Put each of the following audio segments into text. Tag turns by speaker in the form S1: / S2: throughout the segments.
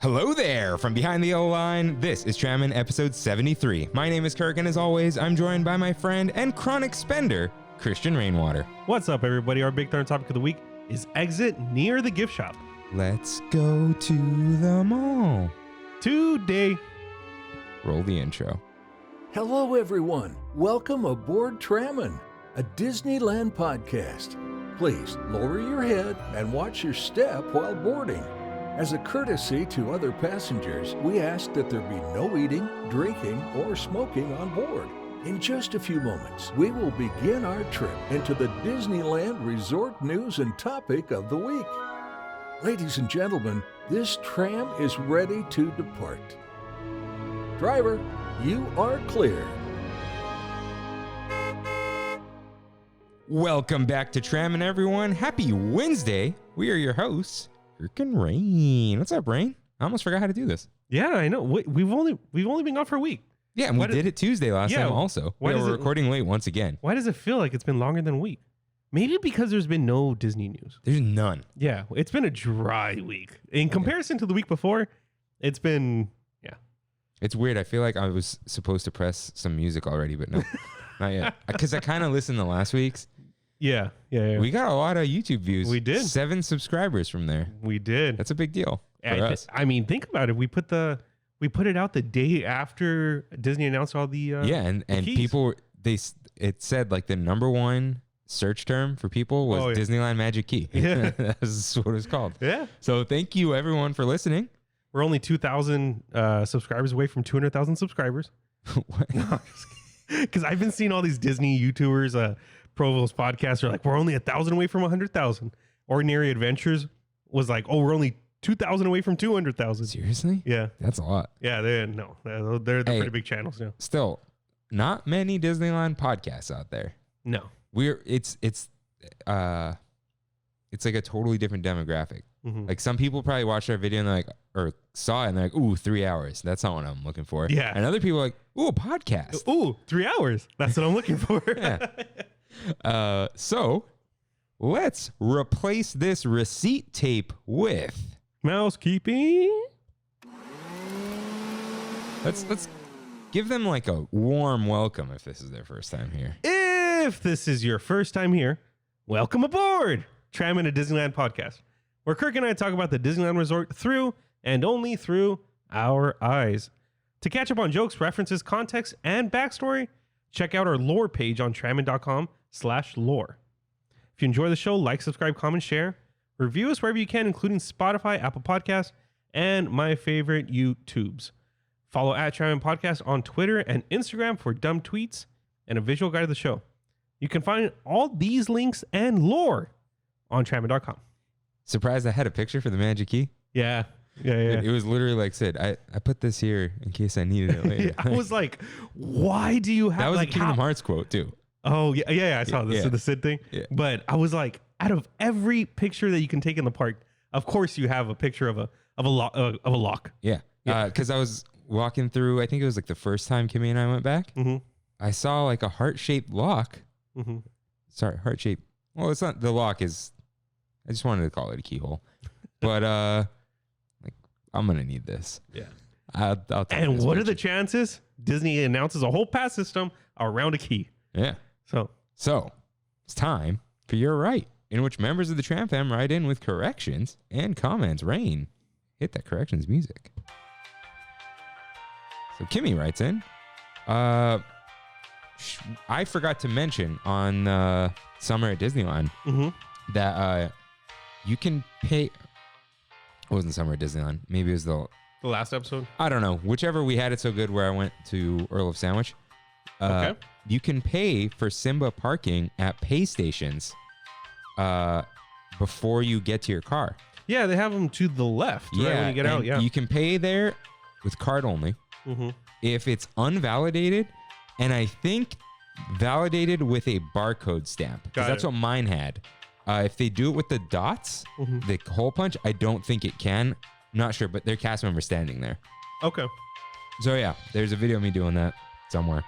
S1: Hello there from behind the yellow line. This is Trammin episode 73. My name is Kirk, and as always, I'm joined by my friend and chronic spender, Christian Rainwater.
S2: What's up, everybody? Our big third topic of the week is exit near the gift shop.
S1: Let's go to the mall.
S2: Today.
S1: Roll the intro.
S3: Hello, everyone. Welcome aboard Trammin, a Disneyland podcast. Please lower your head and watch your step while boarding. As a courtesy to other passengers, we ask that there be no eating, drinking, or smoking on board. In just a few moments, we will begin our trip into the Disneyland resort news and topic of the week. Ladies and gentlemen, this tram is ready to depart. Driver, you are clear.
S1: Welcome back to Trammin, everyone. Happy Wednesday. We are your hosts, Kirk and Rain. What's up, Rain? I almost forgot how to do this.
S2: Yeah, I know. We've only been gone for a week.
S1: Yeah, and we did it Tuesday last time also. We're recording late once again.
S2: Why does it feel like it's been longer than a week? Maybe because there's been no Disney news.
S1: There's none.
S2: Yeah, it's been a dry week. In comparison to the week before, it's been,
S1: It's weird. I feel like I was supposed to press some music already, but no, not yet. Because I kind of listened to last week's.
S2: Yeah.
S1: We got a lot of YouTube views.
S2: We did.
S1: 7 subscribers from there.
S2: We did.
S1: That's a big deal for us.
S2: I mean, think about it. We put it out the day after Disney announced all the
S1: and
S2: keys.
S1: people it said like the number one search term for people was Disneyland Magic Key.
S2: Yeah.
S1: That's what it's called.
S2: Yeah.
S1: So thank you everyone for listening.
S2: We're only 2,000 subscribers away from 200,000 subscribers. Because I've been seeing all these Disney YouTubers, Provo's podcasts are like, we're only 1,000 away from 100,000. Ordinary Adventures was like, we're only 2,000 away from 200,000.
S1: Seriously?
S2: Yeah.
S1: That's a lot.
S2: Yeah, they're pretty big channels now.
S1: Still, not many Disneyland podcasts out there.
S2: No.
S1: It's like a totally different demographic.
S2: Mm-hmm.
S1: Like some people probably watched our video and they're like, or saw it and they're like, ooh, 3 hours. That's not what I'm looking for.
S2: Yeah.
S1: And other people are like, ooh, a podcast.
S2: Ooh, 3 hours. That's what I'm looking for.
S1: Yeah. So let's replace this receipt tape with
S2: Mousekeeping.
S1: Let's give them like a warm welcome if this is their first time here.
S2: If this is your first time here, welcome aboard Trammin, a Disneyland podcast, where Kirk and I talk about the Disneyland Resort through and only through our eyes. To catch up on jokes, references, context, and backstory, check out our lore page on trammin.com/lore. If you enjoy the show, like, subscribe, comment, share, review us wherever you can, including Spotify, Apple Podcasts, and my favorite YouTubes. Follow @Trammin Podcast on Twitter and Instagram for dumb tweets and a visual guide of the show. You can find all these links and lore on trammin.com.
S1: Surprised I had a picture for the Magic Key.
S2: Yeah.
S1: It was literally like Sid. I put this here in case I needed it later.
S2: I was like, why do you have
S1: that was
S2: like
S1: a Kingdom Hearts quote too.
S2: Oh yeah. I saw this the Sid thing.
S1: Yeah.
S2: But I was like, out of every picture that you can take in the park, of course you have a picture of a lock.
S1: Yeah. Because I was walking through. I think it was like the first time Kimmy and I went back.
S2: Mm-hmm.
S1: I saw like a heart-shaped lock.
S2: Mm-hmm.
S1: Sorry, heart-shaped. Well, it's not. The lock is. I just wanted to call it a keyhole, but like I'm gonna need this.
S2: Yeah.
S1: I'll take
S2: And
S1: this
S2: what
S1: picture.
S2: are the chances Disney announces a whole pass system around a key?
S1: Yeah. So it's time for Your Right, in which members of the Tram Fam write in with corrections and comments. Rain, hit that corrections music. So Kimmy writes in. I forgot to mention on Summer at Disneyland that you can pay. It wasn't Summer at Disneyland. Maybe it was the
S2: last episode.
S1: I don't know. Whichever we had it so good where I went to Earl of Sandwich.
S2: Okay.
S1: You can pay for Simba parking at pay stations before you get to your car.
S2: Yeah, they have them to the left right when you get out. Yeah.
S1: You can pay there with card only.
S2: Mm-hmm.
S1: If it's unvalidated, and I think validated with a barcode stamp, because that's what mine had. If they do it with the dots, the hole punch, I don't think it can. Not sure, but they're cast members standing there.
S2: Okay.
S1: So yeah, there's a video of me doing that somewhere.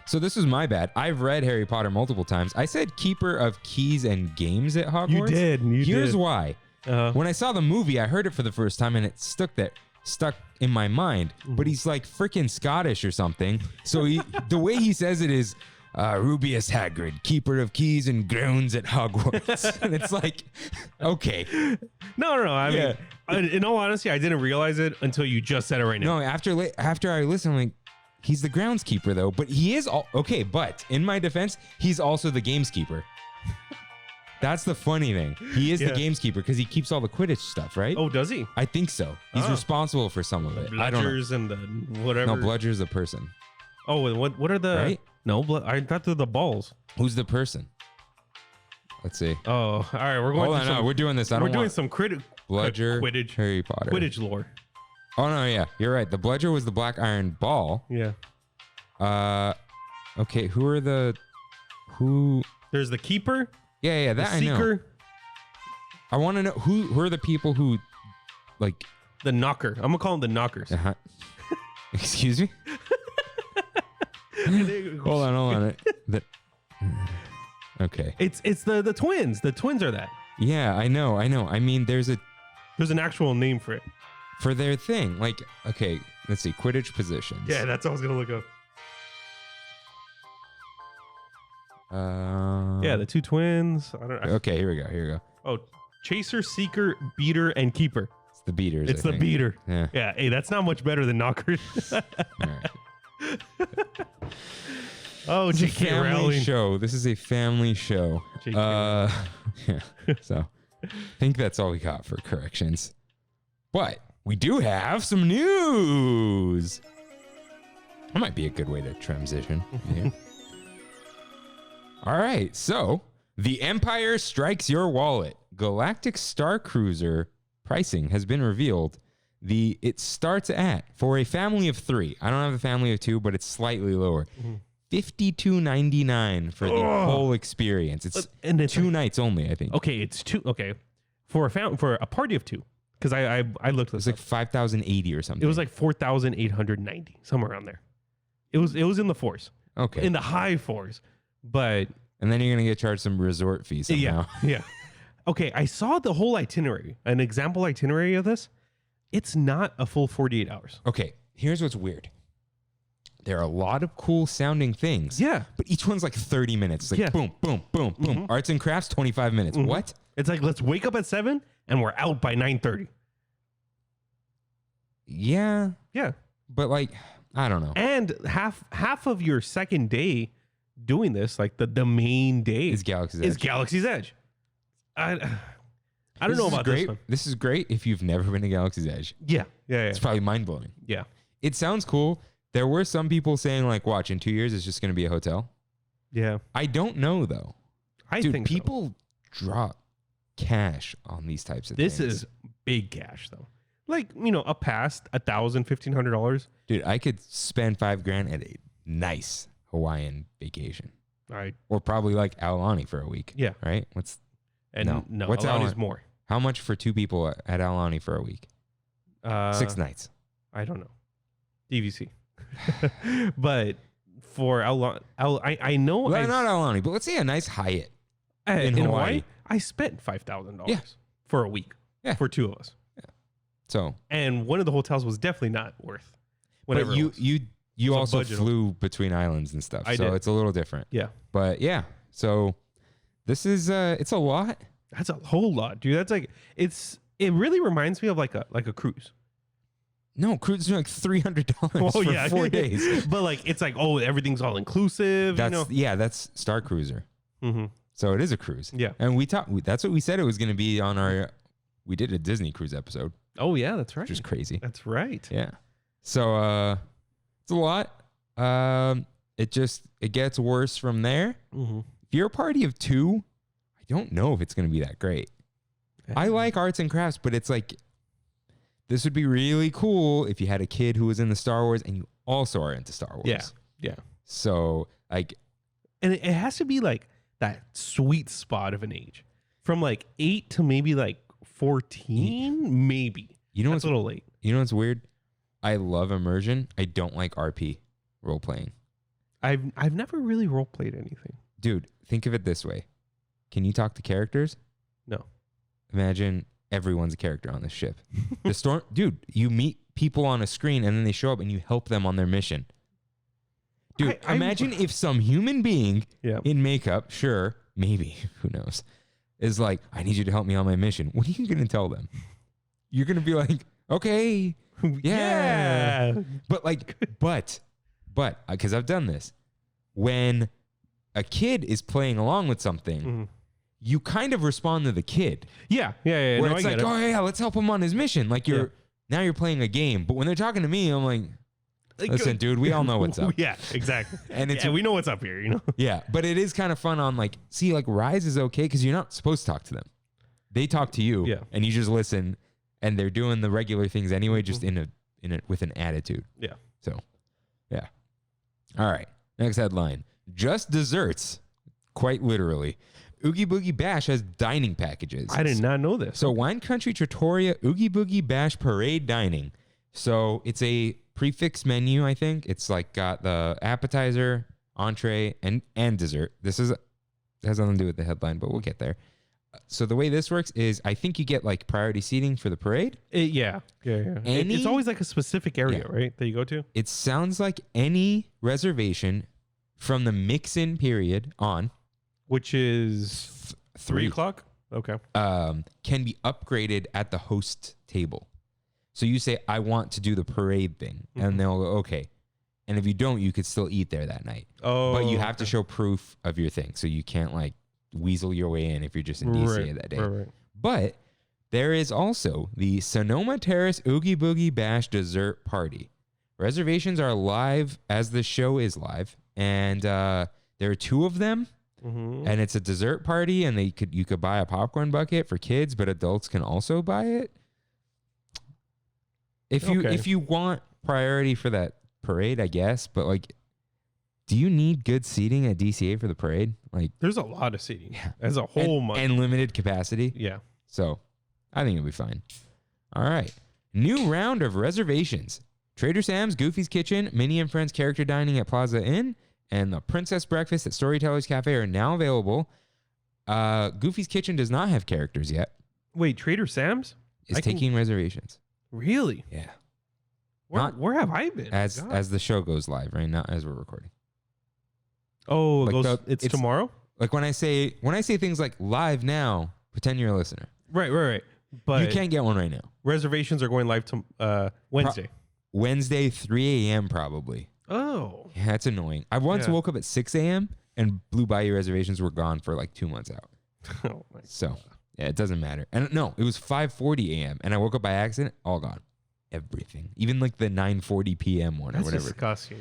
S1: So this was my bad. I've read Harry Potter multiple times. I said keeper of keys and games at Hogwarts.
S2: You did.
S1: Here's why. When I saw the movie, I heard it for the first time and it stuck in my mind. But he's like freaking Scottish or something. So the way he says it is Rubius Hagrid, keeper of keys and grounds at Hogwarts. And it's like, okay.
S2: No. I mean, in all honesty, I didn't realize it until you just said it right now.
S1: No, after I listened, I'm like, he's the groundskeeper though. But he is okay. But in my defense, he's also the gameskeeper. That's the funny thing. He is the gameskeeper because he keeps all the Quidditch stuff, right?
S2: Oh, does he?
S1: I think so. He's responsible for some of it. I don't know.
S2: Bludgers and the whatever.
S1: No, Bludger's the person.
S2: Oh, and what are the...
S1: Right?
S2: No, I thought they're the balls.
S1: Who's the person? Let's see.
S2: Oh, all right. We're going.
S1: Hold on, we're doing this.
S2: We're doing some
S1: Bludger,
S2: Quidditch,
S1: Harry Potter,
S2: Quidditch lore.
S1: Oh no, yeah, you're right. The Bludger was the black iron ball.
S2: Yeah.
S1: Okay. Who?
S2: There's the keeper.
S1: Yeah, that
S2: the
S1: I know.
S2: seeker.
S1: I want to know who are the people who, like,
S2: the knocker. I'm gonna call them the knockers.
S1: Excuse me. Hold on. Okay.
S2: It's the twins. The twins are that.
S1: Yeah, I know. I mean, there's
S2: an actual name for it.
S1: For their thing. Like, okay, let's see. Quidditch positions.
S2: Yeah, that's what I was gonna look up. Yeah, the two twins.
S1: Okay, here we go.
S2: Oh, chaser, seeker, beater, and keeper.
S1: It's the beaters.
S2: It's the beater.
S1: Yeah.
S2: Hey, that's not much better than knockers.
S1: All right.
S2: Oh,
S1: It's
S2: J.K.
S1: a family
S2: Rowling
S1: show. This is a family show. Yeah. So I think that's all we got for corrections. But we do have some news. That might be a good way to transition. Yeah. All right. So the Empire strikes your wallet. Galactic Star Cruiser pricing has been revealed. It starts at, for a family of 3. I don't have a family of 2, but it's slightly lower. $52.99 for the whole experience. It's 2 nights only, I think.
S2: Okay, it's 2. Okay, for a party of 2, because I looked.
S1: It's like $5,080 or something.
S2: It was like $4,890, somewhere around there. It was in the 4s.
S1: Okay,
S2: in the high 4s, but
S1: and then you're gonna get charged some resort fees somehow.
S2: Yeah. Okay, I saw the whole itinerary, an example itinerary of this. It's not a full 48 hours.
S1: Okay, here's what's weird. There are a lot of cool sounding things.
S2: Yeah.
S1: But each one's like 30 minutes. Like boom, boom, boom, boom. Arts and crafts, 25 minutes. What?
S2: It's like, let's wake up at 7 and we're out by 9:30.
S1: Yeah.
S2: Yeah.
S1: But like, I don't know.
S2: And half of your second day doing this, like the main day
S1: is Galaxy's Edge.
S2: I don't know about this one.
S1: This is great if you've never been to Galaxy's Edge.
S2: Yeah.
S1: It's probably mind-blowing.
S2: Yeah.
S1: It sounds cool. There were some people saying like, watch, in 2 years, it's just going to be a hotel.
S2: Yeah.
S1: I don't know, though.
S2: I think
S1: people drop cash on these types of things.
S2: This is big cash, though. Like, up past $1,000, $1,500.
S1: Dude, I could spend $5,000 at a nice Hawaiian vacation.
S2: All right.
S1: Or probably like Aulani for a week.
S2: Yeah.
S1: Right?
S2: What's
S1: Aulani's
S2: more.
S1: How much for 2 people at Aulani for a week? 6 nights.
S2: I don't know. DVC. But for Aulani, I know.
S1: Well, not Aulani, but let's say a nice Hyatt in Hawaii.
S2: I spent $5,000 for a week for 2 of us. Yeah.
S1: So,
S2: and one of the hotels was definitely not worth whatever.
S1: But you also flew between islands and stuff, so it's a little different.
S2: Yeah.
S1: But yeah, so this is it's a lot.
S2: That's a whole lot, dude. That's like it really reminds me of like a cruise.
S1: No, cruises are like $300 for 4 days.
S2: But like it's like, everything's all inclusive.
S1: That's Star Cruiser. Mm-hmm. So it is a cruise.
S2: Yeah.
S1: And that's what we said it was going to be on we did a Disney cruise episode.
S2: Oh yeah, that's right.
S1: Which is crazy.
S2: That's right.
S1: Yeah. So it's a lot. It gets worse from there.
S2: Mm-hmm.
S1: If you're a party of 2, I don't know if it's going to be that great. I like arts and crafts, but it's like, this would be really cool if you had a kid who was in the Star Wars and you also are into Star Wars.
S2: Yeah. Yeah.
S1: So like,
S2: and it has to be like that sweet spot of an age from like 8 to maybe like 14, maybe. That's a little late.
S1: You know what's weird? I love immersion. I don't like RP, role playing.
S2: I've never really role played anything.
S1: Dude, think of it this way. Can you talk to characters?
S2: No.
S1: Imagine everyone's a character on this ship. The storm, dude, you meet people on a screen and then they show up and you help them on their mission. Dude, imagine if some human being in makeup, sure, maybe, who knows, is like, I need you to help me on my mission. What are you going to tell them? You're going to be like, okay, yeah. But because I've done this, when a kid is playing along with something, you kind of respond to the kid.
S2: Yeah.
S1: Where it's like, oh yeah, let's help him on his mission. Like now you're playing a game. But when they're talking to me, I'm like, listen, dude, we all know what's up.
S2: Yeah, exactly.
S1: And it's
S2: we know what's up here, you know?
S1: Yeah, but it is kind of fun on like, see, like Rise is okay because you're not supposed to talk to them. They talk to you and you just listen, and they're doing the regular things anyway, just in a with an attitude.
S2: Yeah.
S1: So, yeah. All right. Next headline. Just desserts. Quite literally. Oogie Boogie Bash has dining packages.
S2: I did not know this.
S1: So Wine Country Trattoria Oogie Boogie Bash Parade Dining. So it's a prefix menu, I think. It's like got the appetizer, entree, and dessert. This has nothing to do with the headline, but we'll get there. So the way this works is I think you get like priority seating for the parade.
S2: Yeah. It's always like a specific area, right, that you go to?
S1: It sounds like any reservation from the mix-in period on,
S2: which is 3 o'clock. Okay.
S1: Can be upgraded at the host table. So you say, I want to do the parade thing. And they'll go, okay. And if you don't, you could still eat there that night. Oh. But you have to show proof of your thing. So you can't like weasel your way in if you're just in DCA that day. Right. But there is also the Sonoma Terrace Oogie Boogie Bash Dessert Party. Reservations are live as the show is live. And there are 2 of them. And it's a dessert party, and you could buy a popcorn bucket for kids, but adults can also buy it. If you want priority for that parade, I guess, but like, do you need good seating at DCA for the parade? Like,
S2: there's a lot of seating as a whole month
S1: and limited capacity.
S2: Yeah,
S1: so I think it'll be fine. All right, new round of reservations: Trader Sam's, Goofy's Kitchen, Minnie and Friends Character Dining at Plaza Inn, and the Princess Breakfast at Storyteller's Cafe are now available. Goofy's Kitchen does not have characters yet.
S2: Wait, Trader Sam's
S1: is taking reservations.
S2: Really?
S1: Yeah.
S2: Where have I been?
S1: As the show goes live, right? Not as we're recording.
S2: Oh, like it's tomorrow?
S1: Like when I say things like live now, pretend you're a listener.
S2: Right. But
S1: you can't get one right now.
S2: Reservations are going live to Wednesday.
S1: Wednesday, 3 a.m. probably.
S2: Oh.
S1: Yeah, that's annoying. I once woke up at 6 a.m. and Blue Bayou reservations were gone for like 2 months out.
S2: Oh my God.
S1: So, yeah, it doesn't matter. And no, it was 5:40 a.m. and I woke up by accident, all gone. Everything. Even like the 9:40 p.m. one or whatever.
S2: That's disgusting.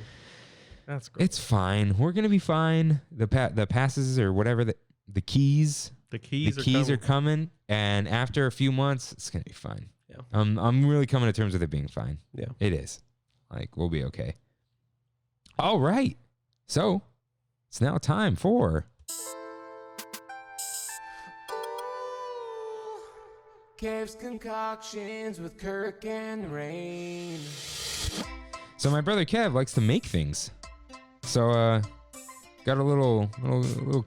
S2: That's gross.
S1: It's fine. We're going to be fine. The passes or whatever, the keys.
S2: The keys
S1: are coming. And after a few months, it's going to be fine.
S2: Yeah.
S1: I'm really coming to terms with it being fine.
S2: Yeah.
S1: It is. Like, we'll be okay. All right. So, it's now time for
S4: Kev's Concoctions with Kirk and Rain.
S1: So my brother Kev likes to make things. So got a little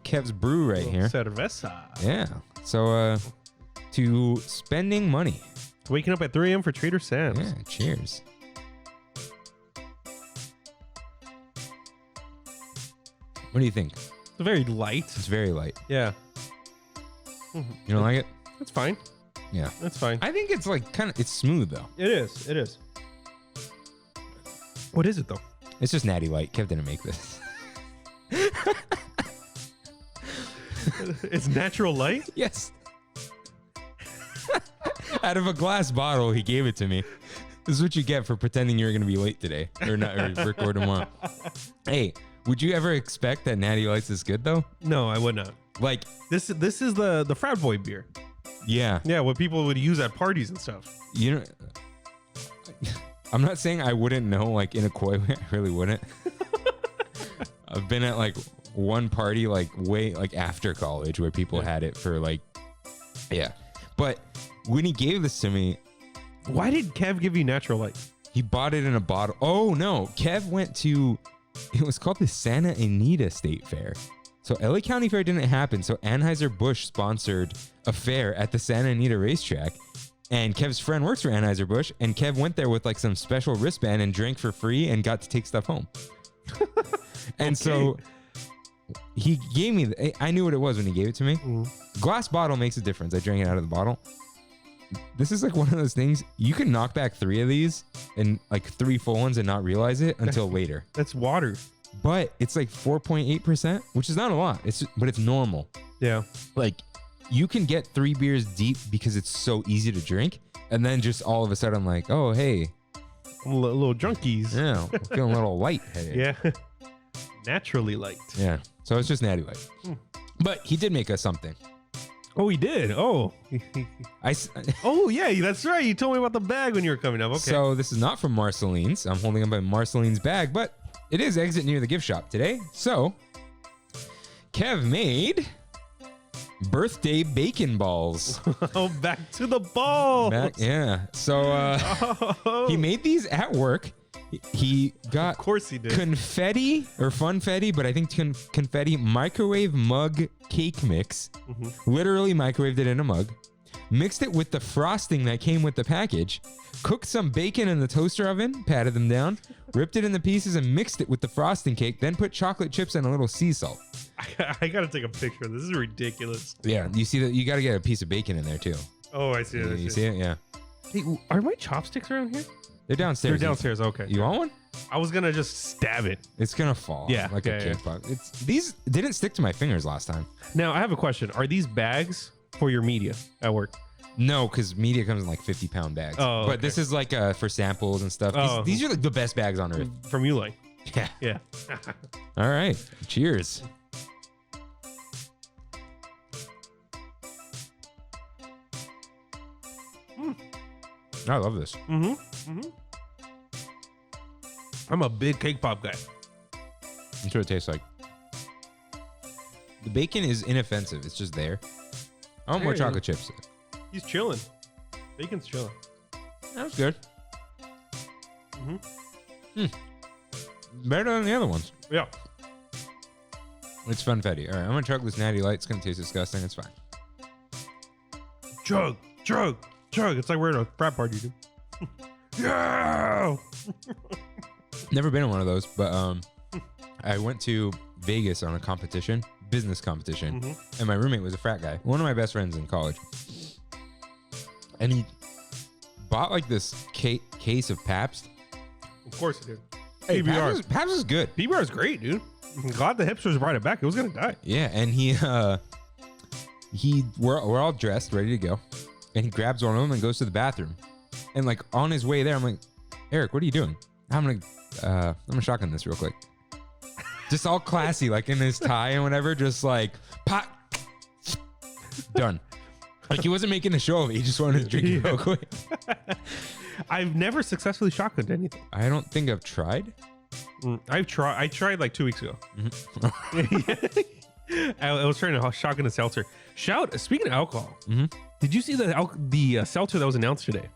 S1: Kev's brew right here.
S2: Cerveza.
S1: Yeah. So to spending money.
S2: Waking up at 3 a.m. for Trader Sam's.
S1: Yeah, cheers. What do you think?
S2: It's very light.
S1: It's very light.
S2: Yeah.
S1: You don't like it?
S2: That's fine.
S1: Yeah.
S2: That's fine.
S1: I think it's like it's smooth though.
S2: It is. What is it though?
S1: It's just Natty Light. Kev didn't make this.
S2: It's natural light?
S1: Yes. Out of a glass bottle, he gave it to me. This is what you get for pretending you're going to be late today or not record tomorrow. Hey, would you ever expect that Natty Lights is good though?
S2: No, I would not.
S1: Like
S2: this is the frat boy beer.
S1: Yeah.
S2: Yeah, what people would use at parties and stuff.
S1: You know, I'm not saying I wouldn't know, like in a coy way. I really wouldn't. I've been at like one party like way like after college where people had it for like, yeah. But when he gave this to me,
S2: why did Kev give you natural light?
S1: He bought it in a bottle. Oh no, Kev went to, it was called the Santa Anita State Fair. So LA County Fair didn't happen. So Anheuser-Busch sponsored a fair at the Santa Anita racetrack. And Kev's friend works for Anheuser-Busch, and Kev went there with like some special wristband and drank for free and got to take stuff home. And so he gave me, I knew what it was when he gave it to me. Glass bottle makes a difference. I drank it out of the bottle. This is like one of those things, you can knock back 3 of these and like 3 full ones and not realize it until later.
S2: That's water.
S1: But it's like 4.8%, which is not a lot. But it's normal.
S2: Yeah.
S1: Like you can get 3 beers deep because it's so easy to drink. And then just all of a sudden like, oh, hey.
S2: I'm a little drunkies.
S1: Yeah. I'm feeling a little light-headed.
S2: Yeah. Naturally light.
S1: Yeah. So it's just Natty Light. But he did make us something.
S2: Oh, he did. Oh. Oh, yeah. That's right. You told me about the bag when you were coming up. Okay.
S1: So this is not from Marceline's. I'm holding up a Marceline's bag, but it is exit near the gift shop today. So Kev made birthday bacon balls.
S2: Oh, back to the balls.
S1: Yeah. So he made these at work. He got,
S2: of course he did,
S1: confetti or funfetti, but I think confetti microwave mug cake mix. Literally microwaved it in a mug, mixed it with the frosting that came with the package, cooked some bacon in the toaster oven, patted them down, ripped it into pieces and mixed it with the frosting cake, then put chocolate chips and a little sea salt.
S2: I gotta take a picture. This is ridiculous.
S1: Yeah, you see that? You got to get a piece of bacon in there too.
S2: Oh, I see it.
S1: You see it? Yeah.
S2: Hey, are my chopsticks around here?
S1: They're downstairs.
S2: They're downstairs. Okay.
S1: You want one?
S2: I was gonna just stab it.
S1: It's gonna fall.
S2: Yeah,
S1: like a cake pop. These didn't stick to my fingers last time.
S2: Now I have a question. Are these bags for your media at work?
S1: No, because media comes in like 50-pound bags.
S2: Oh,
S1: but
S2: okay.
S1: This is like for samples and stuff.
S2: Oh.
S1: These are like the best bags on earth.
S2: From you, like.
S1: Yeah.
S2: Yeah.
S1: All right. Cheers. I love this.
S2: I'm a big cake pop guy.
S1: That's what it tastes like. The bacon is inoffensive. It's just there. I want more chocolate chips.
S2: He's chilling. Bacon's chilling.
S1: That was good. Better than the other ones.
S2: Yeah.
S1: It's funfetti. All right, I'm gonna chug this Natty Light. It's gonna taste disgusting. It's fine.
S2: Chug, chug, chug. It's like we're at a frat party, dude. Yeah.
S1: Never been in one of those, but I went to Vegas on a competition, business competition, and my roommate was a frat guy, one of my best friends in college, and he bought like this case of Pabst.
S2: Of course he did.
S1: Hey,
S2: PBR.
S1: Pabst is good.
S2: PBR is great, dude. I'm glad the hipsters brought it back. It was gonna die.
S1: Yeah, and we're all dressed, ready to go, and he grabs one of them and goes to the bathroom, and like on his way there, I'm like, Eric, what are you doing? I'm gonna shotgun this real quick. Just all classy, like in his tie and whatever, just like pot, done. Like he wasn't making a show of it. He just wanted to drink it real quick.
S2: I've never successfully shotgunned anything.
S1: I don't think I've tried.
S2: I tried like 2 weeks ago. I was trying to shotgun a seltzer. Speaking of alcohol, did you see the seltzer that was announced today?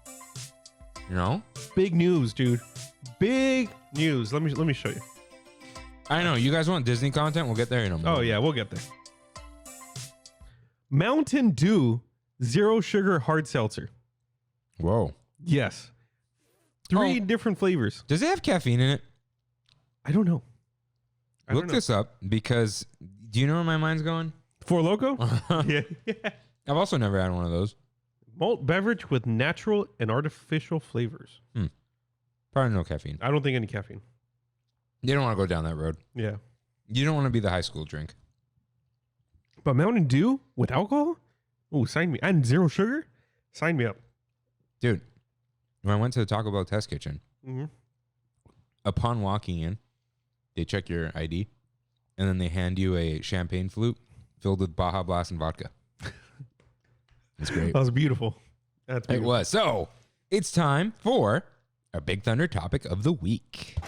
S1: No.
S2: Big news, dude. Big news. Let me show you.
S1: I know you guys want Disney content. We'll get there in a moment.
S2: Oh yeah, we'll get there. Mountain Dew Zero Sugar Hard Seltzer.
S1: Whoa.
S2: Yes. 3 different flavors.
S1: Does it have caffeine in it?
S2: I don't know.
S1: Look this up because do you know where my mind's going?
S2: Four Loko? Yeah.
S1: I've also never had one of those.
S2: Malt beverage with natural and artificial flavors.
S1: Probably no caffeine.
S2: I don't think any caffeine.
S1: You don't want to go down that road.
S2: Yeah.
S1: You don't want to be the high school drink.
S2: But Mountain Dew with alcohol? Oh, sign me. And zero sugar? Sign me up.
S1: Dude, when I went to the Taco Bell test kitchen, upon walking in, they check your ID, and then they hand you a champagne flute filled with Baja Blast and vodka. It's great.
S2: That was beautiful. That's beautiful.
S1: It was. So, it's time for our Big Thunder topic of the week. I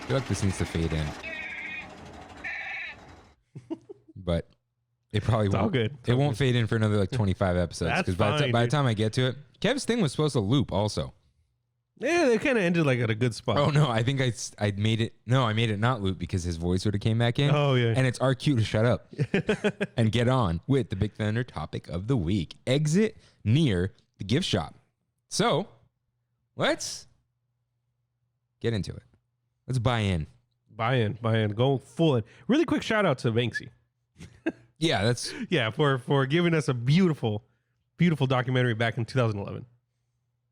S1: feel like this needs to fade in. But it probably won't.
S2: All good.
S1: It won't fade in for another like 25 episodes.
S2: That's
S1: Because by the
S2: fine,
S1: time I get to it, Kev's thing was supposed to loop also.
S2: Yeah, they kind of ended like at a good spot.
S1: Oh no, I think I made it. No, I made it not loop because his voice would have came back in.
S2: Oh yeah.
S1: And it's our cue to shut up and get on with the Big Thunder topic of the week. Exit near the gift shop. So let's get into it. Let's buy in.
S2: Buy in. Go full in. Really quick shout out to Banksy.
S1: Yeah, that's
S2: for giving us a beautiful documentary back in 2011.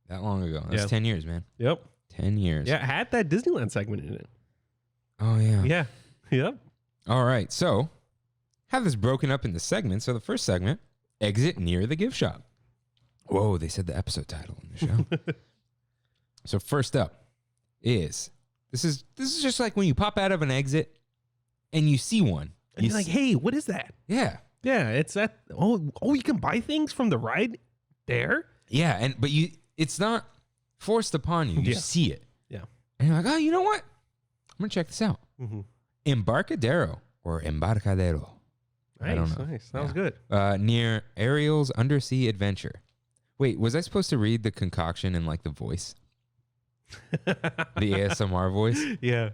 S1: that long ago. That's 10 years, man.
S2: Yep.
S1: 10 years.
S2: Yeah, it had that Disneyland segment in it.
S1: Oh yeah.
S2: Yeah. Yep.
S1: All right. So have this broken up into segments. So the first segment, exit near the gift shop. Whoa, they said the episode title in the show. So first up is this is just like when you pop out of an exit and you see one.
S2: And you're like, hey, what is that?
S1: Yeah.
S2: Yeah, it's that. Oh, you can buy things from the ride there?
S1: Yeah, but it's not forced upon you. You see it.
S2: Yeah.
S1: And you're like, oh, you know what? I'm going to check this out.
S2: Mm-hmm.
S1: Embarcadero or Embarcadero.
S2: Nice,
S1: I don't know.
S2: Nice. That was good.
S1: Near Ariel's Undersea Adventure. Wait, was I supposed to read the concoction in like the voice? The ASMR voice?
S2: Yeah.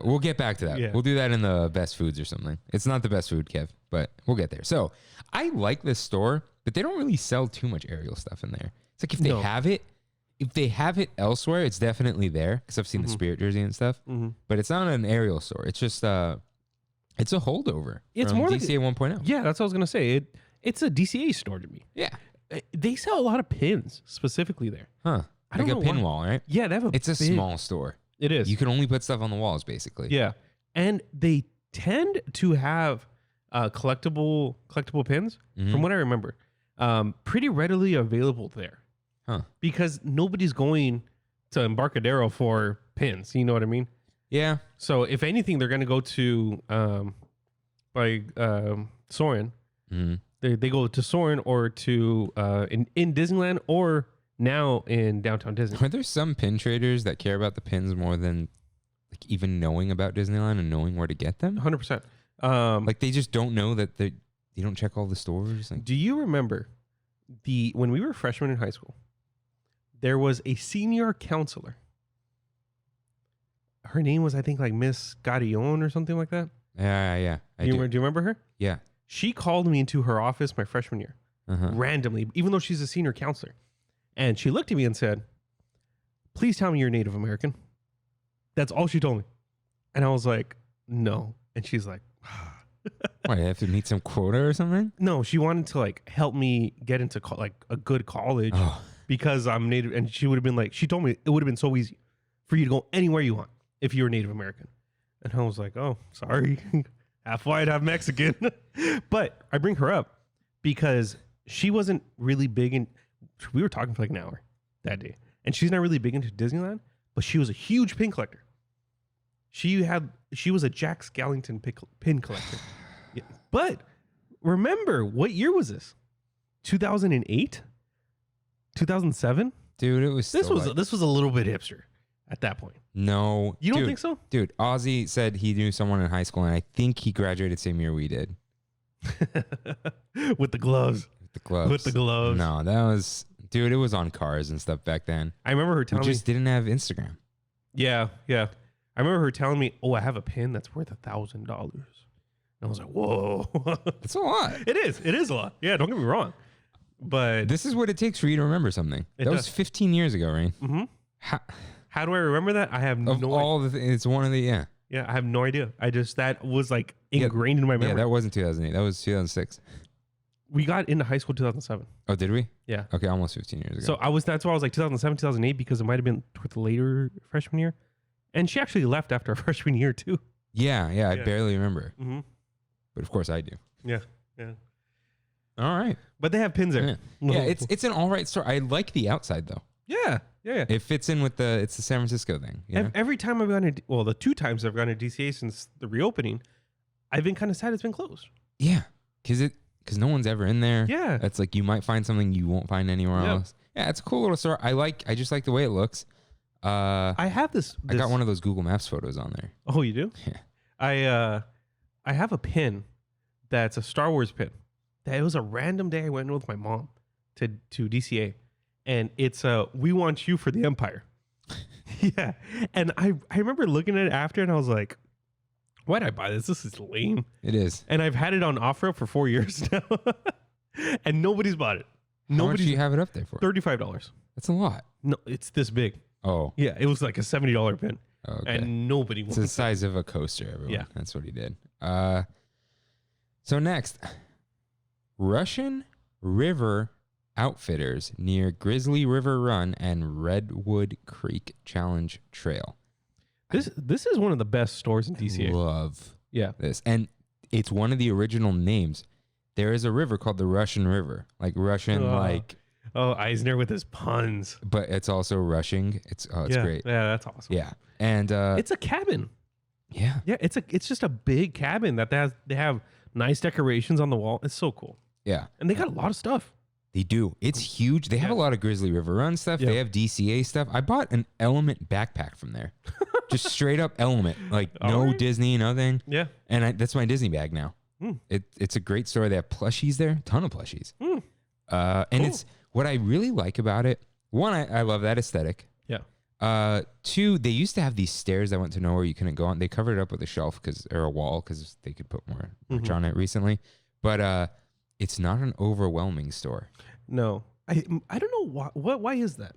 S1: We'll get back to that.
S2: Yeah.
S1: We'll do that in the best foods or something. It's not the best food, Kev, but we'll get there. So I like this store, but they don't really sell too much Ariel stuff in there. It's like if they have it elsewhere, it's definitely there because I've seen the Spirit jersey and stuff. Mm-hmm. But it's not an Ariel store. It's just it's a holdover.
S2: It's
S1: from
S2: more
S1: DCA
S2: like
S1: 1.0.
S2: Yeah, that's what I was gonna say. It's a DCA store to me.
S1: Yeah.
S2: They sell a lot of pins specifically there.
S1: Huh.
S2: I don't
S1: like a
S2: know
S1: pin
S2: why.
S1: wall, right?
S2: Yeah, they have
S1: It's a small store.
S2: It is.
S1: You can only put stuff on the walls, basically.
S2: Yeah, and they tend to have collectible pins, from what I remember, pretty readily available there.
S1: Huh?
S2: Because nobody's going to Embarcadero for pins. You know what I mean?
S1: Yeah.
S2: So if anything, they're going to go to Soarin'.
S1: Mm-hmm.
S2: They go to Soarin' or to in Disneyland or now in downtown Disney.
S1: Are there some pin traders that care about the pins more than like even knowing about Disneyland and knowing where to get them?
S2: 100%.
S1: Like they just don't know that they don't check all the stores. Like,
S2: do you remember when we were freshmen in high school, there was a senior counselor. Her name was, I think, like Miss Gadillon or something like that.
S1: Yeah.
S2: Do you remember her?
S1: Yeah.
S2: She called me into her office my freshman year, randomly, even though she's a senior counselor. And she looked at me and said, please tell me you're Native American. That's all she told me. And I was like, no. And she's like,
S1: why, I have to meet some quota or something?
S2: no, she wanted to like help me get into like a good college because I'm Native. And she would have been like, she told me it would have been so easy for you to go anywhere you want if you were Native American. And I was like, oh, sorry. Half white, half Mexican. But I bring her up because she wasn't really big in, we were talking for like an hour that day. And she's not really big into Disneyland, but she was a huge pin collector. She was a Jack Skellington pin collector. Yeah. But remember, what year was this? 2008? 2007?
S1: Dude, it was
S2: This was a little bit hipster at that point.
S1: No.
S2: You don't think so?
S1: Dude, Ozzy said he knew someone in high school, and I think he graduated same year we did.
S2: With the gloves. With the gloves.
S1: No, that was... Dude, it was on cars and stuff back then.
S2: I remember her telling me...
S1: We just didn't have Instagram.
S2: Yeah. I remember her telling me, oh, I have a pin that's worth $1,000. And I was like, whoa.
S1: That's a lot.
S2: It is a lot. Yeah, don't get me wrong. But...
S1: This is what it takes for you to remember something. That was 15 years ago, right?
S2: Mm-hmm. How do I remember that? I have no idea.
S1: It's one of the... Yeah.
S2: Yeah, I have no idea. That was like ingrained in my memory.
S1: Yeah, that wasn't 2008. That was 2006.
S2: We got into high school 2007.
S1: Oh, did we?
S2: Yeah.
S1: Okay, almost 15 years ago.
S2: So that's why I was like 2007, 2008, because it might have been toward the later freshman year. And she actually left after our freshman year too.
S1: Yeah, I barely remember.
S2: Mm-hmm.
S1: But of course I do.
S2: Yeah.
S1: All right.
S2: But they have pins there.
S1: Yeah, it's an all right store. I like the outside though.
S2: Yeah.
S1: It fits in with it's the San Francisco thing. You know?
S2: Every time I've gone to, the 2 times I've gone to DCA since the reopening, I've been kind of sad it's been closed.
S1: Yeah, because no one's ever in there.
S2: Yeah.
S1: That's like, you might find something you won't find anywhere else. Yeah, it's a cool little store. I just like the way it looks.
S2: I have this.
S1: I got one of those Google Maps photos on there.
S2: Oh, you do?
S1: Yeah.
S2: I have a pin that's a Star Wars pin. It was a random day I went with my mom to DCA. And it's we want you for the Empire. Yeah. And I remember looking at it after and I was like, why'd I buy this? This is lame.
S1: It is.
S2: And I've had it on offer for 4 years now. And nobody's bought it.
S1: How much do you have it up there for?
S2: $35.
S1: That's a lot.
S2: No, it's this big.
S1: Oh.
S2: Yeah, it was like a $70 pin.
S1: Okay.
S2: And nobody
S1: It's
S2: wants
S1: the
S2: it.
S1: size of a coaster, everyone.
S2: Yeah.
S1: That's what he did. So next, Russian River Outfitters near Grizzly River Run and Redwood Creek Challenge Trail.
S2: This is one of the best stores in DCA.
S1: Love
S2: Yeah.
S1: this. And it's one of the original names. There is a river called the Russian River. Like Russian,
S2: Oh, Eisner with his puns.
S1: but it's also rushing. It's great.
S2: Yeah, that's awesome.
S1: Yeah. And
S2: It's a cabin.
S1: yeah.
S2: Yeah, it's just a big cabin that they have nice decorations on the wall. It's so cool.
S1: Yeah.
S2: And they got a lot of stuff.
S1: They do. It's huge. They have a lot of Grizzly River Run stuff.
S2: Yeah.
S1: They have DCA stuff. I bought an Element backpack from there. Just straight up Element. Like no
S2: Alright.
S1: Disney, nothing.
S2: Yeah.
S1: And that's my Disney bag now.
S2: Mm.
S1: It's a great store. They have plushies there. Ton of plushies.
S2: Mm.
S1: And
S2: Cool.
S1: it's what I really like about it. One, I love that aesthetic.
S2: Yeah.
S1: Two, they used to have these stairs that went to nowhere you couldn't go on. They covered it up with a shelf or a wall because they could put more merch on it recently. But it's not an overwhelming store.
S2: No. I don't know why is that?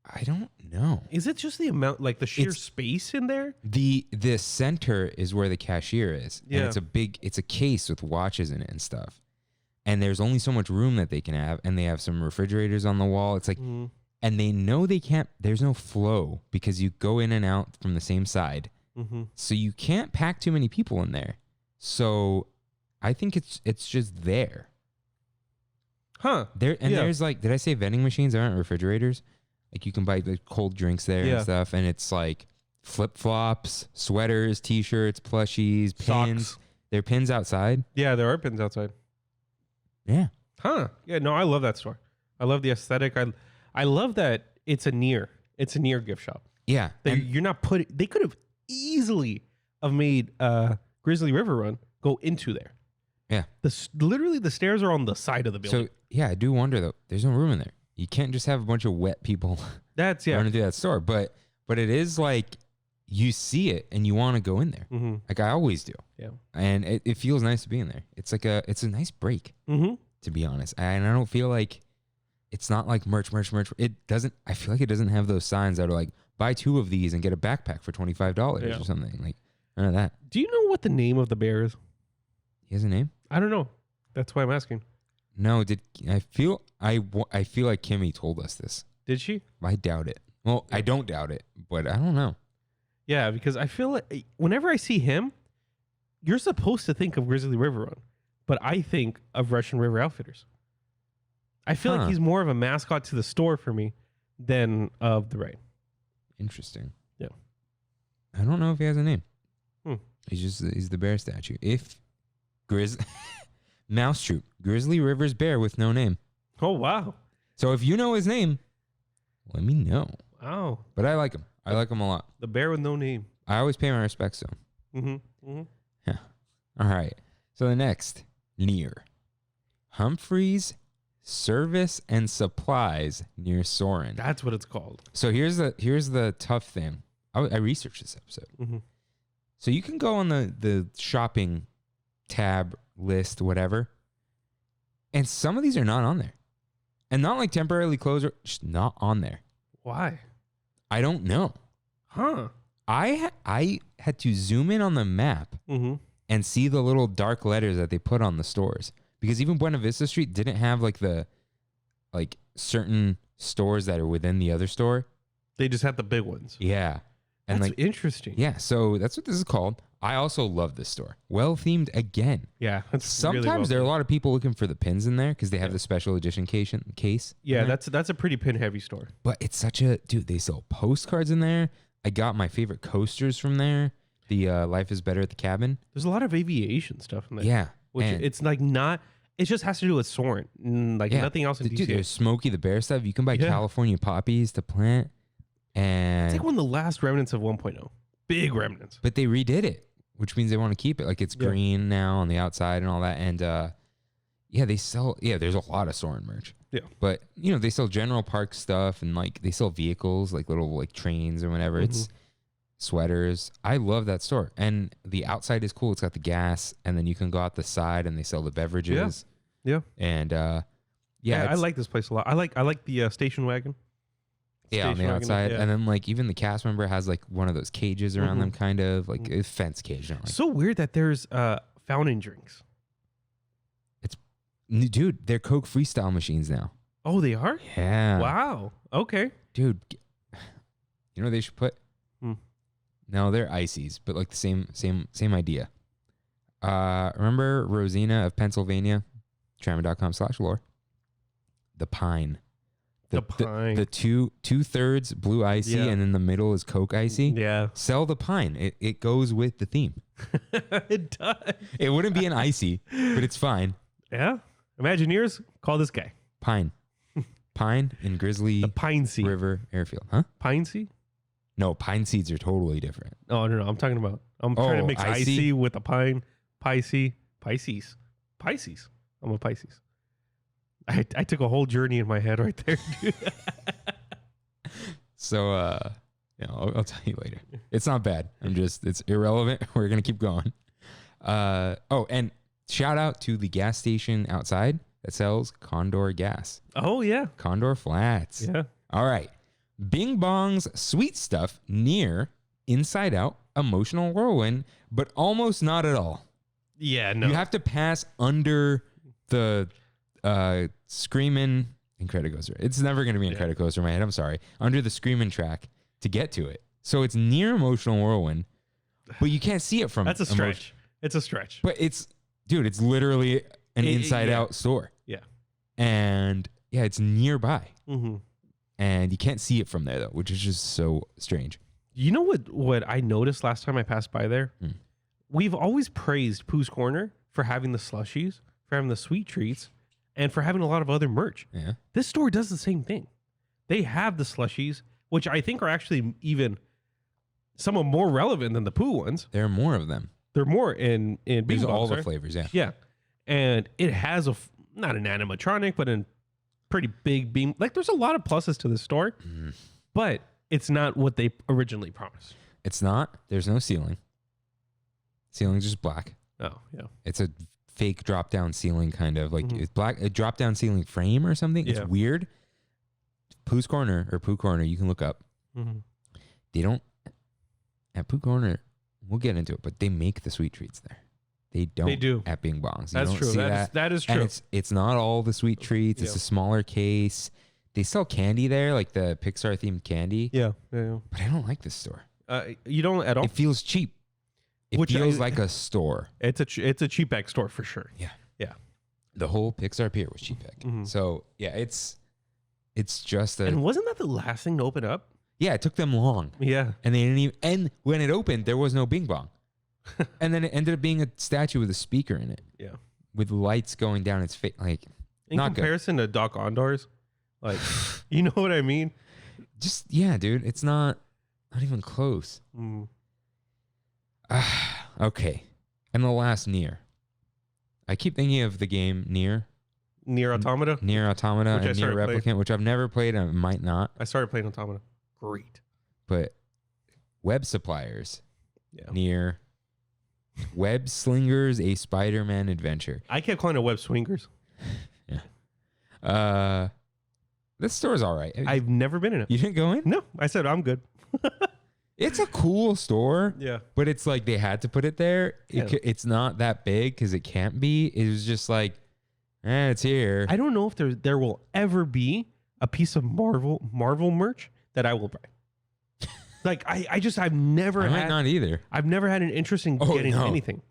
S1: I don't know.
S2: Is it just the amount, like the sheer
S1: It's-
S2: space in there?
S1: The center is where the cashier is.
S2: Yeah.
S1: And it's a case with watches in it and stuff. And there's only so much room that they can have. And they have some refrigerators on the wall. It's like, and they know they can't, there's no flow because you go in and out from the same side.
S2: Mm-hmm.
S1: So you can't pack too many people in there. So I think it's just there.
S2: Huh.
S1: There's like, did I say vending machines? There aren't refrigerators. Like you can buy the cold drinks there and stuff. And it's like flip-flops, sweaters, t-shirts, plushies, pins.
S2: Socks.
S1: There are pins outside.
S2: Yeah, there are pins outside.
S1: Yeah.
S2: Huh. Yeah, no, I love that store. I love the aesthetic. I love that it's a near gift shop.
S1: Yeah.
S2: That you're not putting, they could have easily have made Grizzly River Run go into there.
S1: Yeah.
S2: Literally the stairs are on the side of the building.
S1: So yeah, I do wonder though, there's no room in there. You can't just have a bunch of wet people
S2: That's
S1: running through that store. But it is like you see it and you want to go in there.
S2: Mm-hmm.
S1: Like I always do.
S2: Yeah.
S1: And it feels nice to be in there. It's like it's a nice break, to be honest. And I don't feel like it's not like merch. It doesn't, I feel like it doesn't have those signs that are like, buy 2 of these and get a backpack for $25 or something. Like none of that.
S2: Do you know what the name of the bear is?
S1: He has a name?
S2: I don't know. That's why I'm asking.
S1: No, I feel like Kimmy told us this.
S2: Did she?
S1: I doubt it. Well, I don't doubt it, but I don't know.
S2: Yeah, because I feel like whenever I see him, you're supposed to think of Grizzly River Run, but I think of Russian River Outfitters. I feel like he's more of a mascot to the store for me than of the ride.
S1: Interesting.
S2: Yeah.
S1: I don't know if he has a name.
S2: Hmm.
S1: He's the bear statue. If Mouse Troop, Grizzly River's bear with no name.
S2: Oh, wow.
S1: So if you know his name, let me know.
S2: Wow.
S1: But I like him. I like him a lot.
S2: The bear with no name.
S1: I always pay my respects to him.
S2: Mm-hmm. Mm-hmm.
S1: Yeah. All right. So the next, near Humphreys Service and Supplies near Soren.
S2: That's what it's called.
S1: So here's the tough thing. I researched this episode.
S2: Mm-hmm.
S1: So you can go on the shopping tab list, whatever, and some of these are not on there, and not like temporarily closed, or just not on there.
S2: Why?
S1: I don't know.
S2: Huh.
S1: I had to zoom in on the map
S2: Mm-hmm.
S1: and see the little dark letters that they put on the stores, because even Buena Vista Street didn't have like the certain stores that are within the other store.
S2: They just had the big ones.
S1: Yeah. And
S2: That's interesting.
S1: yeah, so that's what this is called. I also love this store. Well themed again.
S2: Yeah.
S1: Sometimes there are a lot of people looking for the pins in there because they have the special edition case.
S2: Yeah,
S1: in there.
S2: that's a pretty pin heavy store.
S1: But it's such a dude. They sell postcards in there. I got my favorite coasters from there. The Life is Better at the Cabin.
S2: There's a lot of aviation stuff in there.
S1: Yeah,
S2: Which
S1: and-
S2: it's like not. It just has to do with Soren. Like
S1: yeah.
S2: nothing else in
S1: Dude,
S2: DC.
S1: there's Smokey the Bear stuff. You can buy
S2: Yeah.
S1: California poppies to plant, and
S2: It's like one of the last remnants of 1.0. Big remnants.
S1: but they redid it, which means they want to keep it. Like it's
S2: Yeah.
S1: green now on the outside and all that. And they sell. Yeah, there's a lot of Soarin' merch.
S2: Yeah.
S1: But they sell general park stuff and like they sell vehicles, like little like trains or whatever. It's sweaters. I love that store, and the outside is cool. It's got the gas, and then you can go out the side and they sell the beverages.
S2: Yeah.
S1: And
S2: I like this place a lot. I like the station wagon.
S1: Yeah, on the outside. And then like even the cast member has like one of those cages around them, kind of like a fence cage. Like.
S2: So weird that there's fountain drinks.
S1: Dude, they're Coke Freestyle machines now.
S2: Oh, they are?
S1: Yeah.
S2: Wow. Okay.
S1: Dude, you know what they should put? No, they're ices, but like the same idea. Remember Rosina of Pennsylvania? Trammin.com/lore. The Pine.
S2: The Pine.
S1: The 2/3 blue icy, and then the middle is Coke icy.
S2: Yeah.
S1: Sell the Pine. It goes with the theme.
S2: It does.
S1: It wouldn't be an icy, but it's fine.
S2: Yeah. Imagineers, call this guy.
S1: Pine in Grizzly
S2: the Pine Seed
S1: River Airfield. Huh?
S2: Pine Seed?
S1: No, pine seeds are totally different.
S2: Oh, no. I'm talking about, I'm trying to mix icy with a pine. Pisces. I'm a Pisces. I took a whole journey in my head right there.
S1: So, I'll tell you later. It's not bad. It's irrelevant. We're going to keep going. And shout out to the gas station outside that sells Condor gas.
S2: Oh, yeah.
S1: Condor Flats.
S2: Yeah.
S1: All right. Bing Bong's sweet stuff near Inside Out Emotional Whirlwind, but almost not at all.
S2: Yeah, no.
S1: You have to pass under the Screamin' Incredicoaster. It's never going to be Incredicoaster in my head. I'm sorry. Under the Screamin' track to get to it. So it's near Emotional Whirlwind, but you can't see it from.
S2: That's a stretch. It's a stretch.
S1: But it's literally an Inside Out store.
S2: Yeah.
S1: And it's nearby. Mm-hmm. And you can't see it from there though, which is just so strange.
S2: You know what I noticed last time I passed by there? We've always praised Pooh's Corner for having the slushies, for having the sweet treats, and for having a lot of other merch.
S1: Yeah.
S2: This store does the same thing. They have the slushies, which I think are actually even somewhat more relevant than the Pooh ones.
S1: There are more of them.
S2: They're more in
S1: There's all the flavors, yeah.
S2: Yeah. And it has not an animatronic, but a pretty big beam. Like there's a lot of pluses to the store, but it's not what they originally promised.
S1: It's not. There's no ceiling. Ceiling's just black.
S2: Oh, yeah.
S1: It's a fake drop down ceiling kind of like it's black, a drop down ceiling frame or something. It's weird. Pooh Corner, you can look up. They don't at Pooh Corner, we'll get into it, but they make the sweet treats there. They do at Bing Bongs.
S2: That's true. That is true.
S1: And it's not all the sweet treats. It's a smaller case. They sell candy there, like the Pixar themed candy.
S2: Yeah.
S1: But I don't like this store.
S2: You don't at all?
S1: It feels cheap. It feels like a store.
S2: It's a cheap bag store for sure.
S1: Yeah.
S2: Yeah.
S1: The whole Pixar Pier was cheap bag. So yeah, it's just
S2: And wasn't that the last thing to open up?
S1: Yeah, it took them long.
S2: Yeah.
S1: And they didn't even, and when it opened, there was no Bing Bong. And then it ended up being a statue with a speaker in it. Yeah. With lights going down its face. Like,
S2: in comparison to Doc Ondar's, like, you know what I mean?
S1: Just, yeah, dude. It's not even close. Okay. And the last Nier. I keep thinking of the game Nier.
S2: Nier Automata?
S1: Nier Automata and Nier Replicant, which I've never played and might not.
S2: I started playing Automata. Great.
S1: But web suppliers. Yeah. Nier. Web Slingers, a Spider-Man adventure.
S2: I kept calling it Web Swingers.
S1: Yeah. This store's all right.
S2: I've never been in it.
S1: You didn't go in?
S2: No. I said I'm good.
S1: It's a cool store.
S2: Yeah.
S1: But it's like they had to put it there. It's not that big because it can't be. It was just like, it's here.
S2: I don't know if there will ever be a piece of Marvel merch that I will buy. Like I've never
S1: I might not either.
S2: I've never had an interest in getting anything.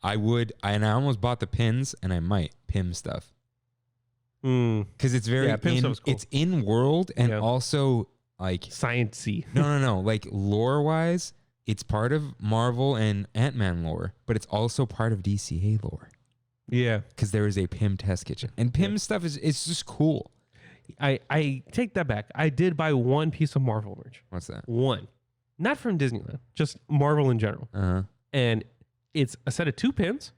S1: I would, and I almost bought the pins, and I might Pim stuff because it's very cool. It's in world and also like
S2: sciencey.
S1: No. Like lore wise, it's part of Marvel and Ant-Man lore, but it's also part of DCA lore.
S2: Yeah,
S1: because there is a Pim test kitchen, and Pim stuff it's just cool.
S2: I take that back. I did buy one piece of Marvel merch.
S1: What's that?
S2: One. Not from Disneyland, just Marvel in general. And it's a set of 2 pins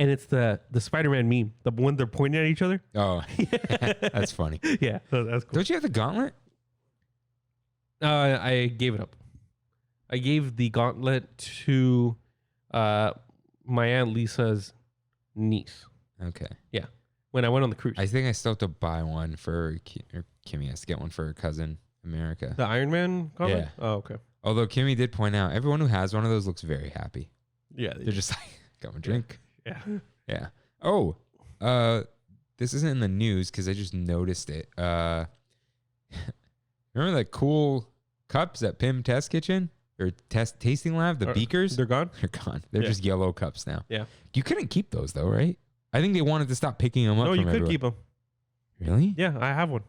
S2: and it's the Spider-Man meme, the one they're pointing at each other.
S1: Oh, that's funny.
S2: Yeah, that's cool.
S1: Don't you have the gauntlet?
S2: I gave it up. I gave the gauntlet to my Aunt Lisa's niece.
S1: Okay.
S2: Yeah, when I went on the cruise.
S1: I think I still have to buy one for Kimmy has to get one for her cousin America.
S2: The Iron Man gauntlet?
S1: Yeah.
S2: Oh, okay.
S1: Although Kimmy did point out, everyone who has one of those looks very happy.
S2: Yeah.
S1: They're just like, got my drink.
S2: Yeah.
S1: Yeah. Oh, this isn't in the news because I just noticed it. Remember the cool cups at Pim Test Kitchen or Tasting Lab? The beakers?
S2: They're gone?
S1: They're gone. They're just yellow cups now.
S2: Yeah.
S1: You couldn't keep those though, right? I think they wanted to stop picking them up.
S2: No, you
S1: from
S2: could
S1: everywhere.
S2: keep them.
S1: Really?
S2: Yeah, I have one.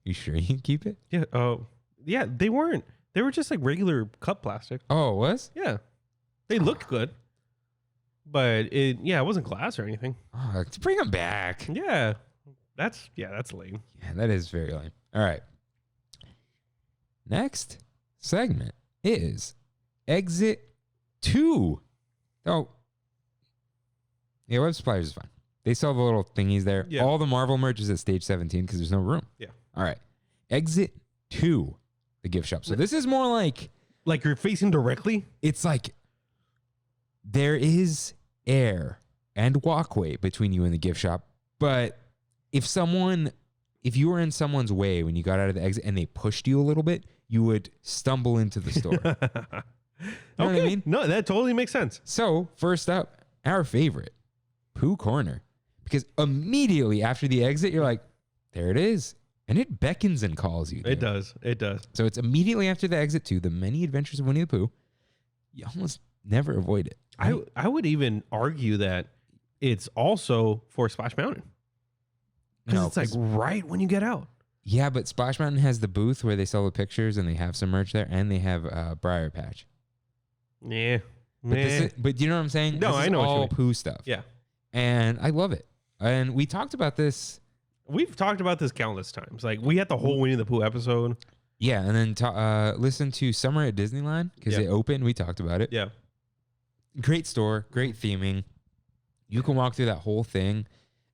S1: You sure you can keep it?
S2: Yeah. Oh, yeah. They weren't. They were just like regular cup plastic.
S1: Oh, it was?
S2: Yeah. They looked good, but it wasn't glass or anything.
S1: Oh, let's bring them back.
S2: Yeah. That's lame.
S1: Yeah, that is very lame. All right. Next segment is Exit 2. Oh. Yeah, Web Suppliers is fine. They sell the little thingies there.
S2: Yeah.
S1: All the Marvel merch is at stage 17 because there's no room.
S2: Yeah.
S1: All right. Exit 2, the gift shop. So this is more like
S2: you're facing directly?
S1: it's like there is air and walkway between you and the gift shop. But if you were in someone's way when you got out of the exit and they pushed you a little bit, you would stumble into the store. You know what I mean?
S2: No, that totally makes sense.
S1: So first up, our favorite, Pooh Corner. Because immediately after the exit, you're like, there it is. And it beckons and calls you. Dude.
S2: It does. It does.
S1: So it's immediately after the exit to The Many Adventures of Winnie the Pooh. You almost never avoid it. Right?
S2: I would even argue that it's also for Splash Mountain. Because it's like right when you get out.
S1: Yeah, but Splash Mountain has the booth where they sell the pictures and they have some merch there, and they have Briar Patch.
S2: Yeah.
S1: But you know what I'm saying?
S2: No,
S1: this
S2: I
S1: is
S2: know what you
S1: all
S2: mean.
S1: Pooh stuff.
S2: Yeah.
S1: And I love it. And we talked about this.
S2: We've talked about this countless times. Like, we had the whole Winnie the Pooh episode.
S1: Yeah, and then listen to Summer at Disneyland because it opened. We talked about it.
S2: Yeah.
S1: Great store, great theming. You can walk through that whole thing.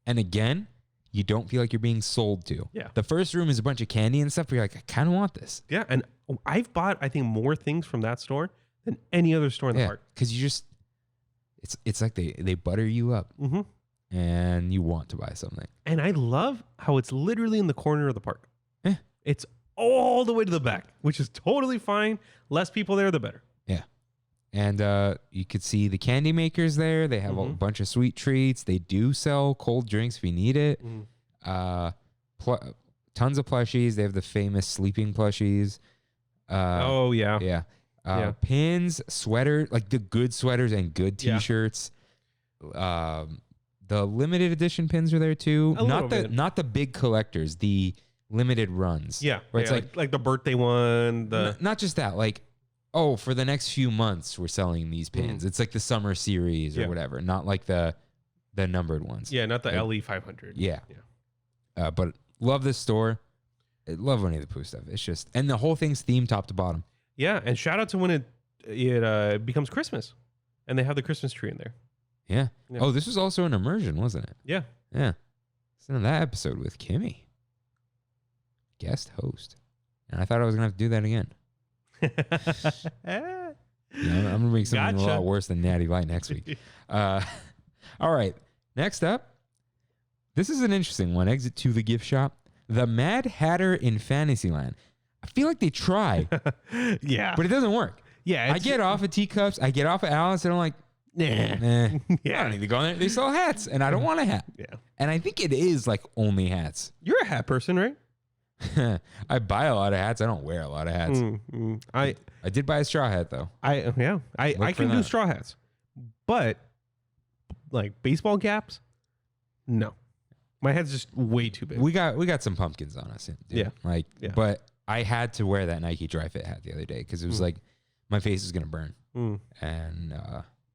S1: And again, you don't feel like you're being sold to.
S2: Yeah.
S1: The first room is a bunch of candy and stuff, but you're like, I kind of want this.
S2: Yeah, and I've bought, I think, more things from that store than any other store in the park.
S1: Because you just, it's like they butter you up.
S2: Mm-hmm.
S1: And you want to buy something.
S2: And I love how it's literally in the corner of the park.
S1: Yeah.
S2: It's all the way to the back, which is totally fine. Less people there, the better.
S1: Yeah. And you could see the candy makers there. They have a bunch of sweet treats. They do sell cold drinks if you need it. Tons of plushies. They have the famous sleeping plushies.
S2: Oh, yeah.
S1: Yeah. Pins, sweater, like the good sweaters and good t-shirts. The limited edition pins are there too. Not the big collectors, the limited runs.
S2: Yeah.
S1: Where it's
S2: like the birthday one.
S1: Not just that, like, oh, for the next few months we're selling these pins. It's like the summer series or whatever, not like the numbered ones.
S2: Yeah, not the LE 500.
S1: Yeah. But love this store. I love Winnie the Pooh stuff. It's just, and the whole thing's themed top to bottom.
S2: Yeah, and shout out to when it becomes Christmas, and they have the Christmas tree in there.
S1: Yeah. Oh, this was also an immersion, wasn't it?
S2: Yeah.
S1: Yeah. Listen to that episode with Kimmy, guest host, and I thought I was gonna have to do that again. I'm gonna make something a lot worse than Natty Light next week. All right. Next up, this is an interesting one. Exit to the gift shop. The Mad Hatter in Fantasyland. I feel like they try,
S2: yeah,
S1: but it doesn't work.
S2: Yeah,
S1: I get off of Teacups. I get off of Alice, and I'm like, nah. I don't need to go in there. They sell hats, and I don't want a hat.
S2: Yeah,
S1: and I think it is like only hats.
S2: You're a hat person, right?
S1: I buy a lot of hats. I don't wear a lot of hats. I did buy a straw hat though.
S2: I can do straw hats, but like baseball caps, no. My head's just way too big.
S1: We got some pumpkins on us. Dude.
S2: Yeah.
S1: But I had to wear that Nike Dry Fit hat the other day because it was like my face is gonna burn, and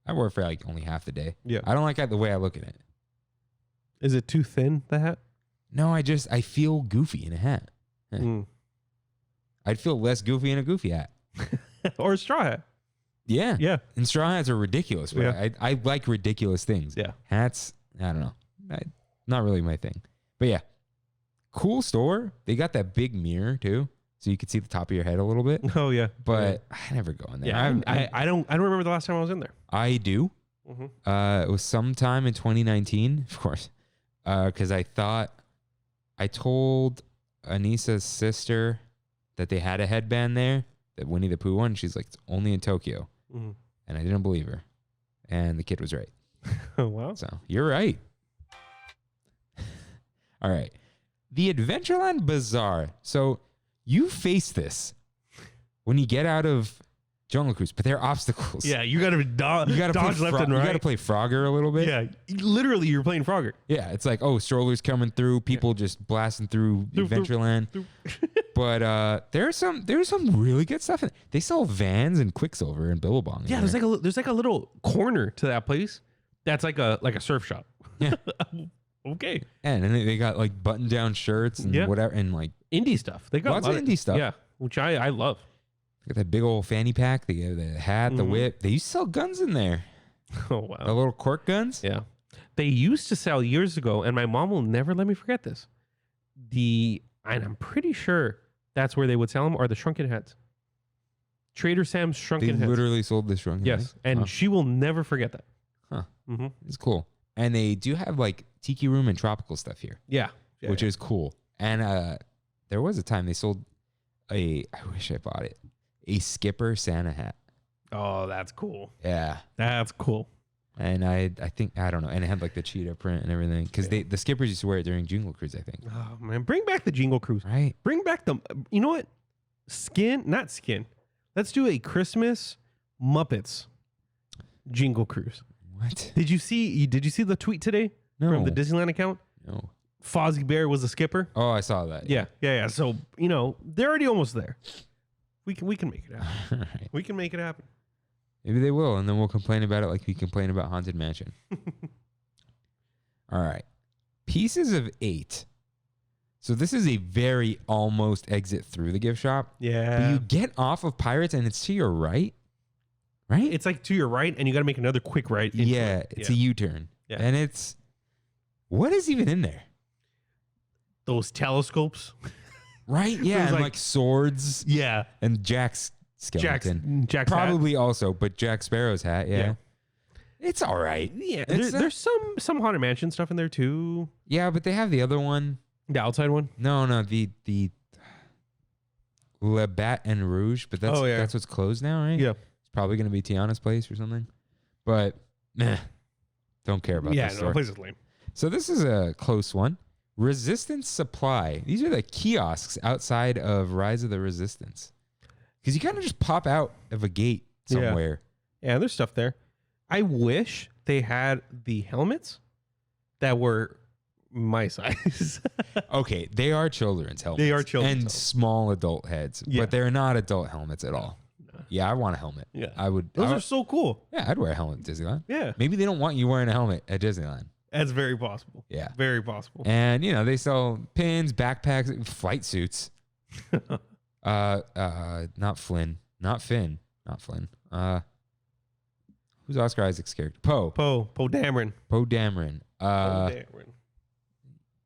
S1: I wore it for like only half the day.
S2: Yeah,
S1: I don't like the way I look at it.
S2: Is it too thin, the hat?
S1: No, I feel goofy in a hat. I'd feel less goofy in a goofy hat.
S2: Or a straw hat.
S1: Yeah.
S2: Yeah.
S1: And straw hats are ridiculous. But
S2: Yeah.
S1: I like ridiculous things.
S2: Yeah.
S1: Hats, I don't know. Not really my thing. But yeah. Cool store. They got that big mirror too. So you could see the top of your head a little bit.
S2: Oh yeah.
S1: But I never go in there.
S2: Yeah. I don't remember the last time I was in there.
S1: I do.
S2: Mm-hmm.
S1: It was sometime in 2019, of course. Because I told Anissa's sister that they had a headband there, that Winnie the Pooh one. She's like, it's only in Tokyo.
S2: Mm-hmm.
S1: And I didn't believe her. And the kid was right.
S2: Oh, wow.
S1: So you're right. All right. The Adventureland Bazaar. So you face this when you get out of Jungle Cruise, but there are obstacles.
S2: Yeah, you got to dodge left and right.
S1: You got to play Frogger a little bit.
S2: Yeah, literally, you're playing Frogger.
S1: Yeah, it's like, oh, strollers coming through, people just blasting through Adventureland. But there's some really good stuff. They sell Vans and Quicksilver and Billabong.
S2: Yeah, there's like a little corner to that place that's like a surf shop.
S1: Yeah.
S2: Okay.
S1: And they got like button down shirts and whatever, and like
S2: indie stuff. They got
S1: lots of indie stuff.
S2: Yeah, which I love.
S1: Got that big old fanny pack, the hat, the whip. They used to sell guns in there.
S2: Oh wow.
S1: The little cork guns.
S2: Yeah. They used to sell years ago, and my mom will never let me forget this. And I'm pretty sure that's where they would sell them, are the shrunken heads. Trader Sam's shrunken heads.
S1: They literally sold the shrunken heads.
S2: Yes, and she will never forget that.
S1: Huh.
S2: Mm-hmm.
S1: It's cool. And they do have like tiki room and tropical stuff here.
S2: Yeah.
S1: Which is cool. And there was a time they sold I wish I bought it, a Skipper Santa hat.
S2: Oh, that's cool.
S1: Yeah.
S2: That's cool.
S1: And I think, I don't know. And it had like the cheetah print and everything. Because the Skippers used to wear it during Jungle Cruise, I think.
S2: Oh, man. Bring back the Jingle Cruise.
S1: Right.
S2: Bring back you know what? Not skin. Let's do a Christmas Muppets Jingle Cruise.
S1: What?
S2: Did you see the tweet today from the Disneyland account?
S1: No.
S2: Fozzie Bear was the skipper.
S1: Oh, I saw that.
S2: Yeah. So, they're already almost there. We can make it happen.
S1: All right.
S2: We can make it happen.
S1: Maybe they will, and then we'll complain about it like we complain about Haunted Mansion. All right. Pieces of 8. So this is a very almost exit through the gift shop.
S2: Yeah.
S1: But you get off of Pirates, and it's to your right. Right?
S2: It's like to your right, and you got to make another quick right.
S1: Yeah, it's a U-turn.
S2: Yeah.
S1: And what is even in there?
S2: Those telescopes.
S1: Right? Yeah, and like swords.
S2: Yeah.
S1: And Jack's skeleton.
S2: Jack's
S1: probably
S2: hat.
S1: Also, but Jack Sparrow's hat, yeah. It's all right.
S2: Yeah, there's some Haunted Mansion stuff in there too.
S1: Yeah, but they have the other one.
S2: The outside one?
S1: No, the Le Bat and Rouge, but that's what's closed now, right?
S2: Yeah.
S1: It's probably going to be Tiana's place or something. But, don't care about this store.
S2: Yeah, no, place is lame.
S1: So this is a close one. Resistance Supply. These are the kiosks outside of Rise of the Resistance. Because you kind of just pop out of a gate somewhere.
S2: Yeah, there's stuff there. I wish they had the helmets that were my size.
S1: Okay, they are children's helmets.
S2: They are children's
S1: and
S2: helmets.
S1: small adult heads, but they're not adult helmets at all.
S2: No.
S1: Yeah, I want a helmet.
S2: Yeah,
S1: I would.
S2: Those are so cool.
S1: Yeah, I'd wear a helmet at Disneyland.
S2: Yeah,
S1: maybe they don't want you wearing a helmet at Disneyland.
S2: That's very possible.
S1: Yeah,
S2: very possible.
S1: And they sell pins, backpacks, flight suits. Not Flynn, not Finn, not Flynn. Who's Oscar Isaac's character? Poe
S2: Dameron.
S1: Poe Dameron.
S2: Dameron.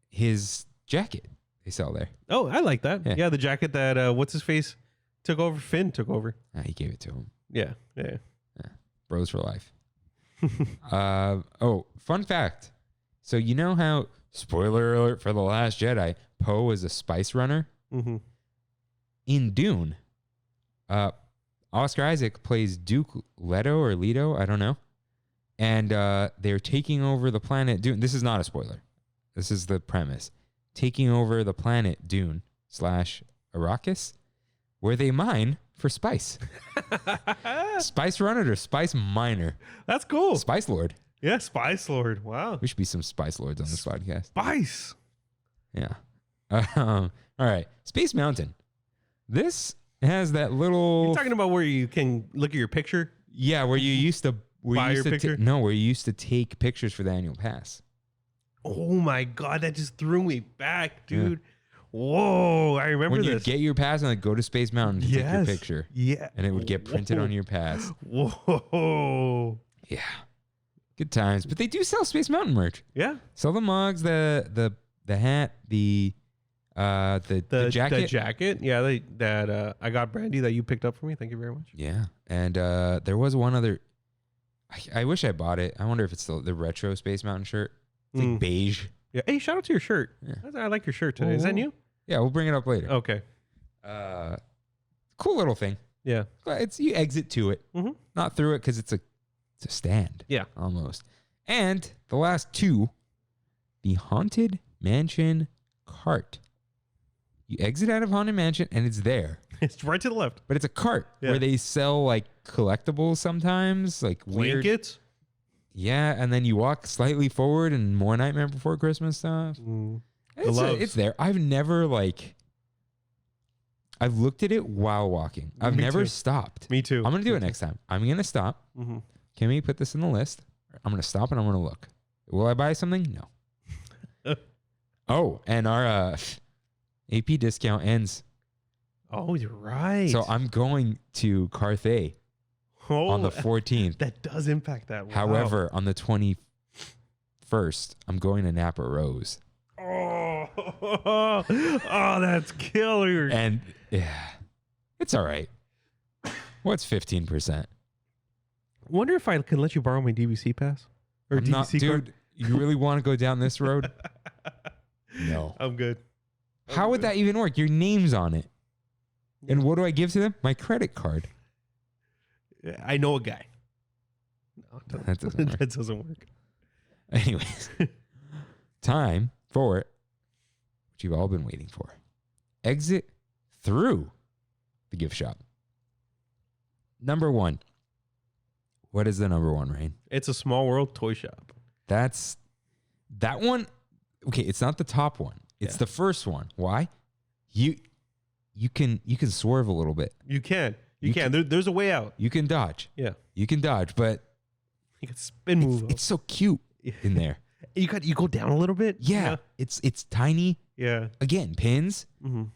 S1: His jacket they sell there.
S2: Oh, I like that. Yeah, the jacket that what's his face took over. Finn took over.
S1: He gave it to him.
S2: Yeah.
S1: Bros for life. Fun fact. So you know how, spoiler alert for The Last Jedi, Poe is a spice runner?
S2: Mm-hmm.
S1: In Dune, Oscar Isaac plays Duke Leto, I don't know. And they're taking over the planet Dune. This is not a spoiler. This is the premise. Taking over the planet Dune / Arrakis, where they mine for spice. Spice runner or spice miner?
S2: That's cool.
S1: Spice Lord.
S2: Yeah, Spice Lord. Wow.
S1: We should be some Spice Lords on this podcast.
S2: Spice.
S1: Yeah. All right. Space Mountain. This has that little...
S2: You're talking about where you can look at your picture?
S1: Yeah, where you used to...
S2: Buy your picture?
S1: Where you used to take pictures for the annual pass.
S2: Oh my God, that just threw me back, dude. Yeah. Whoa, I remember
S1: when
S2: this.
S1: you get your pass and like go to Space Mountain to take your picture.
S2: Yeah.
S1: And it would get printed on your pass.
S2: Whoa.
S1: Yeah. Good times. But they do sell Space Mountain merch.
S2: Yeah.
S1: Sell the mugs, the hat, the jacket.
S2: The jacket. Yeah, that I got Brandy that you picked up for me. Thank you very much.
S1: Yeah. And there was one other. I wish I bought it. I wonder if it's the retro Space Mountain shirt. It's like beige.
S2: Yeah. Hey, shout out to your shirt.
S1: Yeah.
S2: I like your shirt today. Is that new?
S1: Yeah, we'll bring it up later.
S2: Okay.
S1: Cool little thing.
S2: Yeah.
S1: It's you exit to it, not through it because it's a stand.
S2: Yeah.
S1: Almost. And the last two, the Haunted Mansion cart. You exit out of Haunted Mansion and it's there.
S2: It's right to the left.
S1: But it's a cart where they sell like collectibles sometimes, like weird.
S2: Blankets?
S1: Yeah, and then you walk slightly forward and more Nightmare Before Christmas stuff. It's there. I've never I've looked at it while walking. I've never stopped.
S2: Me too.
S1: I'm going to do it next time. I'm going to stop. Can we put this in the list? I'm going to stop and I'm going to look. Will I buy something? No. Oh, and our AP discount ends.
S2: Oh, you're right.
S1: So I'm going to Carthay on the 14th.
S2: That does impact that. Wow.
S1: However, on the 21st, I'm going to Napa Rose.
S2: Oh, that's killer.
S1: And yeah, it's all right. What's 15%?
S2: Wonder if I can let you borrow my DVC pass or
S1: I'm
S2: DVC
S1: not,
S2: card.
S1: dude, you really want to go down this road? No.
S2: I'm good.
S1: How would that even work? Your name's on it. And what do I give to them? My credit card.
S2: I know a guy. No,
S1: That doesn't work.
S2: That doesn't work.
S1: Anyways, time for it, which you've all been waiting for. Exit through the gift shop. Number one. What is the number one, Rain?
S2: It's a Small World toy shop.
S1: That one. Okay, it's not the top one. It's the first one. Why? You can swerve a little bit.
S2: You can. You can. There's a way out.
S1: You can dodge.
S2: Yeah.
S1: You can dodge, but
S2: you can spin move.
S1: It's so cute in there.
S2: You go down a little bit.
S1: Yeah. It's tiny.
S2: Yeah.
S1: Again, pins,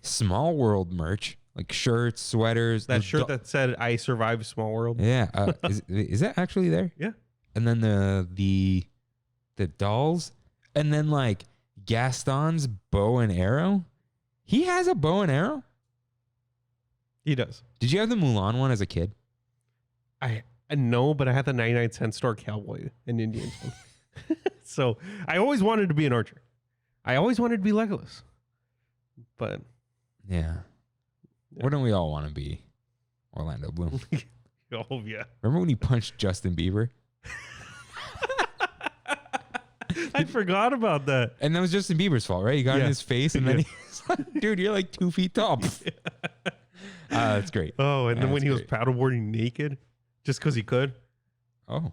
S1: Small World merch, like shirts, sweaters.
S2: That shirt that said "I survived Small World."
S1: Yeah. Is that actually there?
S2: Yeah.
S1: And then the dolls, and then like Gaston's bow and arrow. He has a bow and arrow.
S2: He does.
S1: Did you have the Mulan one as a kid?
S2: I know, but I had the 99-cent store cowboy and Indian one. So I always wanted to be an archer. I always wanted to be Legolas. But
S1: yeah. Wouldn't we all want to be Orlando Bloom?
S2: Oh yeah.
S1: Remember when he punched Justin Bieber?
S2: I forgot about that.
S1: And that was Justin Bieber's fault, right? He got in his face and then he's like, dude, you're like 2 feet tall. That's great.
S2: Oh, and then when he was paddleboarding naked, just because he could.
S1: Oh.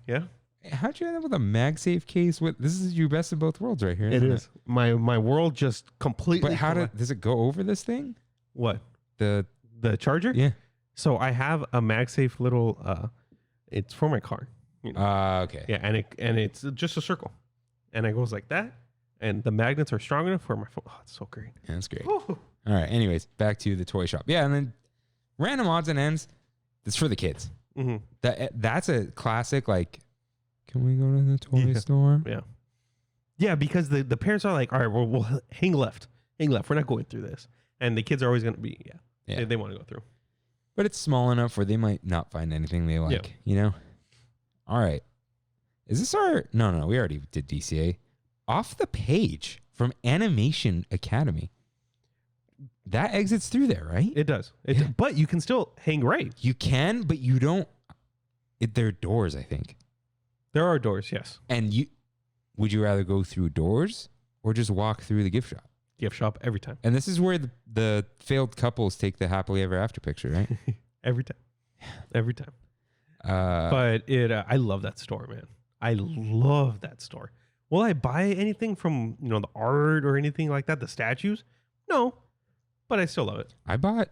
S2: Yeah.
S1: How'd you end up with a MagSafe case? This is your best of both worlds right here.
S2: It is. My world just completely.
S1: But how does it go over this thing?
S2: What?
S1: The
S2: charger?
S1: Yeah.
S2: So I have a MagSafe little. It's for my car. You know?
S1: Okay.
S2: Yeah, and it's just a circle, and it goes like that, and the magnets are strong enough for my phone. Oh, it's so great.
S1: Yeah, that's great.
S2: Ooh.
S1: All right. Anyways, back to the toy shop. Yeah, and then random odds and ends. It's for the kids.
S2: Mm-hmm.
S1: That's a classic. Like, can we go to the toy store?
S2: Yeah. Yeah, because the parents are like, all right, we'll hang left. We're not going through this, and the kids are always going to be they want to go through.
S1: But it's small enough where they might not find anything they like. You know. All right. Is this our... No, we already did DCA. Off the page from Animation Academy. That exits through there, right?
S2: It does. But you can still hang right.
S1: You can, but you don't... There are doors, I think.
S2: There are doors, yes.
S1: And would you rather go through doors or just walk through the gift shop?
S2: Gift shop every time.
S1: And this is where the failed couples take the happily ever after picture, right?
S2: Every time. But I love that store, man. I love that store. Will I buy anything from the art or anything like that? The statues? No, but I still love it.
S1: I bought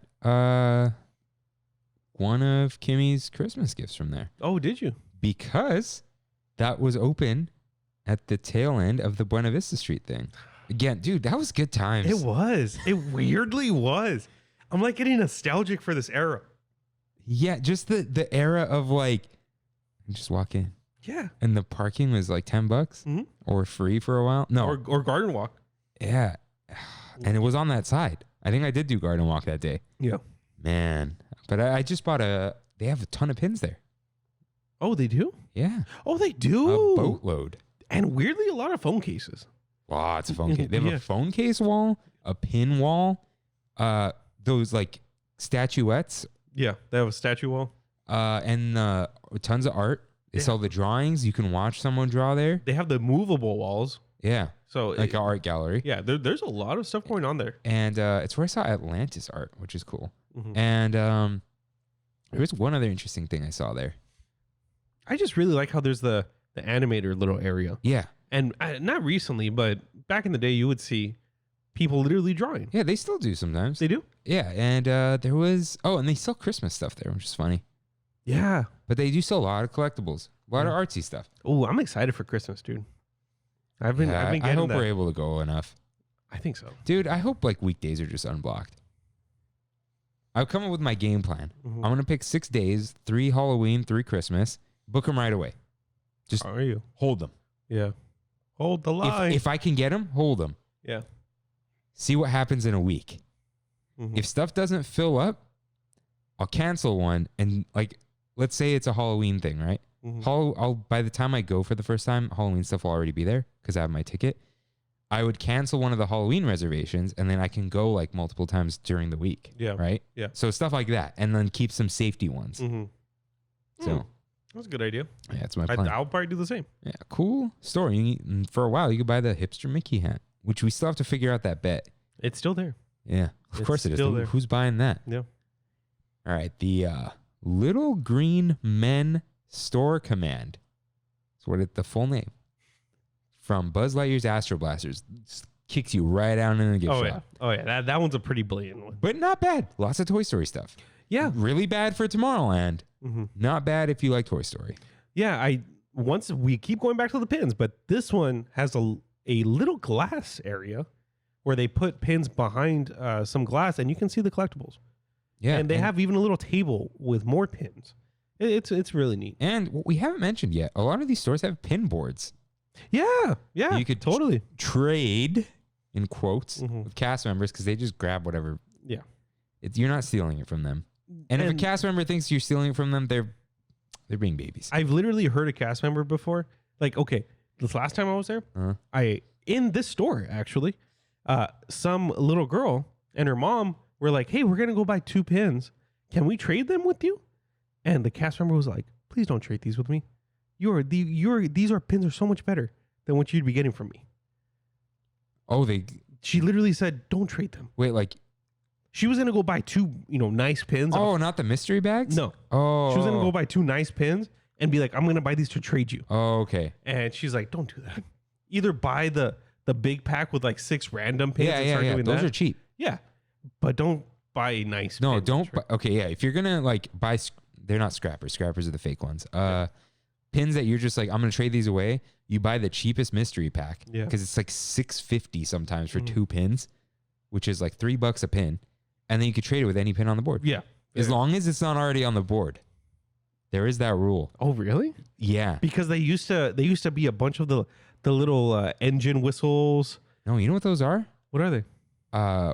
S1: one of Kimmy's Christmas gifts from there.
S2: Oh, did you?
S1: Because that was open at the tail end of the Buena Vista Street thing. Again, dude, that was good times.
S2: It was. It weirdly was. I'm like getting nostalgic for this era.
S1: Yeah, just the era of like, just walk in.
S2: Yeah.
S1: And the parking was like $10 or free for a while. No.
S2: Or garden walk.
S1: Yeah. And it was on that side. I think I did do garden walk that day.
S2: Yeah.
S1: Man. But I just bought they have a ton of pins there.
S2: Oh, they do?
S1: Yeah.
S2: Oh, they do.
S1: A boatload.
S2: And weirdly, a lot of phone cases.
S1: Lots of phone case. They have a phone case wall, a pin wall, those like statuettes.
S2: Yeah, they have a statue wall.
S1: And tons of art. They sell the drawings. You can watch someone draw there.
S2: They have the movable walls.
S1: Yeah.
S2: So
S1: like an art gallery.
S2: Yeah, there's a lot of stuff going on there.
S1: And it's where I saw Atlantis art, which is cool. And there was one other interesting thing I saw there.
S2: I just really like how there's the animator little area.
S1: Yeah.
S2: And not recently, but back in the day, you would see people literally drawing.
S1: Yeah, they still do sometimes.
S2: They do?
S1: Yeah, and there was... Oh, and they sell Christmas stuff there, which is funny.
S2: Yeah.
S1: But they do sell a lot of collectibles. A lot of artsy stuff.
S2: Oh, I'm excited for Christmas, dude. I've been getting
S1: I hope
S2: that.
S1: we're able to go enough.
S2: I think so.
S1: Dude, I hope like weekdays are just unblocked. I've come up with my game plan. I'm going to pick 6 days, 3 Halloween, 3 Christmas. Book them right away. Just
S2: How are you?
S1: hold them.
S2: Yeah. Hold the line.
S1: If I can get them, hold them.
S2: Yeah.
S1: See what happens in a week. If stuff doesn't fill up, I'll cancel one. And like, let's say it's a Halloween thing, right? By the time I go for the first time, Halloween stuff will already be there because I have my ticket. I would cancel one of the Halloween reservations and then I can go like multiple times during the week.
S2: Yeah.
S1: Right?
S2: Yeah.
S1: So stuff like that. And then keep some safety ones. So
S2: that's a good idea.
S1: yeah, that's my plan.
S2: I'll probably do the same.
S1: Yeah, cool story. For a while, you could buy the hipster Mickey hat, which we still have to figure out that bet.
S2: It's still there.
S1: Yeah, of course it is.
S2: still there.
S1: Who's buying that?
S2: Yeah.
S1: All right, the Little Green Men Store Command. That's what the full name. From Buzz Lightyear's Astro Blasters. Just kicks you right down in the gift shop.
S2: Oh yeah. That one's a pretty blatant one.
S1: But not bad. Lots of Toy Story stuff.
S2: Yeah.
S1: Really bad for Tomorrowland. Not bad if you like Toy Story.
S2: Yeah. Once we keep going back to the pins, but this one has a little glass area where they put pins behind some glass and you can see the collectibles.
S1: Yeah.
S2: And they have even a little table with more pins. It's really neat.
S1: And what we haven't mentioned yet, a lot of these stores have pin boards.
S2: Yeah. Yeah.
S1: You could
S2: totally
S1: trade in quotes with cast members because they just grab whatever.
S2: Yeah.
S1: You're not stealing it from them. And if a cast member thinks you're stealing it from them, they're being babies.
S2: I've literally heard a cast member before. Like, okay, this last time I was there, in this store actually, some little girl and her mom were like, "Hey, we're gonna go buy 2 pins. Can we trade them with you?" And the cast member was like, "Please don't trade these with me. These pins are so much better than what you'd be getting from me."
S1: Oh,
S2: She literally said, "Don't trade them."
S1: wait, like,
S2: She was gonna go buy 2, nice pins.
S1: oh, not the mystery bags?
S2: No.
S1: Oh.
S2: She was gonna go buy 2 nice pins and be like, "I'm gonna buy these to trade you."
S1: Oh, okay.
S2: And she's like, "Don't do that. Either buy the big pack with like 6 random pins and start doing
S1: Those
S2: that.
S1: are cheap.
S2: Yeah, but don't buy nice.
S1: No,
S2: pins.
S1: don't. Okay, yeah. If you're gonna like buy, they're not scrappers. Scrappers are the fake ones. Pins that you're just like, I'm gonna trade these away. You buy the cheapest mystery pack.
S2: Yeah.
S1: Because it's like $6.50 sometimes for 2 pins, which is like $3 a pin, and then you could trade it with any pin on the board.
S2: Yeah,
S1: As long as it's not already on the board. There is that rule.
S2: Oh, really?
S1: Yeah.
S2: Because they used to be a bunch of the little engine whistles.
S1: No, you know what those are?
S2: What are they?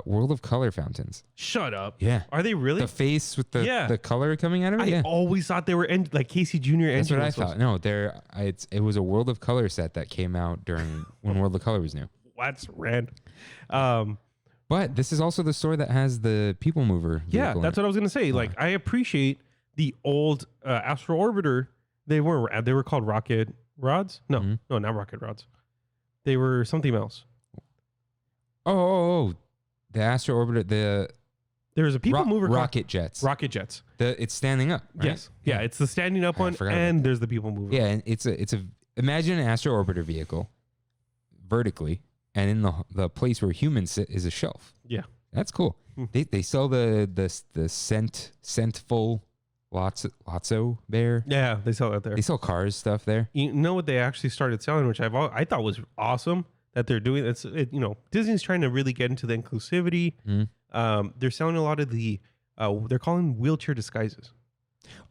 S1: World of Color fountains.
S2: Shut up.
S1: Yeah.
S2: Are they really?
S1: The face with the color coming out of it.
S2: I
S1: Yeah.
S2: always thought they were like Casey Jr.
S1: That's
S2: engine
S1: what
S2: whistles.
S1: I thought. No, it was a World of Color set that came out during when World of Color was new.
S2: That's random.
S1: But this is also the store that has the People Mover.
S2: Yeah, that's what I was gonna say. Like, I appreciate the old Astro Orbiter. They were called rocket rods. No, no, not rocket rods. They were something else.
S1: Oh, the Astro Orbiter.
S2: There was a People Mover
S1: rocket jets.
S2: Rocket jets.
S1: It's standing up. Right?
S2: Yes. Yeah, it's the standing up one, and there's the People Mover.
S1: Yeah, and it's a imagine an Astro Orbiter vehicle vertically, and in the place where humans sit is a shelf.
S2: Yeah,
S1: that's cool. They sell the scentful Lotso bear.
S2: Yeah, they sell that there.
S1: They sell cars stuff there.
S2: You know what they actually started selling, which I thought was awesome? that they're doing. Disney's trying to really get into the inclusivity. They're selling a lot of the they're calling wheelchair disguises.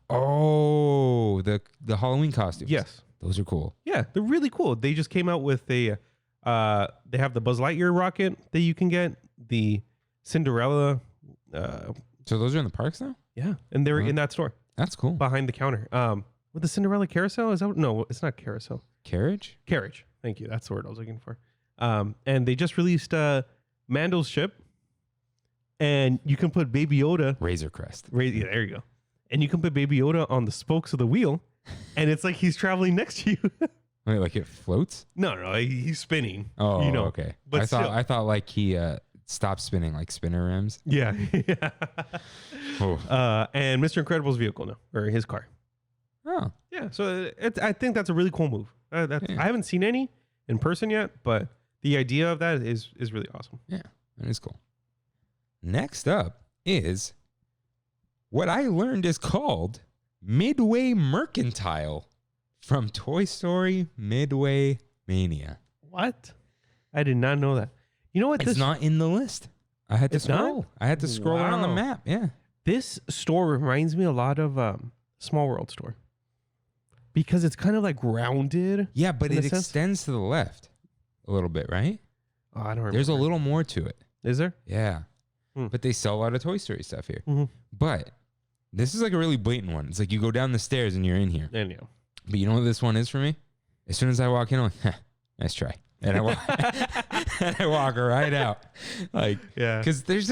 S1: Oh, the Halloween costumes.
S2: Yes,
S1: those are cool.
S2: Yeah, they're really cool. They just came out with they have the Buzz Lightyear rocket that you can get, the Cinderella.
S1: So those are in the parks now?
S2: Yeah, and they're in that store.
S1: That's cool.
S2: Behind the counter. With the Cinderella carousel? No, it's not carousel.
S1: Carriage?
S2: Carriage. Thank you. That's the word I was looking for. And they just released Mando's ship, and you can put Baby Yoda.
S1: Razor Crest.
S2: Yeah, there you go. And you can put Baby Yoda on the spokes of the wheel, and it's like he's traveling next to you.
S1: Wait, like it floats?
S2: No, he's spinning.
S1: Oh, okay.
S2: But
S1: I thought like he stopped spinning like spinner rims.
S2: Yeah.
S1: Oh.
S2: And Mr. Incredible's vehicle now, or his car.
S1: Oh.
S2: Yeah, so I think that's a really cool move. I haven't seen any in person yet, but the idea of that is really awesome.
S1: Yeah, that is cool. Next up is what I learned is called Midway Mercantile from Toy Story Midway Mania.
S2: What? I did not know that. You know what?
S1: It's not in the list. I had to scroll.
S2: Not?
S1: I had to scroll it on the map. Yeah.
S2: This store reminds me a lot of Small World store. Because it's kind of like rounded.
S1: Yeah, but it extends to the left a little bit, right?
S2: Oh, I don't remember.
S1: There's a little more to it.
S2: Is there?
S1: Yeah. But they sell a lot of Toy Story stuff here.
S2: Mm-hmm.
S1: But this is like a really blatant one. It's like you go down the stairs and you're in here.
S2: And yeah.
S1: But you know what this one is for me? As soon as I walk in, I'm like, nice try. And I walk, and I walk right out. Like,
S2: yeah.
S1: Because there's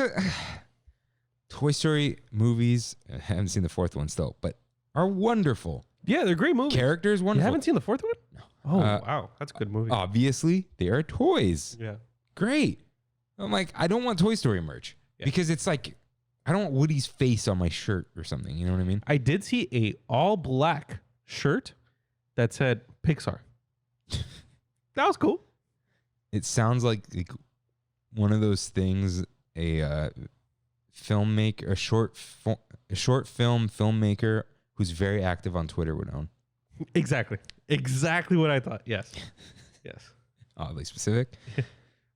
S1: Toy Story movies, I haven't seen the fourth one still, but are wonderful.
S2: Yeah, they're great movies.
S1: Characters, wonderful.
S2: You haven't seen the fourth one?
S1: No.
S2: Oh, wow. That's a good movie.
S1: Obviously, they are toys.
S2: Yeah.
S1: Great. I'm like, I don't want Toy Story merch because it's like, I don't want Woody's face on my shirt or something. You know what I mean?
S2: I did see a all black shirt that said Pixar. That was cool.
S1: It sounds like one of those things a filmmaker, a short film filmmaker who's very active on Twitter would own.
S2: Exactly what I thought. Yes.
S1: Oddly specific.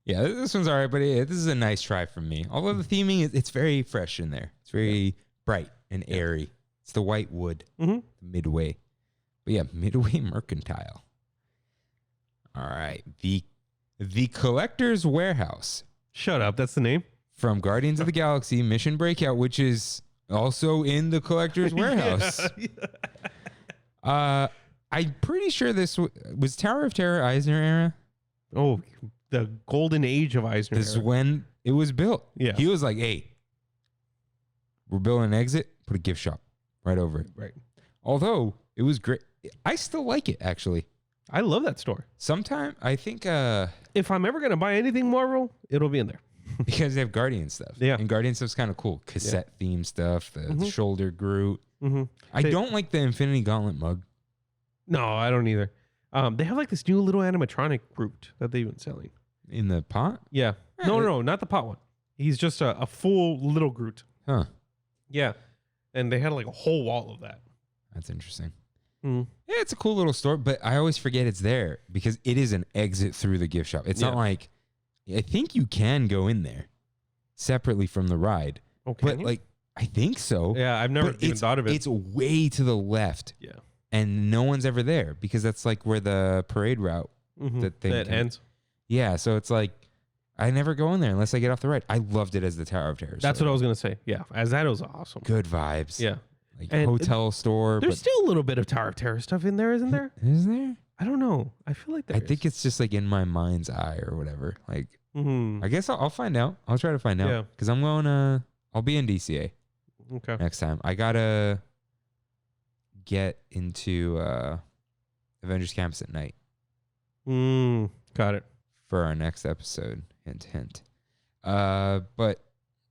S1: Yeah, this one's all right, but this is a nice try from me. Although the theming it's very fresh in there. It's very bright and airy. It's the white wood, Midway. But yeah, Midway Mercantile. All right, the Collector's Warehouse.
S2: Shut up. That's the name?
S1: From Guardians of the Galaxy Mission Breakout, which is also in the Collector's Warehouse. I'm pretty sure this was Tower of Terror Eisner era.
S2: Oh, the golden age of Eisner.
S1: This is when it was built.
S2: Yeah.
S1: He was like, hey, we're building an exit, put a gift shop right over it.
S2: Right.
S1: Although it was great. I still like it, actually.
S2: I love that store.
S1: Sometime, I think...
S2: if I'm ever going to buy anything Marvel, it'll be in there.
S1: Because they have Guardian stuff.
S2: Yeah.
S1: And Guardian stuff's kind of cool. Cassette theme stuff, the shoulder Groot. I don't like the Infinity Gauntlet mug.
S2: No, I don't either. They have like this new little animatronic Groot that they've been selling.
S1: In the pot?
S2: Yeah. No, not the pot one. He's just a full little Groot.
S1: Huh.
S2: Yeah. And they had like a whole wall of that.
S1: That's interesting.
S2: Mm.
S1: Yeah, it's a cool little store, but I always forget it's there because it is an exit through the gift shop. It's not like, I think you can go in there separately from the ride.
S2: Okay.
S1: But like, I think so.
S2: Yeah, I've never even thought of it.
S1: It's way to the left.
S2: Yeah.
S1: And no one's ever there because that's like where the parade route that
S2: ends.
S1: Yeah, so it's like I never go in there unless I get off the ride. I loved it as the Tower of Terror.
S2: That's what I was gonna say. Yeah, as that was awesome.
S1: Good vibes.
S2: Yeah,
S1: like
S2: and
S1: hotel store.
S2: There's still a little bit of Tower of Terror stuff in there, isn't there?
S1: Is there?
S2: I don't know. I feel like there.
S1: I think it's just like in my mind's eye or whatever. Like,
S2: I
S1: guess I'll find out. I'll try to find out because I'm going to. I'll be in DCA.
S2: Okay.
S1: Next time I gotta get into Avengers Campus at night.
S2: Got it.
S1: For our next episode. Hint, hint. But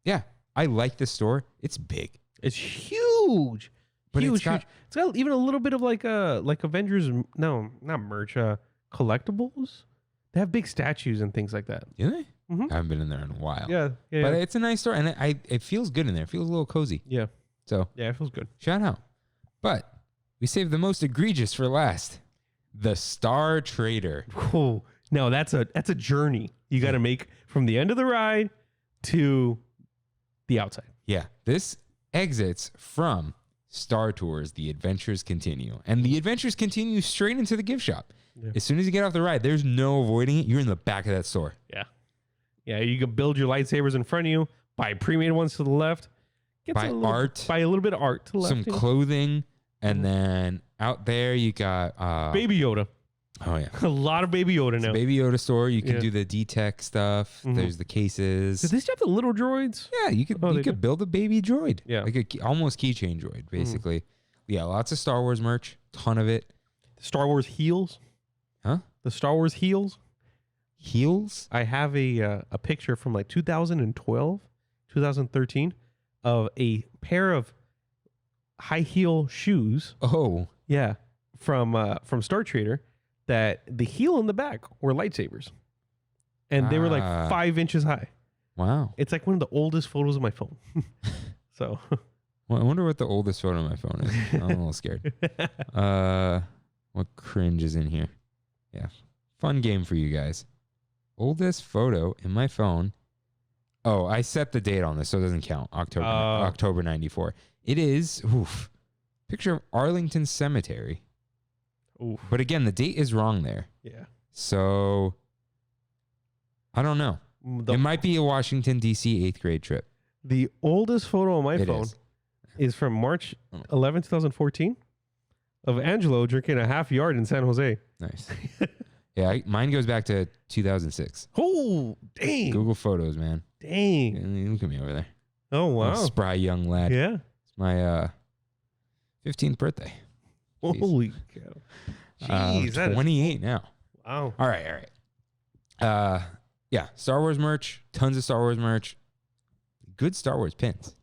S1: yeah, I like this store. It's big.
S2: It's huge.
S1: But
S2: huge. It's got even a little bit of like Avengers. No, not merch. Collectibles. They have big statues and things like that.
S1: Do they? I haven't been in there in a while.
S2: Yeah.
S1: But it's a nice store, and it feels good in there. It feels a little cozy.
S2: Yeah.
S1: So
S2: yeah, it feels good.
S1: Shout out. But we saved the most egregious for last. The Star Trader.
S2: Oh, No, that's a journey you got to make from the end of the ride to the outside.
S1: Yeah. This exits from Star Tours. The adventures continue. And the adventures continue straight into the gift shop. Yeah. As soon as you get off the ride, there's no avoiding it. You're in the back of that store.
S2: Yeah. Yeah, you can build your lightsabers in front of you, buy pre-made ones to the left.
S1: Buy a
S2: little bit of art to the left.
S1: Some clothing. And then out there you got...
S2: Baby Yoda.
S1: Oh, yeah.
S2: A lot of Baby Yoda now.
S1: Baby Yoda store. You can do the D-Tech stuff.
S2: Mm-hmm.
S1: There's the cases.
S2: Do they still have the little droids?
S1: Yeah, you could build a baby droid.
S2: Yeah.
S1: Like almost keychain droid, basically. Yeah, lots of Star Wars merch. Ton of it.
S2: Star Wars heels.
S1: Huh?
S2: The Star Wars heels.
S1: Heels?
S2: I have a picture from like 2012, 2013 of a pair of high heel shoes.
S1: Oh.
S2: Yeah. From Star Trader, that the heel and the back were lightsabers. And they were like 5 inches high.
S1: Wow.
S2: It's like one of the oldest photos of my phone. So.
S1: Well, I wonder what the oldest photo of my phone is. I'm a little scared. What cringe is in here? Yeah. Fun game for you guys. Oldest photo in my phone. Oh, I set the date on this, so it doesn't count. October 94. It is, picture of Arlington Cemetery.
S2: Oof.
S1: But again, the date is wrong there.
S2: Yeah.
S1: So, I don't know. It might be a Washington, D.C. 8th grade trip.
S2: The oldest photo on my phone is from March 11, 2014 of Angelo drinking a half yard in San Jose.
S1: Nice. Yeah, mine goes back to 2006.
S2: Oh, dang.
S1: Google Photos, man.
S2: Dang.
S1: Look at me over there.
S2: Oh, wow.
S1: A spry young lad.
S2: Yeah.
S1: It's my 15th birthday. Jeez.
S2: Holy cow. Jeez.
S1: 28 now.
S2: Wow.
S1: All right. Yeah, Star Wars merch. Tons of Star Wars merch. Good Star Wars pins.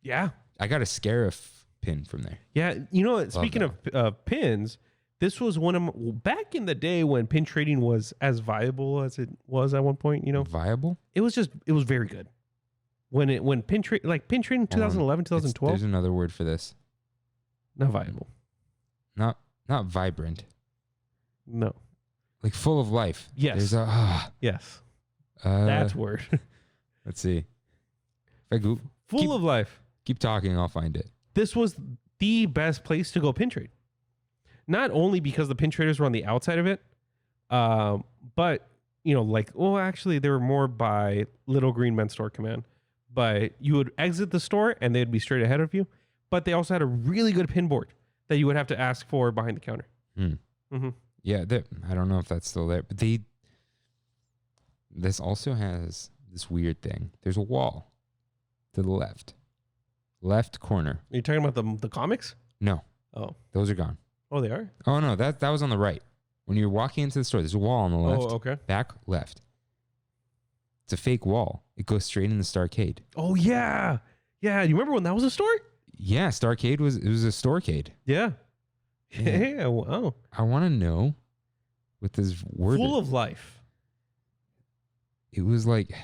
S2: Yeah.
S1: I got a Scarif pin from there.
S2: Yeah. You know, speaking of pins, this was one of back in the day when pin trading was as viable as it was at one point, you know.
S1: Viable?
S2: It was very good. When pin trading 2011, 2012.
S1: There's another word for this.
S2: Not viable.
S1: Not vibrant.
S2: No.
S1: Like full of life.
S2: Yes.
S1: There's
S2: yes. That's word.
S1: Let's see. If I
S2: full of life.
S1: Keep talking, I'll find it.
S2: This was the best place to go pin trade. Not only because the pin traders were on the outside of it, but, you know, actually, they were more by Little Green Men Store Command. But you would exit the store and they'd be straight ahead of you. But they also had a really good pin board that you would have to ask for behind the counter. Mm-hmm.
S1: Yeah, I don't know if that's still there. But this also has this weird thing. There's a wall to the left corner.
S2: Are you talking about the comics?
S1: No.
S2: Oh,
S1: those are gone.
S2: Oh, they are?
S1: Oh no, that was on the right. When you're walking into the store, there's a wall on the left.
S2: Oh, okay.
S1: Back left. It's a fake wall. It goes straight in the Starcade.
S2: Oh yeah, yeah. You remember when that was a store?
S1: Yeah, Starcade was a Storecade.
S2: Yeah. Yeah. Wow.
S1: I want to know what this word
S2: full of life.
S1: It was like,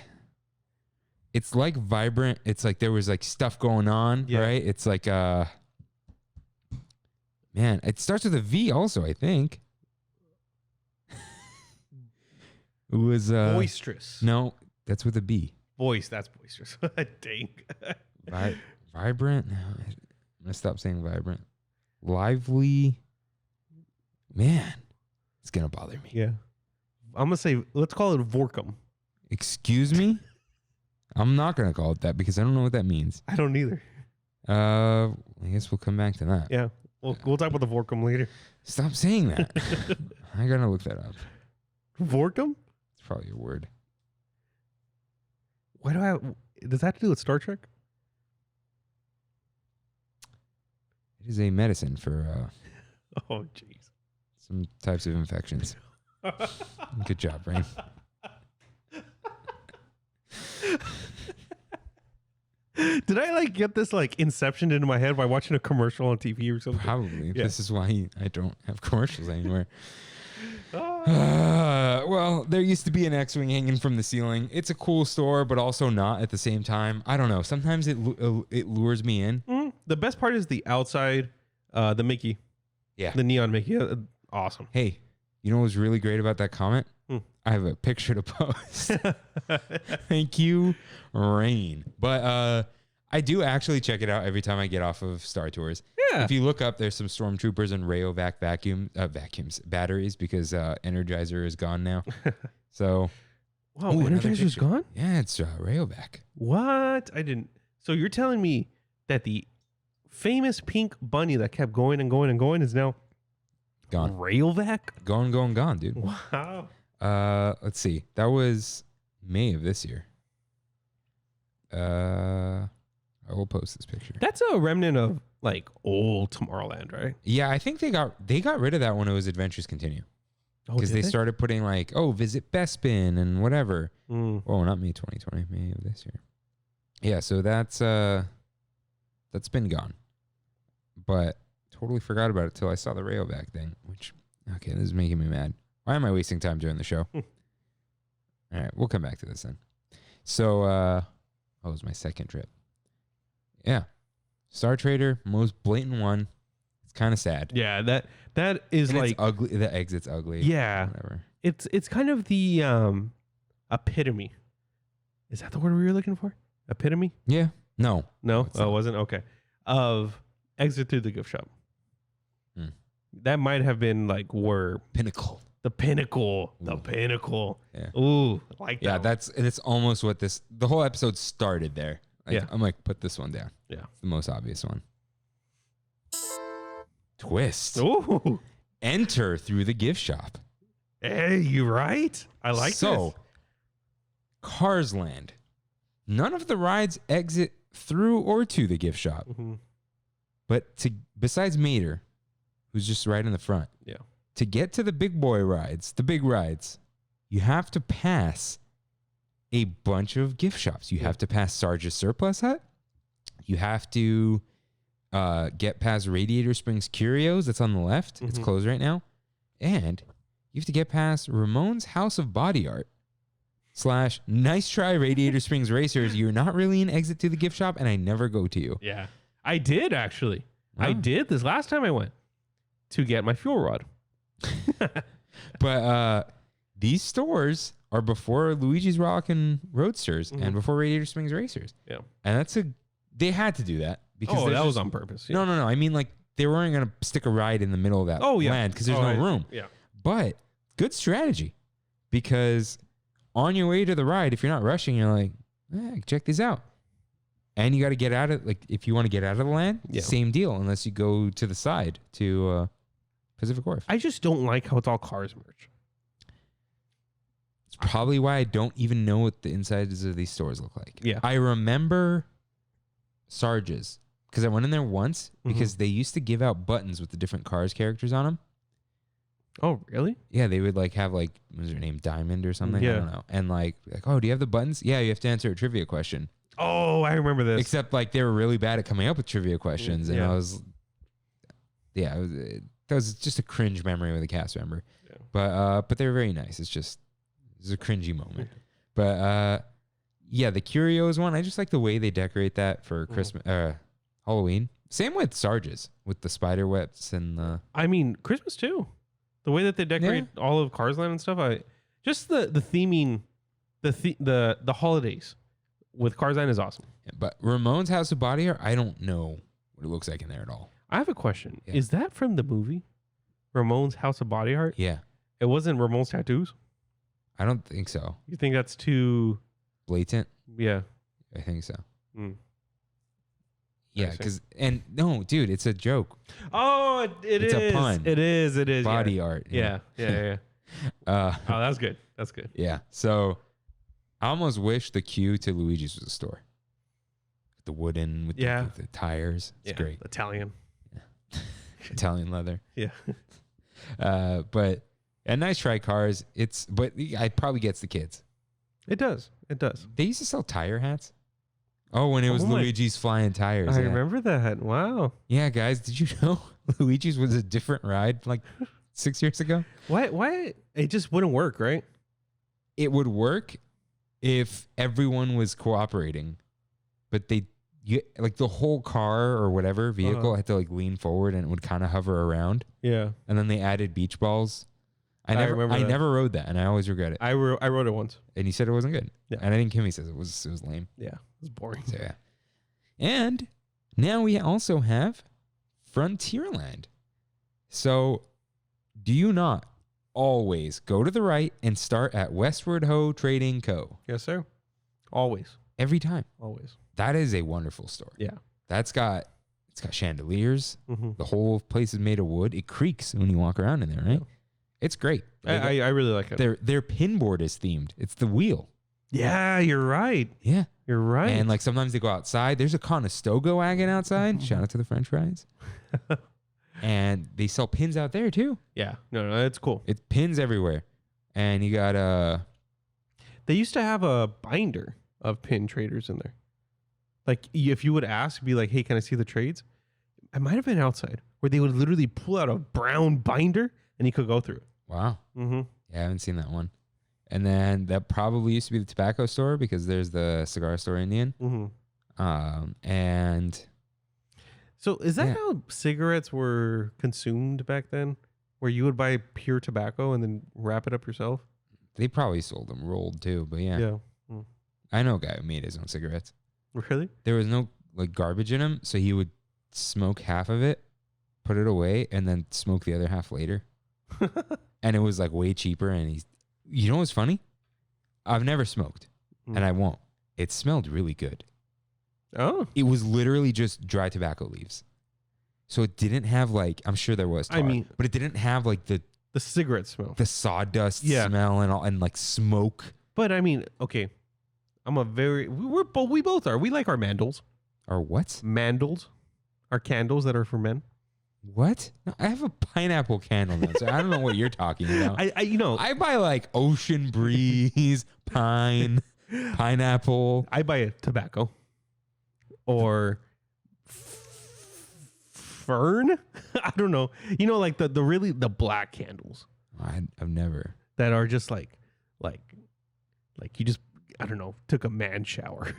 S1: it's like vibrant. It's like there was like stuff going on, right? It's like man, it starts with a V also, I think. It was
S2: boisterous.
S1: No, that's with a B.
S2: That's boisterous. Dang.
S1: Vibrant. No, I'm gonna stop saying vibrant. Lively. Man, it's gonna bother me.
S2: Yeah. I'm gonna say, let's call it Vorkum.
S1: Excuse me? I'm not gonna call it that because I don't know what that means.
S2: I don't either.
S1: I guess we'll come back to that.
S2: Yeah. We'll talk about the Vorkum later.
S1: Stop saying that. I gotta look that up.
S2: Vorkum?
S1: It's probably a word.
S2: Does that have to do with Star Trek?
S1: It is a medicine for
S2: oh jeez,
S1: some types of infections. Good job, Rain.
S2: Did I get this inception into my head by watching a commercial on TV or something?
S1: Probably.
S2: Yeah.
S1: This is why I don't have commercials anymore. Well, there used to be an X-Wing hanging from the ceiling. It's a cool store, but also not at the same time. I don't know. Sometimes it lures me in.
S2: The best part is the outside, the Mickey.
S1: Yeah.
S2: The neon Mickey. Awesome.
S1: Hey, you know what was really great about that comment? I have a picture to post. Thank you, Rain. But I do actually check it out every time I get off of Star Tours.
S2: Yeah.
S1: If you look up, there's some stormtroopers and Rayovac batteries because Energizer is gone now. So,
S2: wow, Energizer's gone?
S1: Yeah, it's Rayovac.
S2: What? I didn't. So you're telling me that the famous pink bunny that kept going and going and going is now
S1: gone.
S2: Rayovac?
S1: Gone, dude.
S2: Wow.
S1: Let's see. That was May of this year. I will post this picture.
S2: That's a remnant of like old Tomorrowland, right?
S1: Yeah, I think they got rid of that when it was Adventures Continue. Because they started putting like, visit Bespin and whatever. Oh, not May 2020, May of this year. Yeah, so that's been gone. But totally forgot about it till I saw the Rayovac thing, which, okay, this is making me mad. Why am I wasting time during the show? All right, we'll come back to this then. So, it was my second trip. Yeah. Star Trader, most blatant one. It's kind of sad.
S2: Yeah, that is
S1: and
S2: like
S1: it's ugly. The exit's ugly.
S2: Yeah.
S1: Whatever.
S2: It's kind of the epitome. Is that the word we were looking for? Epitome?
S1: Yeah. No.
S2: No? Oh, it wasn't? Okay. Of exit through the gift shop. That might have been like
S1: pinnacle.
S2: The pinnacle.
S1: Ooh.
S2: The pinnacle.
S1: Yeah.
S2: Ooh, like that.
S1: Yeah, that's almost what the whole episode started there. Like,
S2: Yeah.
S1: I'm like, put this one down.
S2: Yeah.
S1: It's the most obvious one. Twist.
S2: Ooh.
S1: Enter through the gift shop.
S2: Hey, you right? I like
S1: So, Cars Land. None of the rides exit through or to the gift shop.
S2: this.
S1: But besides Mater, who's just right in the front.
S2: Yeah.
S1: To get to the big rides, you have to pass a bunch of gift shops. You have to pass Sarge's Surplus Hut. You have to get past Radiator Springs Curios. That's on the left. It's closed right now. And you have to get past Ramon's House of Body Art / Nice Try Radiator Springs Racers. You're not really an exit to the gift shop, and I never go to you.
S2: Yeah. I did actually.
S1: Oh.
S2: I did this last time I went to get my fuel rod.
S1: But these stores are before Luigi's Rockin' Roadsters and before Radiator Springs Racers.
S2: Yeah.
S1: And they had to do that. Because
S2: That was on purpose. Yeah.
S1: No. I mean, like, they weren't going to stick a ride in the middle of that land because there's no room.
S2: Yeah.
S1: But good strategy, because on your way to the ride, if you're not rushing, you're like, check these out. And you got to get out of, like, if you want to get out of the land, same deal, unless you go to the side to Pacific Wharf.
S2: I just don't like how it's all Cars merch.
S1: It's probably why I don't even know what the insides of these stores look like.
S2: Yeah.
S1: I remember Sarge's because I went in there once because they used to give out buttons with the different Cars characters on them.
S2: Oh, really?
S1: Yeah, they would like have like, what was her name, Diamond or something?
S2: Yeah.
S1: I don't know. And like, oh, do you have the buttons? Yeah, you have to answer a trivia question.
S2: Oh, I remember this.
S1: Except like they were really bad at coming up with trivia questions, and that was just a cringe memory with a cast member. Yeah. But they were very nice. It's a cringy moment. But the Curios one, I just like the way they decorate that for Christmas, Halloween. Same with Sarge's with the spider webs and the.
S2: I mean, Christmas too. The way that they decorate all of Cars Land and stuff. Just the theming, the holidays with Cars Land is awesome.
S1: Yeah, but Ramon's House of Body Art, I don't know what it looks like in there at all.
S2: I have a question.
S1: Yeah.
S2: Is that from the movie Ramon's House of Body Art?
S1: Yeah.
S2: It wasn't Ramon's Tattoos?
S1: I don't think so.
S2: You think that's too
S1: Blatant?
S2: Yeah.
S1: I think so.
S2: I
S1: Yeah,
S2: see.
S1: because no, dude, it's a joke.
S2: Oh, it's
S1: a pun.
S2: It is.
S1: Body art.
S2: Yeah. Oh, that's good. That's good.
S1: Yeah. So I almost wish the queue to Luigi's was a store. The wooden with the tires. It's great.
S2: Italian.
S1: Italian leather.
S2: Yeah.
S1: But a Nice Try Cars. But it probably gets the kids.
S2: It does.
S1: They used to sell tire hats. Oh, when it was Luigi's Flying Tires.
S2: I remember that. Wow.
S1: Yeah, guys, did you know Luigi's was a different ride like 6 years ago?
S2: Why? It just wouldn't work, right?
S1: It would work if everyone was cooperating, but like the whole car or whatever vehicle had to like lean forward and it would kind of hover around.
S2: Yeah.
S1: And then they added beach balls. I
S2: remember that.
S1: never rode that, and I always regret it.
S2: I rode it once.
S1: And you said it wasn't good.
S2: Yeah.
S1: And I think Kimmy says it was lame.
S2: Yeah, it was boring.
S1: So yeah. And now we also have Frontierland. So do you not always go to the right and start at Westward Ho Trading Co.
S2: Yes, sir. Always.
S1: Every time.
S2: Always.
S1: That is a wonderful store.
S2: Yeah.
S1: It's got chandeliers.
S2: Mm-hmm.
S1: The whole place is made of wood. It creaks when you walk around in there, right?
S2: Yeah.
S1: It's great.
S2: I really like it.
S1: Their pin board is themed. It's the wheel.
S2: Yeah, you're right.
S1: Yeah.
S2: You're right.
S1: And like sometimes they go outside. There's a Conestoga wagon outside. Shout out to the French fries. And they sell pins out there too.
S2: Yeah. No, it's cool.
S1: It's pins everywhere. And you got
S2: They used to have a binder of pin traders in there. Like if you would ask, be like, hey, can I see the trades? I might have been outside where they would literally pull out a brown binder and you could go through it.
S1: wow.
S2: Mm-hmm.
S1: Yeah, I haven't seen that one. And then that probably used to be the tobacco store because there's the cigar store Indian.
S2: Mm-hmm.
S1: And
S2: So is that
S1: Yeah.
S2: how cigarettes were consumed back then? Where you would buy pure tobacco and then wrap it up yourself?
S1: they probably sold them rolled too. But yeah.
S2: Mm.
S1: I know a guy who made his own cigarettes.
S2: Really?
S1: There was no like garbage in them, so he would smoke half of it, put it away, and then smoke the other half later. And it was like way cheaper. And you know what's funny? I've never smoked, and I won't. It smelled really good.
S2: Oh.
S1: It was literally just dry tobacco leaves. So it didn't have like, I'm sure there was tar, but it didn't have like the
S2: cigarette smell.
S1: the sawdust smell and all, and like smoke.
S2: But I mean, okay. We both are. We like our mandals.
S1: Or what?
S2: Mandals. Our candles that are for men.
S1: What? No, I have a pineapple candle now, so I don't know what you're talking about.
S2: I
S1: buy like ocean breeze, pineapple.
S2: I buy a tobacco. Or fern? I don't know. You know, like the black candles
S1: I've never.
S2: that are just like you just, I don't know, took a man shower.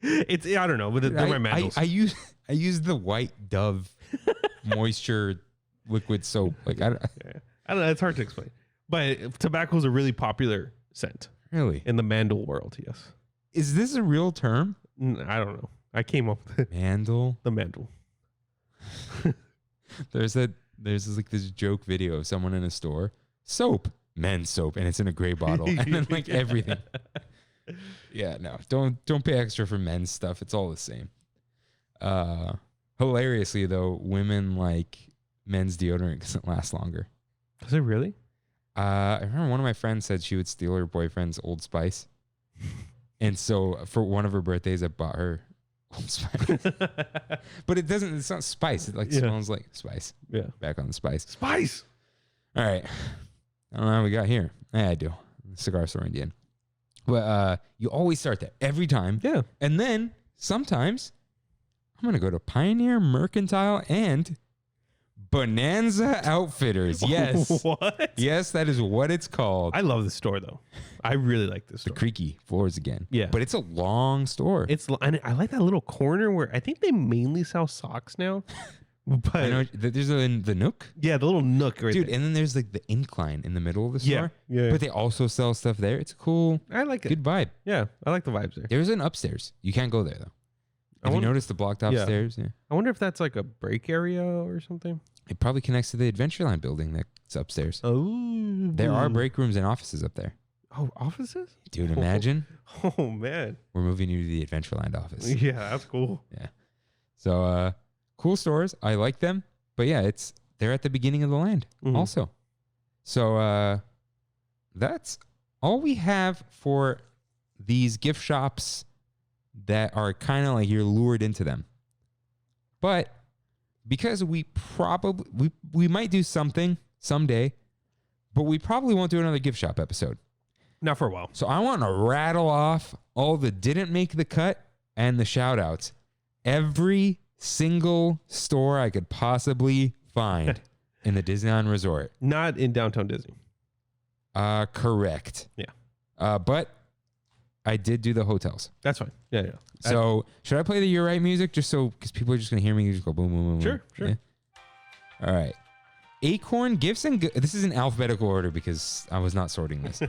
S2: I don't know, but they're my mandals.
S1: I use the white Dove moisture liquid soap. Like I don't
S2: know. It's hard to explain. But tobacco is a really popular scent
S1: really
S2: in the mandal world. Yes.
S1: Is this a real term?
S2: I don't know. I came up with it.
S1: Mandal.
S2: The mandal.
S1: There's like this joke video of someone in a store, soap, men's soap, and it's in a gray bottle, and then like everything. Yeah, no, don't pay extra for men's stuff. It's all the same. Hilariously though, women like men's deodorant because it lasts longer.
S2: Does it really?
S1: I remember one of my friends said she would steal her boyfriend's Old Spice, and so for one of her birthdays, I bought her Old Spice. But it's not spice. It like smells like spice. Yeah. Back on the spice.
S2: Spice.
S1: All right. I don't know how we got here. Yeah, I do. Cigar store Indian. But you always start there every time.
S2: Yeah.
S1: And then sometimes I'm going to go to Pioneer Mercantile and Bonanza Outfitters. Yes.
S2: What?
S1: Yes, that is what it's called.
S2: I love this store though. I really like this store.
S1: The creaky floors again.
S2: Yeah.
S1: But it's a long store.
S2: And I like that little corner where I think they mainly sell socks now. But
S1: I know there's the nook.
S2: Yeah, the little nook right
S1: Dude,
S2: there.
S1: and then there's like the incline in the middle of the store.
S2: Yeah.
S1: But they also sell stuff there. It's cool.
S2: I like it.
S1: Good vibe.
S2: Yeah, I like the vibes there.
S1: There's an upstairs. You can't go there though. Have you noticed the blocked off stairs? Yeah.
S2: I wonder if that's like a break area or something.
S1: It probably connects to the Adventureland building that's upstairs.
S2: Oh.
S1: There are break rooms and offices up there.
S2: Oh, offices?
S1: Dude, imagine.
S2: Oh, man.
S1: We're moving you to the Adventureland office.
S2: Yeah, that's cool.
S1: Yeah. So, cool stores. I like them. But yeah, they're at the beginning of the land also. So, that's all we have for these gift shops that are kind of like you're lured into them. But because we might do something someday, but we probably won't do another gift shop episode.
S2: Not for a while.
S1: So I want to rattle off all the didn't make the cut and the shout outs. Every single store I could possibly find in the Disneyland Resort.
S2: Not in downtown Disney.
S1: Correct.
S2: Yeah.
S1: But I did do the hotels.
S2: That's fine. Yeah.
S1: So should I play the You're Right music just so, because people are just going to hear me just go boom, boom, boom.
S2: Sure.
S1: Yeah? All right. Acorn Gifts and this is in alphabetical order because I was not sorting this.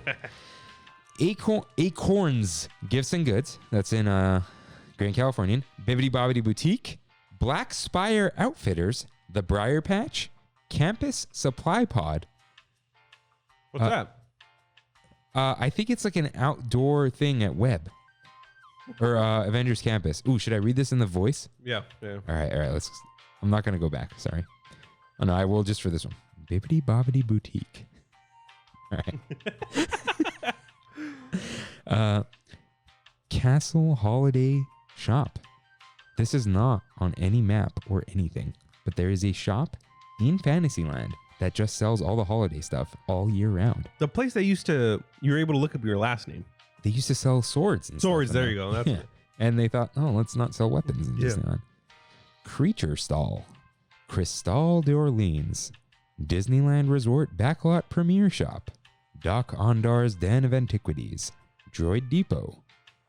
S1: Acorns Gifts and Goods. That's in Grand Californian. Bibbidi Bobbidi Boutique. Black Spire Outfitters. The Briar Patch. Campus Supply Pod.
S2: What's that?
S1: I think it's like an outdoor thing at Webb or Avengers Campus. Ooh, should I read this in the voice?
S2: Yeah.
S1: All right. I'm not gonna go back. Sorry. Oh no, I will just for this one. Bibbidi Bobbidi Boutique. All right. Castle Holiday Shop. This is not on any map or anything, but there is a shop in Fantasyland that just sells all the holiday stuff all year round.
S2: The place that you were able to look up your last name.
S1: They used to sell swords. And
S2: Swords,
S1: stuff
S2: there you go. That's
S1: yeah. And they thought, oh, let's not sell weapons in Disneyland. Creature Stall. Cristal d'Orleans. Disneyland Resort Backlot Premier Shop. Doc Ondar's Den of Antiquities. Droid Depot.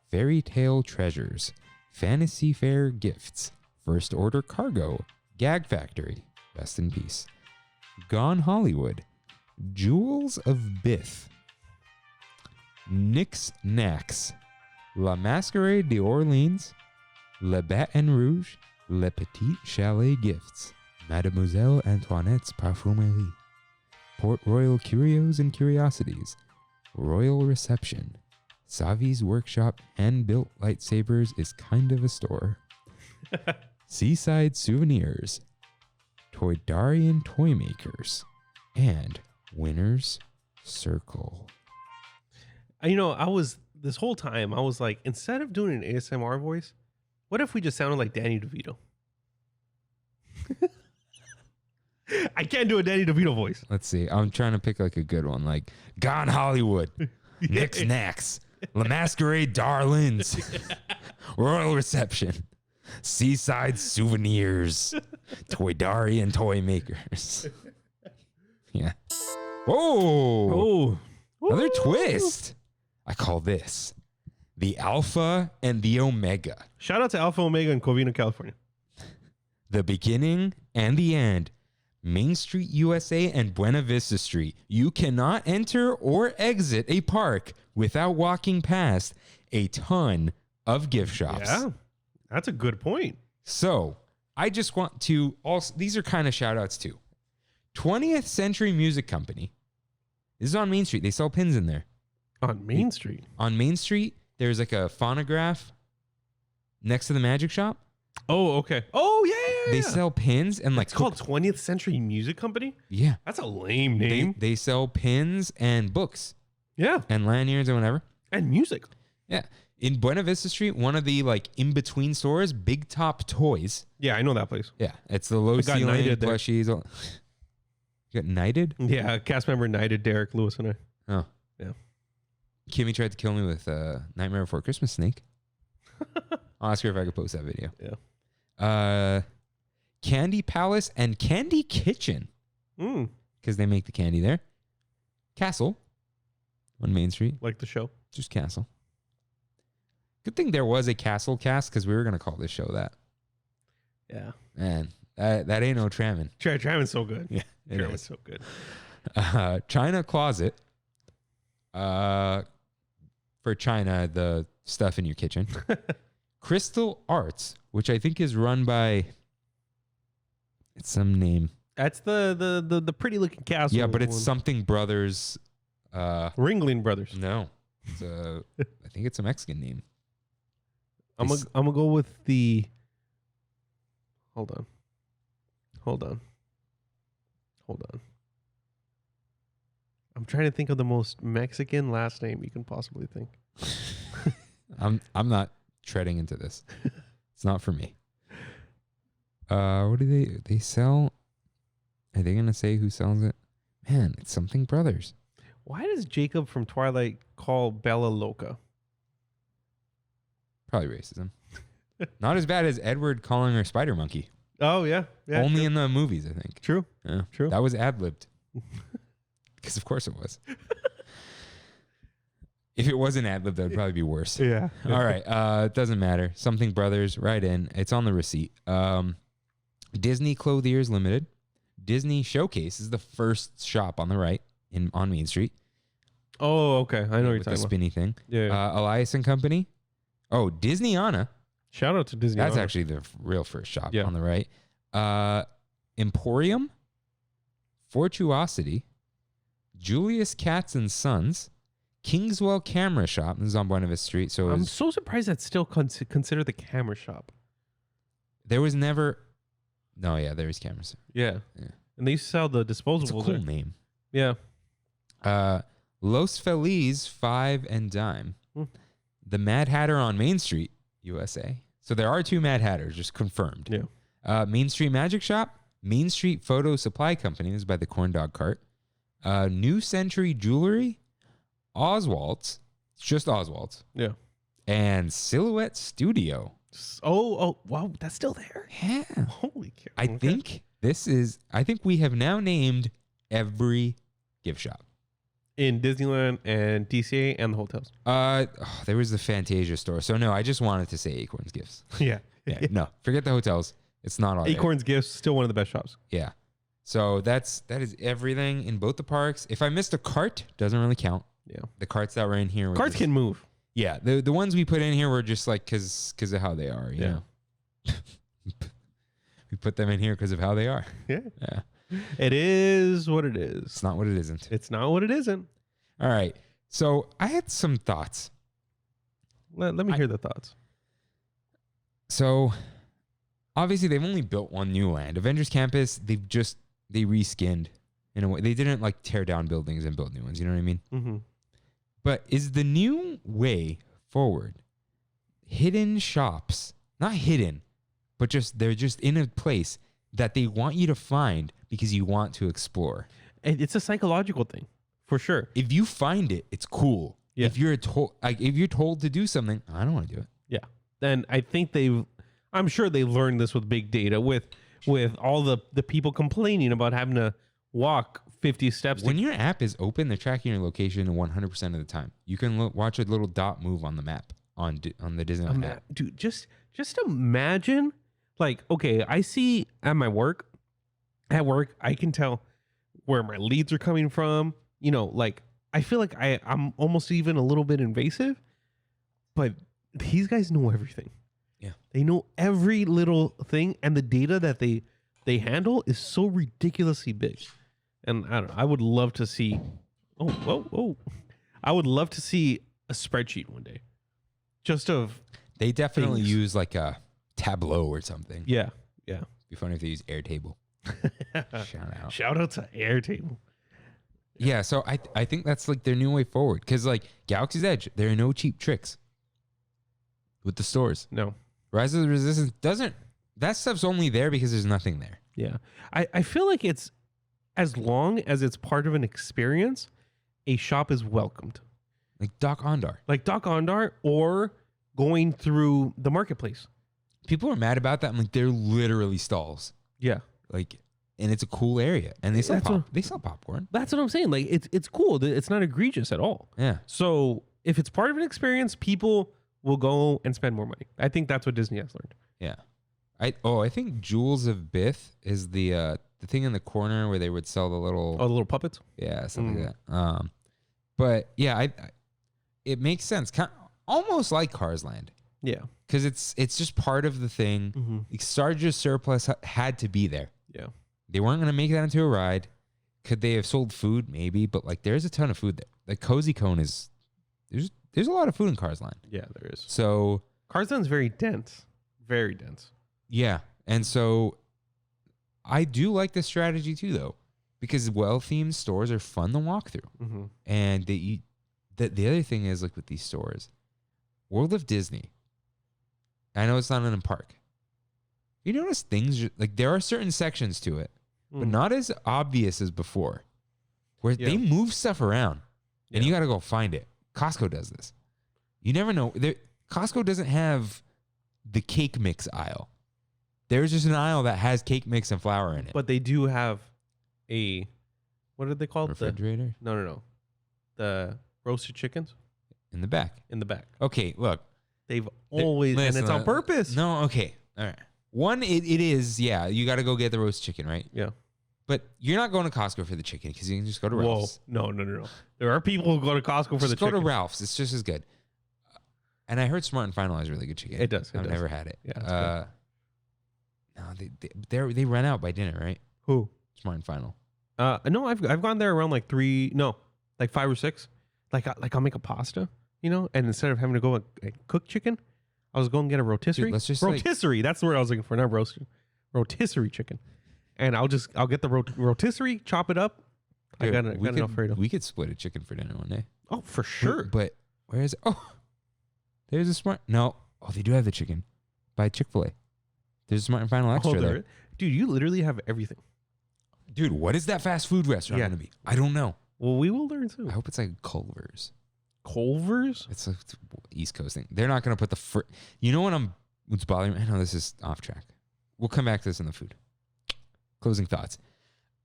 S1: Fairy Tale Treasures. Fantasy Fair Gifts. First Order Cargo. Gag Factory. Rest in peace. Gone Hollywood. Jewels of Biff. Nix Nax. La Masquerade d'Orleans. Le Baton Rouge. Le Petit Chalet Gifts. Mademoiselle Antoinette's Parfumerie. Port Royal Curios and Curiosities. Royal Reception. Savi's Workshop hand-built lightsabers is kind of a store. Seaside Souvenirs. Toydarian Toy Makers. And Winner's Circle.
S2: This whole time, I was like, instead of doing an ASMR voice, what if we just sounded like Danny DeVito? I can't do a Danny DeVito voice.
S1: Let's see. I'm trying to pick like a good one, like Gone Hollywood, Nix Nax, La Masquerade Darlings, Royal Reception, Seaside Souvenirs, Toydarian Toy Makers. Yeah. Whoa! Another twist. I call this the Alpha and the Omega.
S2: Shout out to Alpha Omega in Covina, California.
S1: The beginning and the end. Main Street, USA and Buena Vista Street. You cannot enter or exit a park without walking past a ton of gift shops.
S2: Yeah, that's a good point.
S1: So I just want to also, these are kind of shout outs too. 20th Century Music Company. This is on Main Street. They sell pins in there.
S2: On Main Street?
S1: On Main Street, there's like a phonograph next to the magic shop.
S2: Oh, okay. Oh, yeah.
S1: They sell pins and like...
S2: It's called 20th Century Music Company?
S1: Yeah.
S2: That's a lame name.
S1: They sell pins and books.
S2: Yeah.
S1: And lanyards and whatever.
S2: And music.
S1: Yeah. In Buena Vista Street, one of the like in-between stores, Big Top Toys.
S2: Yeah, I know that place.
S1: Yeah. It's the low ceiling plushies. You got knighted?
S2: Yeah, cast member knighted Derek Lewis and I.
S1: Oh.
S2: Yeah.
S1: Kimmy tried to kill me with Nightmare Before Christmas Snake. I'll ask her if I could post that video.
S2: Yeah.
S1: Candy Palace and Candy Kitchen. Because they make the candy there. Castle on Main Street.
S2: Like the show.
S1: Just Castle. Good thing there was a Castle cast because we were going to call this show that.
S2: Yeah.
S1: Man, that ain't no Trammin.
S2: Trammin's so good.
S1: Yeah.
S2: Trammin's so good.
S1: China Closet. For China, the stuff in your kitchen. Crystal Arts, which I think is run by some name.
S2: That's the pretty looking castle.
S1: Yeah, but it's something Brothers.
S2: Ringling Brothers.
S1: No, I think it's a Mexican name.
S2: I'm gonna go with the. Hold on. I'm trying to think of the most Mexican last name you can possibly think.
S1: I'm not treading into this. It's not for me. What do they sell? Are they gonna say who sells it? Man, it's something Brothers.
S2: Why does Jacob from Twilight call Bella Loca?
S1: Probably racism. Not as bad as Edward calling her Spider Monkey.
S2: Oh yeah.
S1: Only
S2: true.
S1: in the movies, I think.
S2: True.
S1: Yeah.
S2: True.
S1: That was ad-libbed. Because of course it was. If it wasn't ad-libbed, that would probably be worse.
S2: Yeah.
S1: All right. It doesn't matter. Something Brothers, right in. It's on the receipt. Disney Clothiers Limited. Disney Showcase is the first shop on the right on Main Street.
S2: Oh, okay. I know what you're
S1: With the
S2: talking about.
S1: spinny thing.
S2: Yeah.
S1: Elias and Company. Oh, Disneyana.
S2: Shout out to Disney.
S1: That's actually the real first shop
S2: Yeah.
S1: on the right. Emporium, Fortuosity, Julius Katz and Sons, Kingswell Camera Shop. This is on Buena Vista Street. So
S2: I'm so surprised that's still considered the camera shop.
S1: there was never. No, yeah, there is cameras.
S2: Yeah.
S1: Yeah.
S2: And they used to sell the
S1: It's a
S2: disposables.
S1: cool
S2: there.
S1: name.
S2: Yeah.
S1: Los Feliz, Five and Dime.
S2: Hmm.
S1: The Mad Hatter on Main Street, USA. So there are 2 Mad Hatters, just confirmed.
S2: Yeah.
S1: Main Street Magic Shop, Main Street Photo Supply Company. This is by the Corn Dog Cart. New Century Jewelry, Oswald's. It's just Oswald's.
S2: Yeah.
S1: And Silhouette Studio.
S2: Oh, wow. That's still there?
S1: Yeah.
S2: Holy cow.
S1: I think we have now named every gift shop.
S2: In Disneyland and DCA and the hotels.
S1: There was the Fantasia store. So no, I just wanted to say Acorns Gifts.
S2: Yeah.
S1: Yeah, no, forget the hotels. It's not all there.
S2: Acorns Gifts, still one of the best shops.
S1: Yeah. So that is everything in both the parks. If I missed a cart, doesn't really count.
S2: Yeah.
S1: The carts that were in here were
S2: Carts
S1: just,
S2: can move.
S1: yeah, the ones we put in here were just like cause of how they are, you know. We put them in here because of how they are.
S2: Yeah.
S1: Yeah.
S2: It is what it is.
S1: It's not what it isn't.
S2: It's not what it isn't.
S1: All right. So I had some thoughts.
S2: Let me hear the thoughts.
S1: So obviously they've only built one new land. Avengers Campus, they reskinned in a way. They didn't like tear down buildings and build new ones. You know what I mean?
S2: Mm-hmm.
S1: But is the new way forward hidden shops, not hidden, but they're just in a place that they want you to find because you want to explore.
S2: And it's a psychological thing, for sure.
S1: If you find it, it's cool.
S2: Yeah.
S1: If you're told to do something, I don't want to do it.
S2: Yeah. And I think I'm sure they learned this with big data, with all the people complaining about having to walk 50 steps.
S1: When your app is open, they're tracking your location 100% of the time. You can watch a little dot move on the map on the Disneyland app.
S2: Dude, just imagine, like, okay, I see at work, I can tell where my leads are coming from. You know, like, I feel like I'm almost even a little bit invasive, but these guys know everything.
S1: Yeah.
S2: They know every little thing, and the data that they handle is so ridiculously big. And I don't know, I would love to see, I would love to see a spreadsheet one day. Just of
S1: They definitely
S2: things.
S1: use like a Tableau or something.
S2: Yeah.
S1: Be funny if they use Airtable. Shout out.
S2: Shout out to Airtable.
S1: Yeah, so I think that's like their new way forward. Because like Galaxy's Edge, there are no cheap tricks with the stores.
S2: No.
S1: Rise of the Resistance that stuff's only there because there's nothing there.
S2: Yeah. I feel like it's, as long as it's part of an experience, a shop is welcomed.
S1: Like Doc Ondar.
S2: Like Doc Ondar, or going through the marketplace.
S1: People are mad about that. I'm like, they're literally stalls.
S2: Yeah.
S1: Like, and it's a cool area. And they sell
S2: That's
S1: they sell popcorn.
S2: That's what I'm saying. Like, it's cool. It's not egregious at all.
S1: Yeah.
S2: So if it's part of an experience, people will go and spend more money. I think that's what Disney has learned.
S1: Yeah. I think Jewels of Bith is the thing in the corner where they would sell the little
S2: Oh, the little puppets?
S1: yeah, something like that. But yeah, it makes sense. Almost like Cars Land.
S2: Yeah.
S1: Because it's just part of the thing.
S2: Mm-hmm.
S1: Sarge's surplus had to be there.
S2: Yeah.
S1: They weren't going to make that into a ride. Could they have sold food? Maybe. But like, there's a ton of food there. The Cozy Cone is... There's a lot of food in Cars Land.
S2: Yeah, there is.
S1: So...
S2: Cars Land's very dense. Very dense.
S1: Yeah. And so I do like this strategy too, though. Because well-themed stores are fun to walk through.
S2: Mm-hmm.
S1: And the other thing is, like with these stores, World of Disney, I know it's not in a park. You notice things, like there are certain sections to it, but not as obvious as before, where they move stuff around and you got to go find it. Costco does this. You never know. Costco doesn't have the cake mix aisle. There's just an aisle that has cake mix and flour in it.
S2: But they do have a, what are they called?
S1: Refrigerator?
S2: No. The roasted chickens
S1: In the back.
S2: in the back.
S1: Okay, look.
S2: They've always, and
S1: Listen,
S2: it's on purpose.
S1: No, okay. All right. One, it is, yeah, you got to go get the roast chicken, right?
S2: Yeah.
S1: But you're not going to Costco for the chicken because you can just go to Ralph's.
S2: No. There are people who go to Costco for the chicken.
S1: Go to Ralph's. It's just as good. And I heard Smart and Final has really good chicken.
S2: It does.
S1: I've never had it.
S2: Yeah.
S1: No, they run out by dinner, right?
S2: Who?
S1: Smart and Final.
S2: No, I've gone there around like 5 or 6. Like I'll make a pasta, and instead of having to go and cook chicken, I was going to get a rotisserie.
S1: Dude, let's just
S2: rotisserie. That's the word I was looking for. Not roast. Rotisserie chicken. And I'll get the rotisserie, chop it up.
S1: Dude,
S2: I got an Alfredo.
S1: We could split a chicken for dinner one day.
S2: Oh, for sure.
S1: But where is it? Oh, there's a Smart. No. Oh, they do have the chicken by Chick-fil-A. There's a Smart and Final Extra there.
S2: Dude, you literally have everything.
S1: Dude, what is that fast food restaurant going to be? I don't know.
S2: Well, we will learn soon.
S1: I hope it's like Culver's.
S2: Culver's?
S1: It's a East Coast thing. They're not going to put the you know what's bothering me? I know this is off track. We'll come back to this in the food. Closing thoughts.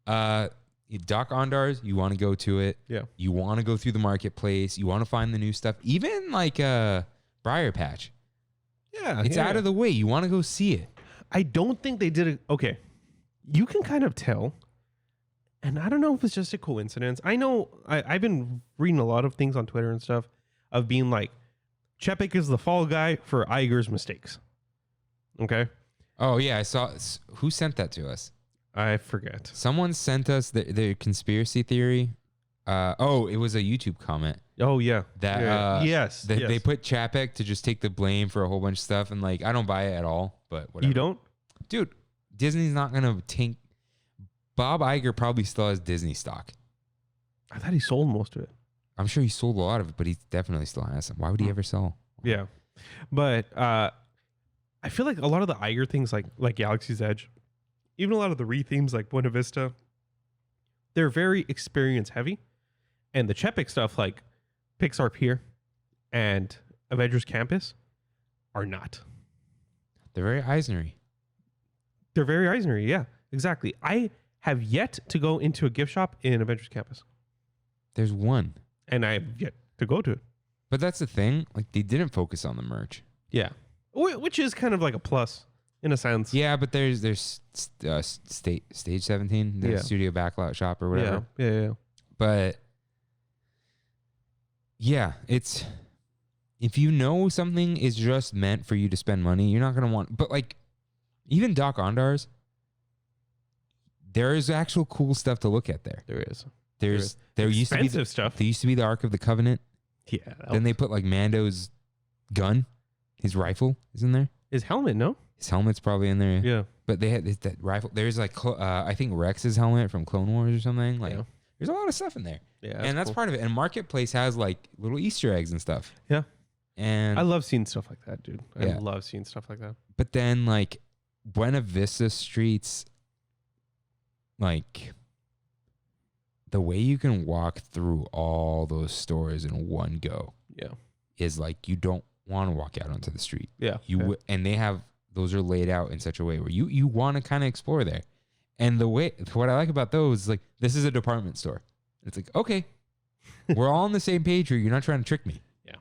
S1: Doc Ondar's, you want to go to it.
S2: Yeah.
S1: You want to go through the marketplace. You want to find the new stuff. Even like Briar Patch.
S2: Yeah.
S1: It's out of the way. You want to go see it.
S2: I don't think they did it. Okay. You can kind of tell. And I don't know if it's just a coincidence. I know I've been reading a lot of things on Twitter and stuff of being like, Chepik is the fall guy for Iger's mistakes. Okay.
S1: Oh, yeah. I saw. Who sent that to us?
S2: I forget.
S1: Someone sent us the conspiracy theory. It was a YouTube comment.
S2: Oh, yeah.
S1: That
S2: yes.
S1: They put Chapek to just take the blame for a whole bunch of stuff. And like, I don't buy it at all. But whatever.
S2: You don't?
S1: Dude, Disney's not going to tank. Bob Iger probably still has Disney stock.
S2: I thought he sold most of it.
S1: I'm sure he sold a lot of it, but he definitely still has some. Why would he ever sell?
S2: Yeah. But I feel like a lot of the Iger things like Galaxy's Edge, even a lot of the re-themes like Buena Vista, they're very experience heavy. And the Chepik stuff like Pixar Pier and Avengers Campus are not.
S1: They're very Eisner-y.
S2: They're very Eisner-y, yeah. Exactly. I have yet to go into a gift shop in Avengers Campus.
S1: There's one.
S2: And I have yet to go to it.
S1: But that's the thing. Like, they didn't focus on the merch.
S2: Yeah. Which is kind of like a plus in a sense.
S1: Yeah, but there's Stage 17, the studio backlot shop or whatever.
S2: Yeah.
S1: But yeah, it's, if you know something is just meant for you to spend money, you're not going to want, but like, even Doc Ondar's, there is actual cool stuff to look at there.
S2: There is.
S1: There used to be
S2: stuff.
S1: There used to be the Ark of the Covenant.
S2: Yeah.
S1: Then they put like Mando's gun, his rifle is in there.
S2: His helmet, no?
S1: His helmet's probably in there.
S2: Yeah.
S1: But they had that rifle. There's like I think Rex's helmet from Clone Wars or something. Like there's a lot of stuff in there.
S2: Yeah.
S1: And that's
S2: cool.
S1: part of it. And Marketplace has like little Easter eggs and stuff.
S2: Yeah.
S1: And
S2: I love seeing stuff like that, dude. I love seeing stuff like that.
S1: But then like Buena Vista Streets, like the way you can walk through all those stores in one go is like you don't want to walk out onto the street.
S2: Yeah.
S1: And they have, those are laid out in such a way where you want to kind of explore there. And what I like about those is like, this is a department store. It's like, okay, we're all on the same page here. You're not trying to trick me.
S2: Yeah.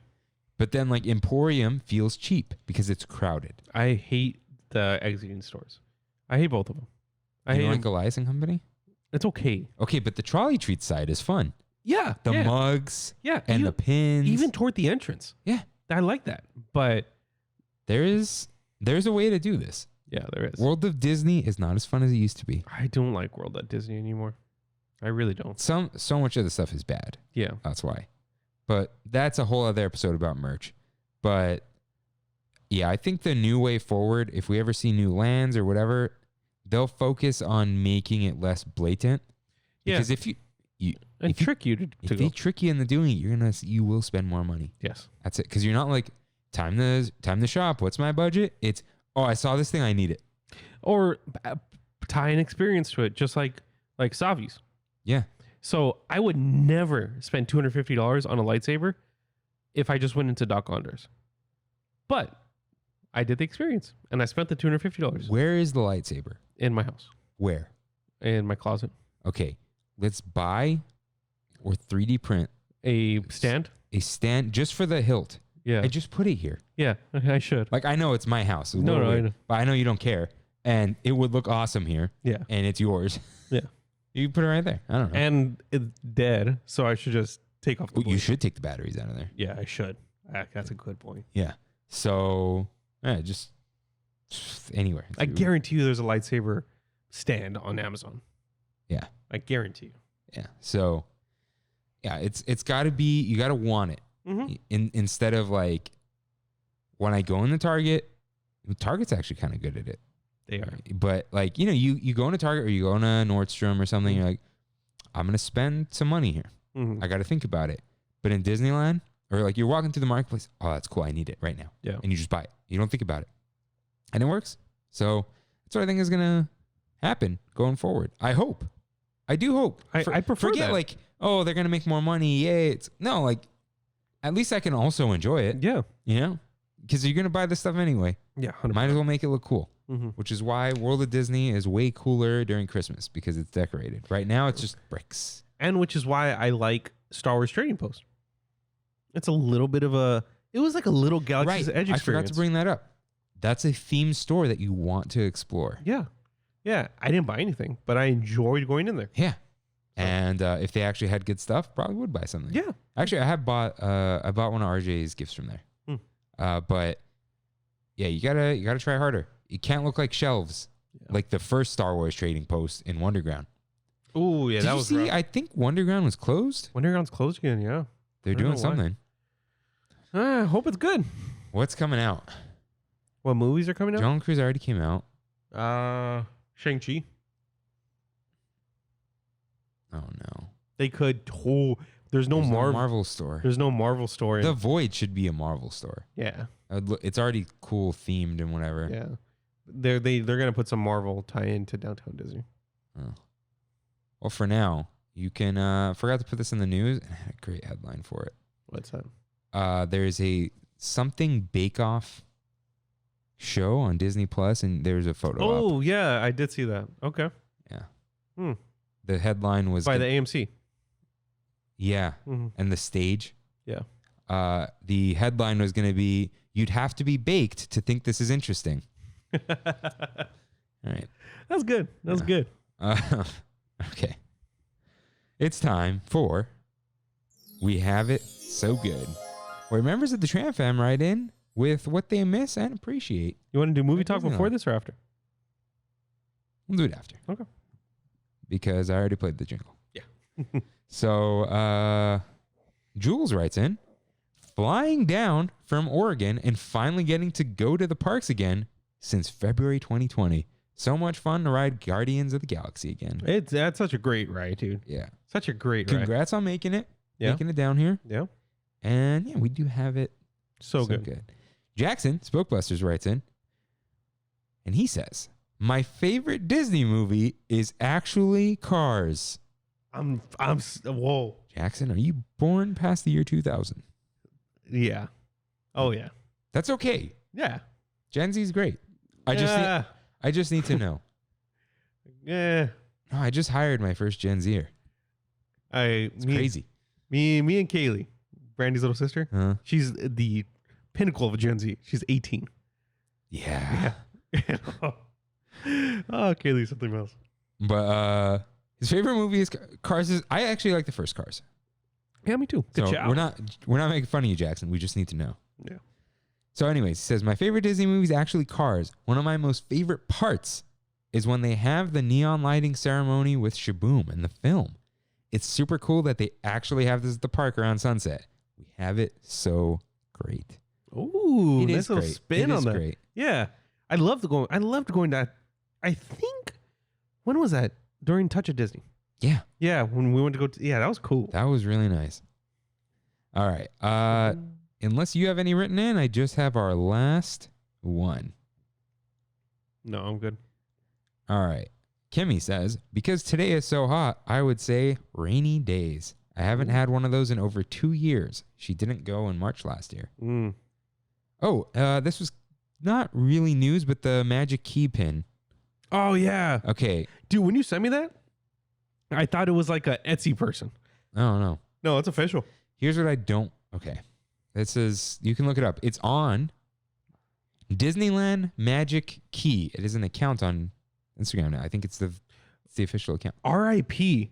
S1: But then like Emporium feels cheap because it's crowded.
S2: I hate the exiting stores. I hate both of them.
S1: I hate like Goliath and Company.
S2: It's okay.
S1: Okay, but the trolley treat side is fun.
S2: Yeah.
S1: The mugs.
S2: Yeah.
S1: And the pins.
S2: Even toward the entrance.
S1: Yeah.
S2: I like that. But
S1: there's a way to do this.
S2: Yeah, there is.
S1: World of Disney is not as fun as it used to be.
S2: I don't like World at Disney anymore. I really don't.
S1: So much of the stuff is bad.
S2: Yeah.
S1: That's why. But that's a whole other episode about merch. But yeah, I think the new way forward, if we ever see new lands or whatever, they'll focus on making it less blatant. Because if they trick you into doing it, you will spend more money.
S2: Yes.
S1: That's it. Because you're not like, time to shop. What's my budget? It's, I saw this thing, I need it.
S2: Or tie an experience to it, just like Savi's.
S1: Yeah.
S2: So I would never spend $250 on a lightsaber if I just went into Doc Ondar's. But I did the experience, and I spent the $250.
S1: Where is the lightsaber?
S2: In my house.
S1: Where?
S2: In my closet.
S1: Okay. Let's buy or 3D print
S2: a stand.
S1: A stand just for the hilt.
S2: Yeah.
S1: I just put it here.
S2: Yeah, I should.
S1: Like, I know it's my house.
S2: No, I know.
S1: But I know you don't care. And it would look awesome here.
S2: Yeah.
S1: And it's yours.
S2: Yeah.
S1: You can put it right there. I don't know.
S2: And it's dead, so I should just take off the
S1: You should take the batteries out of there.
S2: Yeah, I should. That's a good point.
S1: Yeah. So, just anywhere.
S2: I guarantee you there's a lightsaber stand on Amazon.
S1: Yeah.
S2: I guarantee you.
S1: Yeah. So, yeah, it's got to be, you got to want it. Instead of like, when I go in the Target's actually kind of good at it.
S2: They are.
S1: But like, you go into Target or you go into Nordstrom or something, you're like, I'm going to spend some money here. I got to think about it. But in Disneyland, or like you're walking through the marketplace, oh, that's cool. I need it right now.
S2: Yeah.
S1: And you just buy it. You don't think about it. And it works. So that's what I think is going to happen going forward. I hope. I do hope.
S2: I prefer
S1: Forget
S2: that.
S1: like, oh, they're going to make more money. Yay. No, like, at least I can also enjoy it.
S2: Yeah.
S1: Because you're going to buy this stuff anyway.
S2: Yeah. 100%.
S1: Might as well make it look cool. Which is why World of Disney is way cooler during Christmas because it's decorated. Right now, it's just bricks.
S2: And which is why I like Star Wars Trading Post. It's a little bit of it was like a little Galaxy's Edge experience.
S1: I forgot to bring that up. That's a themed store that you want to explore.
S2: Yeah. Yeah. I didn't buy anything, but I enjoyed going in there.
S1: Yeah. And if they actually had good stuff, probably would buy something.
S2: Yeah.
S1: Actually, I bought one of RJ's gifts from there. But yeah, you gotta try harder. It can't look like shelves like the first Star Wars Trading Post in Wonderground.
S2: Oh yeah,
S1: Did you see? Rough. I think Wonderground was closed.
S2: Wonderground's closed again. Yeah,
S1: they're doing something.
S2: I hope it's good.
S1: What's coming out?
S2: What movies are coming out?
S1: Jungle Cruise already came out.
S2: Shang-Chi.
S1: Oh no.
S2: They could. There's no
S1: Marvel store.
S2: There's no Marvel store.
S1: The Void should be a Marvel store.
S2: Yeah.
S1: It's already cool themed and whatever.
S2: Yeah. They're gonna put some Marvel tie into Downtown Disney.
S1: Oh. Well, for now, you can. Forgot to put this in the news, and I had a great headline for it.
S2: What's that?
S1: There's a something Bake Off show on Disney Plus, and there's a photo.
S2: Oh yeah, I did see that. Okay.
S1: Yeah. The headline was
S2: by the AMC.
S1: Yeah, and the stage.
S2: Yeah.
S1: The headline was going to be, "You'd have to be baked to think this is interesting." All right.
S2: That's good. That's good.
S1: Okay. It's time for We Have It So Good, where members of the Tram Fam write in with what they miss and appreciate.
S2: You want to do movie talk before this or after?
S1: We'll do it after.
S2: Okay.
S1: Because I already played the jingle.
S2: Yeah.
S1: So, Jules writes in, flying down from Oregon and finally getting to go to the parks again since February 2020. So much fun to ride Guardians of the Galaxy again.
S2: That's such a great ride, dude.
S1: Yeah.
S2: Such a great ride.
S1: Congrats on making it.
S2: Yeah.
S1: Making it down here.
S2: Yeah.
S1: And yeah, we do have it.
S2: So good.
S1: Jackson, Spokebusters, writes in, and he says, my favorite Disney movie is actually Cars.
S2: Whoa.
S1: Jackson, are you born past the year 2000?
S2: Yeah. Oh, yeah.
S1: That's okay.
S2: Yeah.
S1: Gen Z's great. I just need to know.
S2: Yeah.
S1: No, I just hired my first Gen Zer. It's crazy.
S2: Me and Kaylee, Brandy's little sister, she's the pinnacle of a Gen Z. She's 18.
S1: Yeah.
S2: Oh, Kaylee's something else.
S1: But his favorite movie is Cars. I actually like the first Cars.
S2: Yeah, me too.
S1: So we're not making fun of you, Jackson. We just need to know.
S2: Yeah.
S1: So anyways, he says, my favorite Disney movie is actually Cars. One of my most favorite parts is when they have the neon lighting ceremony with Shaboom in the film. It's super cool that they actually have this at the park around sunset. We have it so great.
S2: Ooh,
S1: it
S2: nice
S1: is
S2: little
S1: great.
S2: spin
S1: it
S2: on
S1: is
S2: that.
S1: Great.
S2: Yeah. I loved going to, I think, when was that? During Touch of Disney.
S1: Yeah.
S2: Yeah, when we went to go that was cool.
S1: That was really nice. All right. Unless you have any written in, I just have our last one.
S2: No, I'm good.
S1: All right. Kimmy says, because today is so hot, I would say rainy days. I haven't had one of those in over 2 years. She didn't go in March last year. Oh, this was not really news, but the magic key pin.
S2: Oh, yeah.
S1: Okay.
S2: Dude, when you sent me that, I thought it was like an Etsy person.
S1: Oh, no.
S2: No, it's official.
S1: Here's what I don't. Okay. This is, you can look it up. It's on Disneyland Magic Key. It is an account on Instagram now. I think it's the It's the official account.
S2: R.I.P.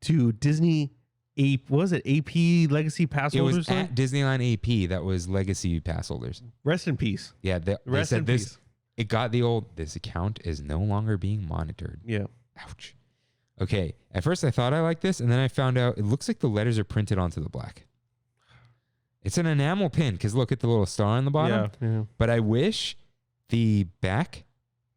S2: to Disney. Was it AP Legacy Pass
S1: It
S2: holders?
S1: was at Disneyland AP that was Legacy Pass holders.
S2: Rest in peace.
S1: Yeah, they
S2: Rest
S1: said
S2: in
S1: this.
S2: peace.
S1: It got the old. This account is no longer being monitored.
S2: Yeah.
S1: Ouch. Okay. At first, I thought I liked this, and then I found out it looks like the letters are printed onto the black. It's an enamel pin because look at the little star on the bottom.
S2: Yeah.
S1: But I wish the back,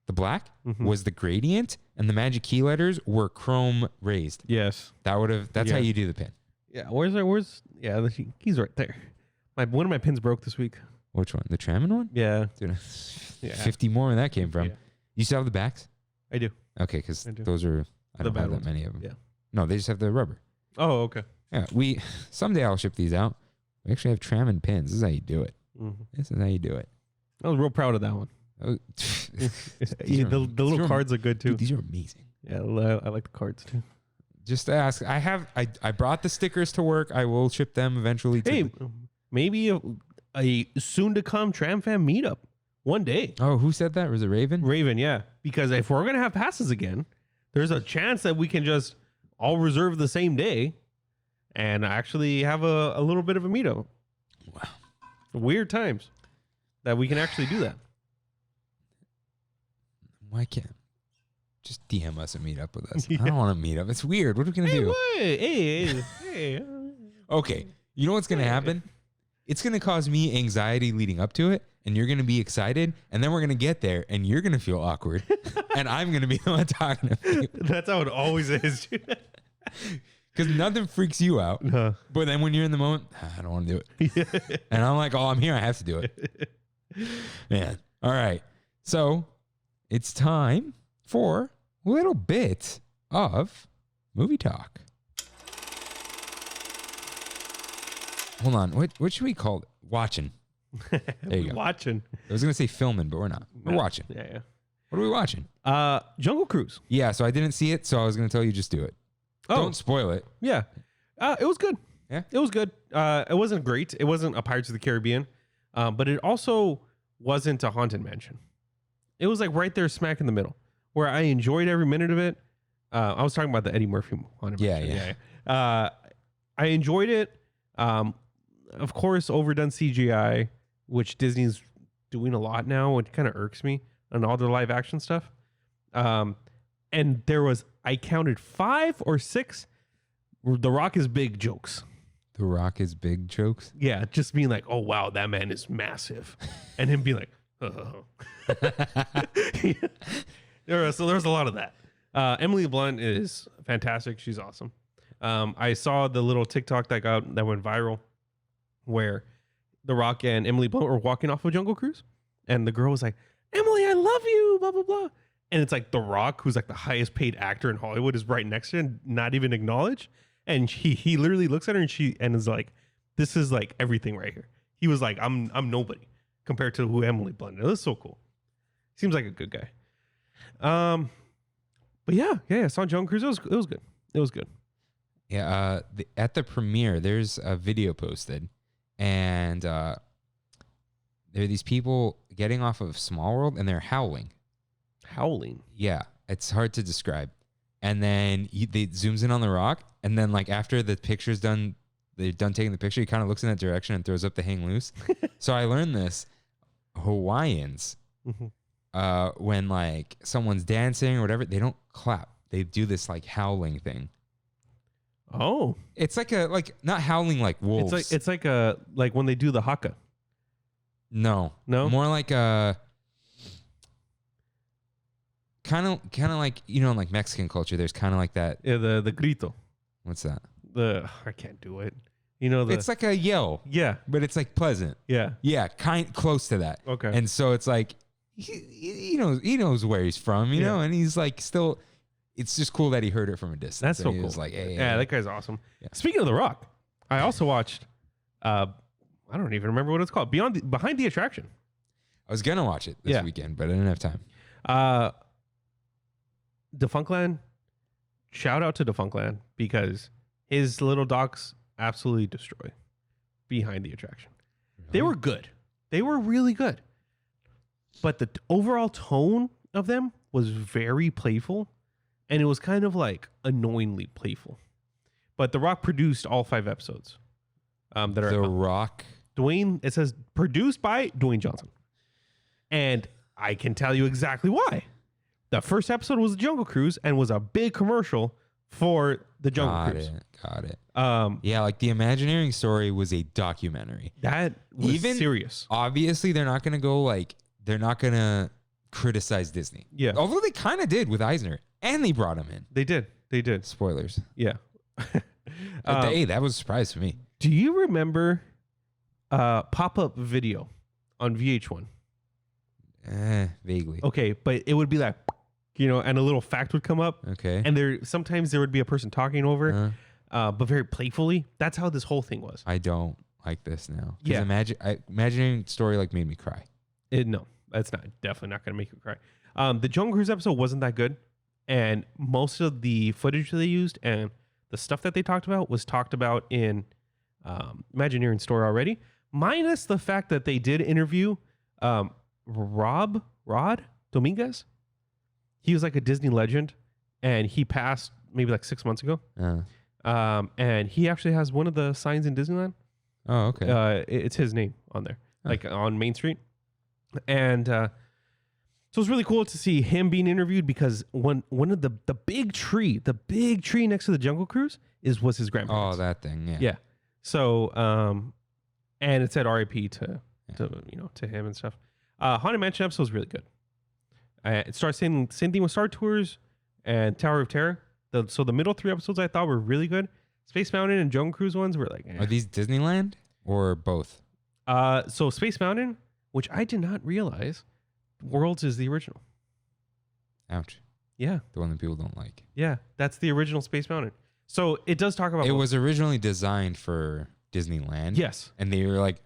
S1: the black, was the gradient, and the Magic Key letters were chrome raised.
S2: Yes.
S1: That's how you do the pin.
S2: Yeah. The key's right there. One of my pins broke this week.
S1: Which one? The Trammin one?
S2: Yeah.
S1: Dude,
S2: Yeah.
S1: 50 more where that came from.
S2: Yeah.
S1: You still have the backs?
S2: I do.
S1: Okay, because
S2: I do.
S1: those are, I
S2: The
S1: don't
S2: bad
S1: have that
S2: ones.
S1: many of them.
S2: Yeah.
S1: No, they just have the rubber.
S2: Oh, okay.
S1: Yeah, someday I'll ship these out. We actually have Trammin pins. This is how you do it. This is how you do it.
S2: I was real proud of that one.
S1: Oh,
S2: The little cards are good too.
S1: Dude, these are amazing.
S2: Yeah, I like the cards too.
S1: Just to ask, I brought the stickers to work. I will ship them eventually.
S2: Hey, maybe a soon to come Tram Fam meetup one day.
S1: Oh, who said that? Was it Raven?
S2: Raven, yeah. Because if we're gonna have passes again, there's a chance that we can just all reserve the same day and actually have a little bit of a meetup.
S1: Wow.
S2: Weird times that we can actually do that.
S1: Why can't just DM us and meet up with us? I don't want to meet up. It's weird. What are we gonna do?
S2: Hey.
S1: Okay. You know what's gonna happen? It's gonna cause me anxiety leading up to it, and you're gonna be excited, and then we're gonna get there, and you're gonna feel awkward, and I'm gonna be the one talking to you.
S2: That's how it always is.
S1: Because nothing freaks you out, but then when you're in the moment, I don't want to do it, and I'm like, oh, I'm here, I have to do it. Man, all right. So it's time for a little bit of movie talk. Hold on. What should we call it? Watching. There you go.
S2: Watching.
S1: I was going to say filming, but we're not. We're watching.
S2: Yeah.
S1: What are we watching?
S2: Jungle Cruise.
S1: Yeah, so I didn't see it, so I was going to tell you just do it.
S2: Oh.
S1: Don't spoil it.
S2: Yeah. It was good.
S1: Yeah?
S2: It was good. It wasn't great. It wasn't a Pirates of the Caribbean. But it also wasn't a Haunted Mansion. It was like right there smack in the middle where I enjoyed every minute of it. I was talking about the Eddie Murphy Haunted Mansion. Yeah. I enjoyed it. Of course, overdone CGI, which Disney's doing a lot now. It kind of irks me on all their live action stuff. And I counted 5 or 6 The Rock is big jokes.
S1: The Rock is big jokes?
S2: Yeah, just being like, oh, wow, that man is massive. And him being like, oh. So there's a lot of that. Emily Blunt is fantastic. She's awesome. I saw the little TikTok that went viral where The Rock and Emily Blunt were walking off of Jungle Cruise. And the girl was like, Emily, I love you, blah, blah, blah. And it's like The Rock, who's like the highest paid actor in Hollywood, is right next to her and not even acknowledged. And he literally looks at her and is like, this is like everything right here. He was like, I'm nobody compared to who Emily Blunt is. It was so cool. Seems like a good guy. But yeah, I saw Jungle Cruise. It was good.
S1: Yeah, at the premiere, there's a video posted, and there are these people getting off of Small World, and they're howling.
S2: Howling?
S1: Yeah, it's hard to describe. And then they zooms in on The Rock, and then like after the picture's done, they're done taking the picture, he kind of looks in that direction and throws up the hang loose. So I learned this. Hawaiians, when like someone's dancing or whatever, they don't clap. They do this like howling thing.
S2: Oh,
S1: it's like not howling like wolves.
S2: It's like when they do the haka.
S1: No, more like a kind of like, you know, in like Mexican culture, there's kind of like that.
S2: Yeah, the grito.
S1: What's that?
S2: I can't do it. You know,
S1: it's like a yell.
S2: Yeah,
S1: but it's like pleasant.
S2: Yeah,
S1: Close to that.
S2: Okay.
S1: And so it's like he knows where he's from, you know, and he's like still. It's just cool that he heard it from a distance.
S2: That's so
S1: he
S2: cool.
S1: was like, hey,
S2: yeah, that guy's awesome. Yeah. Speaking of The Rock, I also watched. I don't even remember what it's called. Behind the Attraction.
S1: I was gonna watch it this weekend, but I didn't have time.
S2: Defunctland. Shout out to Defunctland because his little docs absolutely destroy Behind the Attraction. Really? They were good. They were really good. But the overall tone of them was very playful, and it was kind of like annoyingly playful. But The Rock produced all 5 episodes. That are
S1: The Rock.
S2: Dwayne. It says produced by Dwayne Johnson, and I can tell you exactly why. The first episode was the Jungle Cruise and was a big commercial for the Jungle Cruise.
S1: Got it. Yeah, like the Imagineering story was a documentary.
S2: That was
S1: Even
S2: serious.
S1: Obviously, they're not going to criticize Disney.
S2: Yeah.
S1: Although they kind of did with Eisner, and they brought him in.
S2: They did.
S1: Spoilers.
S2: Yeah.
S1: Hey, that was a surprise for me.
S2: Do you remember pop-up video on VH1?
S1: Vaguely.
S2: Okay, but it would be like, and a little fact would come up.
S1: Okay.
S2: And sometimes there would be a person talking over, but very playfully. That's how this whole thing was.
S1: I don't like this now.
S2: Yeah.
S1: Imagineering story made me cry.
S2: No, that's definitely not going to make you cry. The Jungle Cruise episode wasn't that good. And most of the footage that they used and the stuff that they talked about was talked about in Imagineering story already, minus the fact that they did interview Rod Dominguez. He was like a Disney legend, and he passed maybe like 6 months ago. And he actually has one of the signs in Disneyland.
S1: Oh, okay.
S2: It's his name on there, like on Main Street. And so it's really cool to see him being interviewed because one of the big tree next to the Jungle Cruise was his grandparents.
S1: Oh, that thing. Yeah.
S2: Yeah. So, and it said R.I.P. to him and stuff. Haunted Mansion episode was really good. It starts same thing with Star Tours and Tower of Terror. So the middle 3 episodes I thought were really good. Space Mountain and Jungle Cruise ones were like,
S1: Are these Disneyland or both?
S2: So Space Mountain, which I did not realize, Worlds is the original.
S1: Ouch.
S2: Yeah.
S1: The one that people don't like.
S2: Yeah, that's the original Space Mountain. So it does talk about.
S1: It was originally designed for Disneyland.
S2: Yes.
S1: And they were like,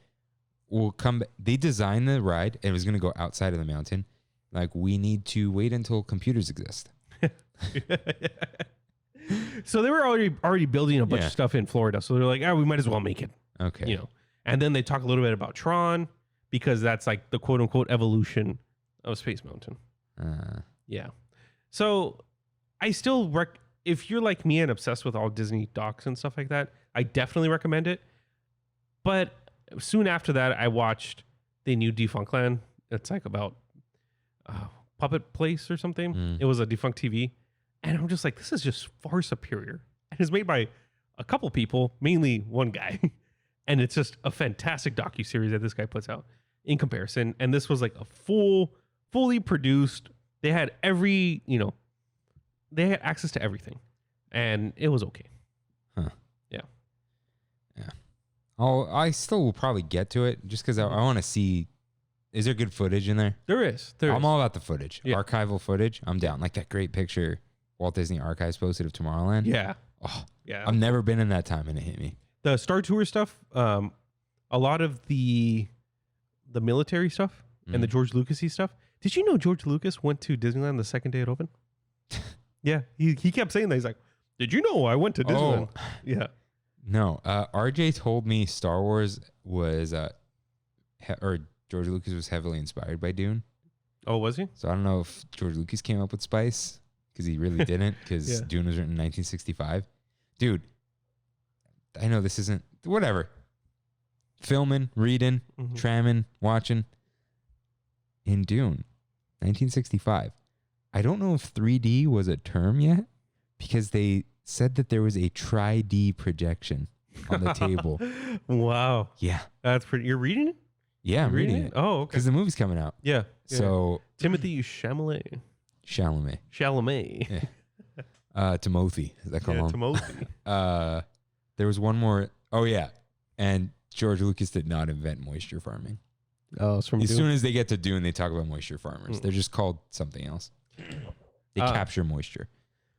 S1: we'll come. They designed the ride and it was going to go outside of the mountain. Like, we need to wait until computers exist.
S2: So they were already building a bunch of stuff in Florida. So they're like, we might as well make it.
S1: Okay.
S2: And then they talk a little bit about Tron because that's like the quote unquote evolution of Space Mountain. Yeah. So I still if you're like me and obsessed with all Disney docs and stuff like that, I definitely recommend it. But soon after that, I watched the new Defunctland. It's like about Puppet Place or something. It was a defunct TV. And I'm just like, this is just far superior. And it's made by a couple people, mainly one guy. And it's just a fantastic docuseries that this guy puts out in comparison. And this was like a fully produced. They had they had access to everything. And it was okay.
S1: Huh.
S2: Yeah.
S1: Yeah. I still will probably get to it just because I want to see. Is there good footage in there?
S2: There is.
S1: I'm all about the footage.
S2: Yeah.
S1: Archival footage. I'm down. Like that great picture Walt Disney Archives posted of Tomorrowland.
S2: Yeah.
S1: Oh,
S2: yeah.
S1: I've never been in that time and it hit me.
S2: The Star Tour stuff, a lot of the military stuff and the George Lucas-y stuff. Did you know George Lucas went to Disneyland the second day it opened? Yeah. He kept saying that. He's like, did you know I went to Disneyland?
S1: Oh.
S2: Yeah.
S1: No. RJ told me Star Wars was, or George Lucas was heavily inspired by Dune.
S2: Oh, was he?
S1: So I don't know if George Lucas came up with Spice because he really didn't because
S2: Yeah.
S1: Dune was written in 1965. Dude, I know this isn't, whatever. Filming, reading, Trammin, watching. In Dune, 1965. I don't know if 3D was a term yet because they said that there was a tri-D projection on the table.
S2: Wow.
S1: Yeah.
S2: That's pretty. You're reading it?
S1: Yeah, I'm reading it.
S2: Oh, okay.
S1: Because the movie's coming out.
S2: Yeah.
S1: So
S2: Timothy Chalamet.
S1: Yeah. Timothy. Is that called him?
S2: Timothy.
S1: There was one more. Oh, yeah. And George Lucas did not invent moisture farming.
S2: Oh, it's from
S1: As
S2: Dune.
S1: soon as they get to Dune, they talk about moisture farmers. They're just called something else. They capture moisture.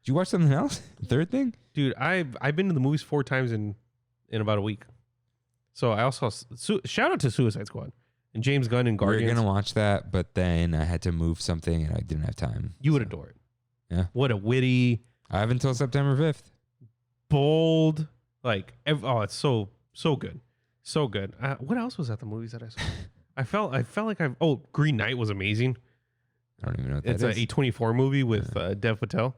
S1: Did you watch something else? The third thing?
S2: Dude, I've been to the movies 4 times in about a week. So I also shout out to Suicide Squad and James Gunn and Guardians.
S1: We were gonna watch that, but then I had to move something and I didn't have time.
S2: You would adore it.
S1: Yeah.
S2: What a witty,
S1: I have until September 5th.
S2: bold, like it's so good, so good. What else was at the movies that I saw? I felt like Green Knight was amazing.
S1: I don't even know what
S2: It's
S1: that is.
S2: a A24 movie with Dev Patel.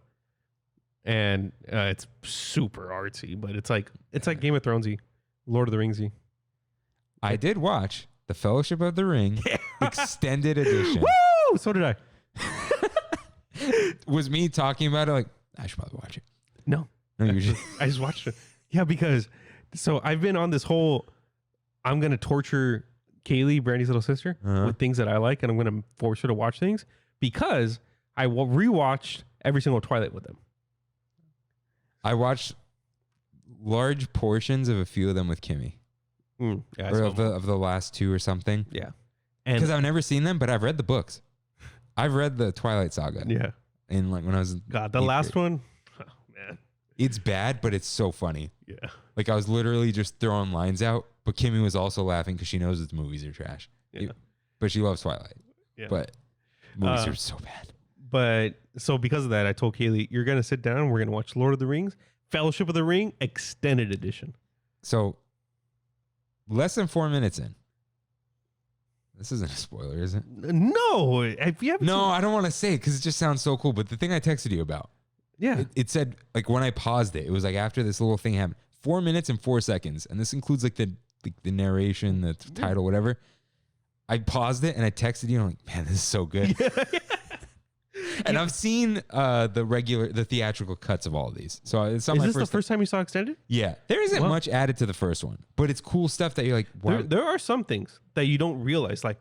S2: and it's super artsy, but it's like Game of Thronesy, Lord of the Ringsy.
S1: I did watch The Fellowship of the Ring extended edition.
S2: Woo! So did I.
S1: Was me talking about it like, I should probably watch it.
S2: No,
S1: you just
S2: I just watched it. Yeah, because so I've been on this whole, I'm going to torture Kaylee, Brandy's little sister, with things that I like, and I'm going to force her to watch things because I rewatched every single Twilight with them.
S1: I watched large portions of a few of them with Kimmy.
S2: Yeah,
S1: or of the last two or something.
S2: Yeah.
S1: Because I've never seen them, but I've read the books. I've read the Twilight Saga.
S2: Yeah.
S1: In like when I was
S2: the last one, oh man.
S1: It's bad, but it's so funny.
S2: Yeah.
S1: Like I was literally just throwing lines out, but Kimmy was also laughing because she knows that the movies are trash.
S2: Yeah.
S1: But she loves Twilight.
S2: Yeah.
S1: But movies are so bad.
S2: But so because of that, I told Kaylee, you're going to sit down and we're going to watch Lord of the Rings, Fellowship of the Ring, extended edition.
S1: So less than 4 minutes in. This isn't a spoiler, is it?
S2: No. If you haven't
S1: I don't want to say it because it just sounds so cool. But the thing I texted you about, it said like when I paused it, it was like after this little thing happened, 4 minutes and 4 seconds, and this includes like the narration, the title, whatever. I paused it and I texted you. And I'm like, man, this is so good. And I've seen the theatrical cuts of all of these. So it's not
S2: Is this the first time you saw extended?
S1: Yeah, there isn't much added to the first one, but it's cool stuff that you're like, wow.
S2: There are some things that you don't realize, like,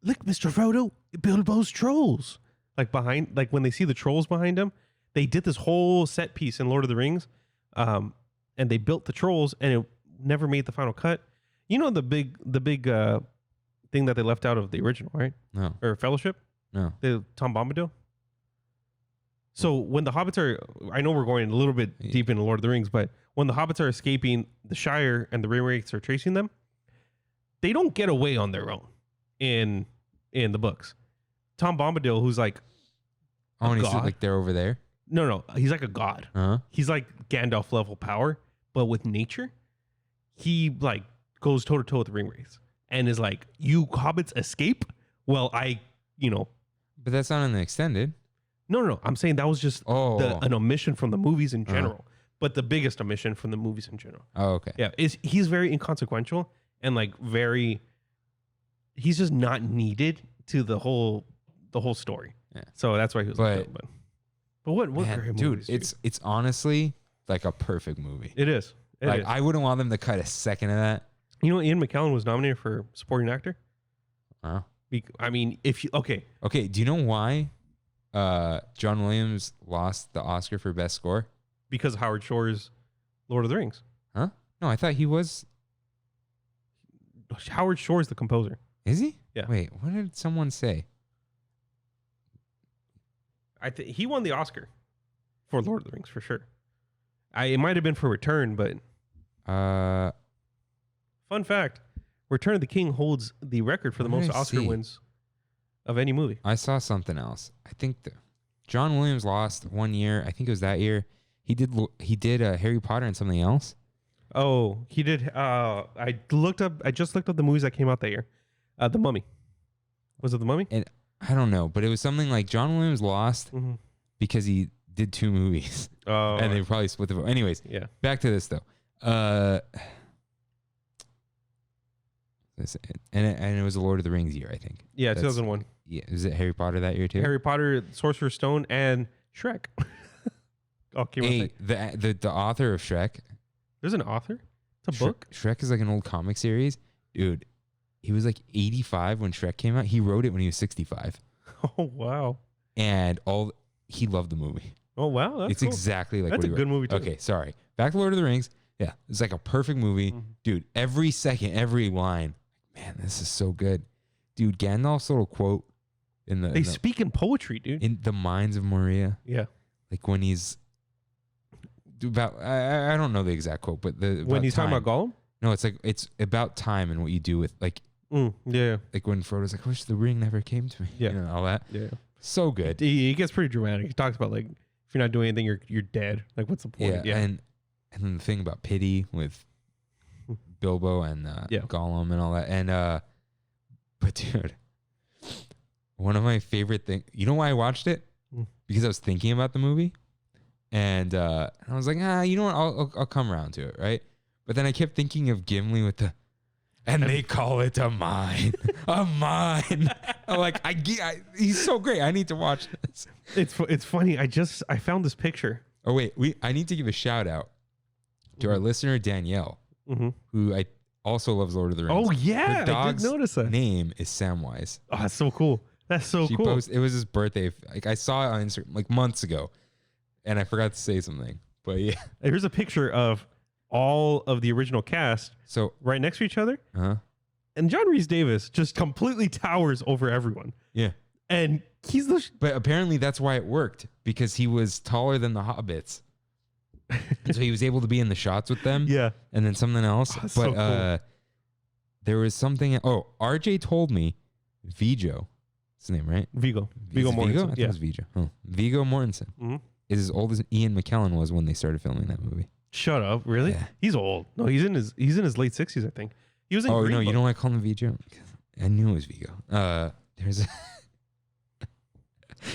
S2: look, Mr. Frodo, Bilbo's trolls. Like behind, like when they see the trolls behind him, they did this whole set piece in Lord of the Rings, and they built the trolls, and it never made the final cut. You know the big thing that they left out of the original, right?
S1: No.
S2: Or Fellowship?
S1: No.
S2: The Tom Bombadil? So when the hobbits are, I know we're going a little bit deep into Lord of the Rings, but when the hobbits are escaping the Shire and the Ringwraiths are chasing them, they don't get away on their own in the books. Tom Bombadil, who's like,
S1: and he's like they're over there.
S2: No, he's like a god. He's like Gandalf level power, but with nature. He like goes toe to toe with the Ringwraiths and is like, "You hobbits escape? Well, But
S1: that's not in the extended.
S2: No. I'm saying that was just an omission from the movies in general, but the biggest omission from the movies in general.
S1: Oh, okay.
S2: Yeah, he's very inconsequential and like he's just not needed to the whole story. Yeah. So that's why he was like, but what
S1: man,
S2: great
S1: dude,
S2: movies,
S1: it's honestly like a perfect movie.
S2: It is.
S1: I wouldn't want them to cut a second of that.
S2: You know, Ian McKellen was nominated for supporting actor.
S1: Wow.
S2: I mean, okay.
S1: Do you know why John Williams lost the Oscar for Best Score?
S2: Because Howard Shore's Lord of the Rings.
S1: Huh? No, I thought he was.
S2: Howard Shore's the composer.
S1: Is he?
S2: Yeah.
S1: Wait, what did someone say?
S2: He won the Oscar for Lord of the Rings for sure. It might have been for Return, but fun fact: Return of the King holds the record for the most Oscar wins of any movie.
S1: I saw something else. I think John Williams lost 1 year. I think it was that year. He did Harry Potter and something else.
S2: Oh, he did. I just looked up the movies that came out that year. The Mummy. Was it The Mummy?
S1: And I don't know, but it was something like John Williams lost because he did 2 movies.
S2: Oh,
S1: and they probably split the vote. Anyways,
S2: yeah.
S1: Back to this though. And it was a Lord of the Rings year, I think.
S2: Yeah, 2001.
S1: Yeah, was it Harry Potter that year too?
S2: Harry Potter, Sorcerer's Stone, and Shrek.
S1: The author of Shrek.
S2: There's an author? It's a book?
S1: Shrek is like an old comic series. Dude, he was like 85 when Shrek came out. He wrote it when he was 65.
S2: Oh, wow.
S1: And he loved the movie.
S2: Oh, wow. That's
S1: cool. Exactly like
S2: that's
S1: what he wrote.
S2: That's a good movie too.
S1: Okay, sorry. Back to Lord of the Rings. Yeah, it's like a perfect movie. Dude, every second, every line. Man, this is so good. Dude, Gandalf's little quote
S2: They speak in poetry, dude.
S1: In the Mines of Moria.
S2: Yeah.
S1: Like when he's about I don't know the exact quote, but
S2: when he's talking about Gollum?
S1: No, it's like it's about time and what you do with like
S2: yeah.
S1: Like when Frodo's like, I wish the ring never came to me.
S2: Yeah.
S1: All that.
S2: Yeah.
S1: So good.
S2: He gets pretty dramatic. He talks about like if you're not doing anything, you're dead. Like what's the point?
S1: Yeah. And then the thing about pity with Bilbo and Gollum and all that. And but dude, one of my favorite things, you know why I watched it? Because I was thinking about the movie. And I was like, you know what? I'll come around to it, right? But then I kept thinking of Gimli with the, and they call it a mine, a mine. I'm like, he's so great. I need to watch this.
S2: It's funny. I found this picture.
S1: Oh wait, I need to give a shout out to our listener Danielle, who I also loves Lord of the Rings.
S2: Oh yeah,
S1: her dog's
S2: I did notice that.
S1: name is Samwise.
S2: Oh, that's so cool. That's so cool.
S1: It was his birthday. Like I saw it on Instagram like months ago, and I forgot to say something. But yeah,
S2: here's a picture of all of the original cast.
S1: So
S2: right next to each other. And John Rhys-Davies just completely towers over everyone.
S1: Yeah.
S2: And he's
S1: but apparently that's why it worked, because he was taller than the hobbits. So he was able to be in the shots with them.
S2: Yeah.
S1: And then something else.
S2: But so cool.
S1: There was something. Oh, RJ told me Viggo. That's his name, right?
S2: Viggo
S1: Viggo
S2: Mortensen.
S1: I think it was Viggo. Oh, Viggo Mortensen is as old as Ian McKellen was when they started filming that movie.
S2: Shut up! Really? Yeah. He's old. No, he's in his late 60s, I think. He was in.
S1: Oh
S2: Green
S1: no,
S2: Book.
S1: You don't want to call him Viggo? I knew it was Viggo.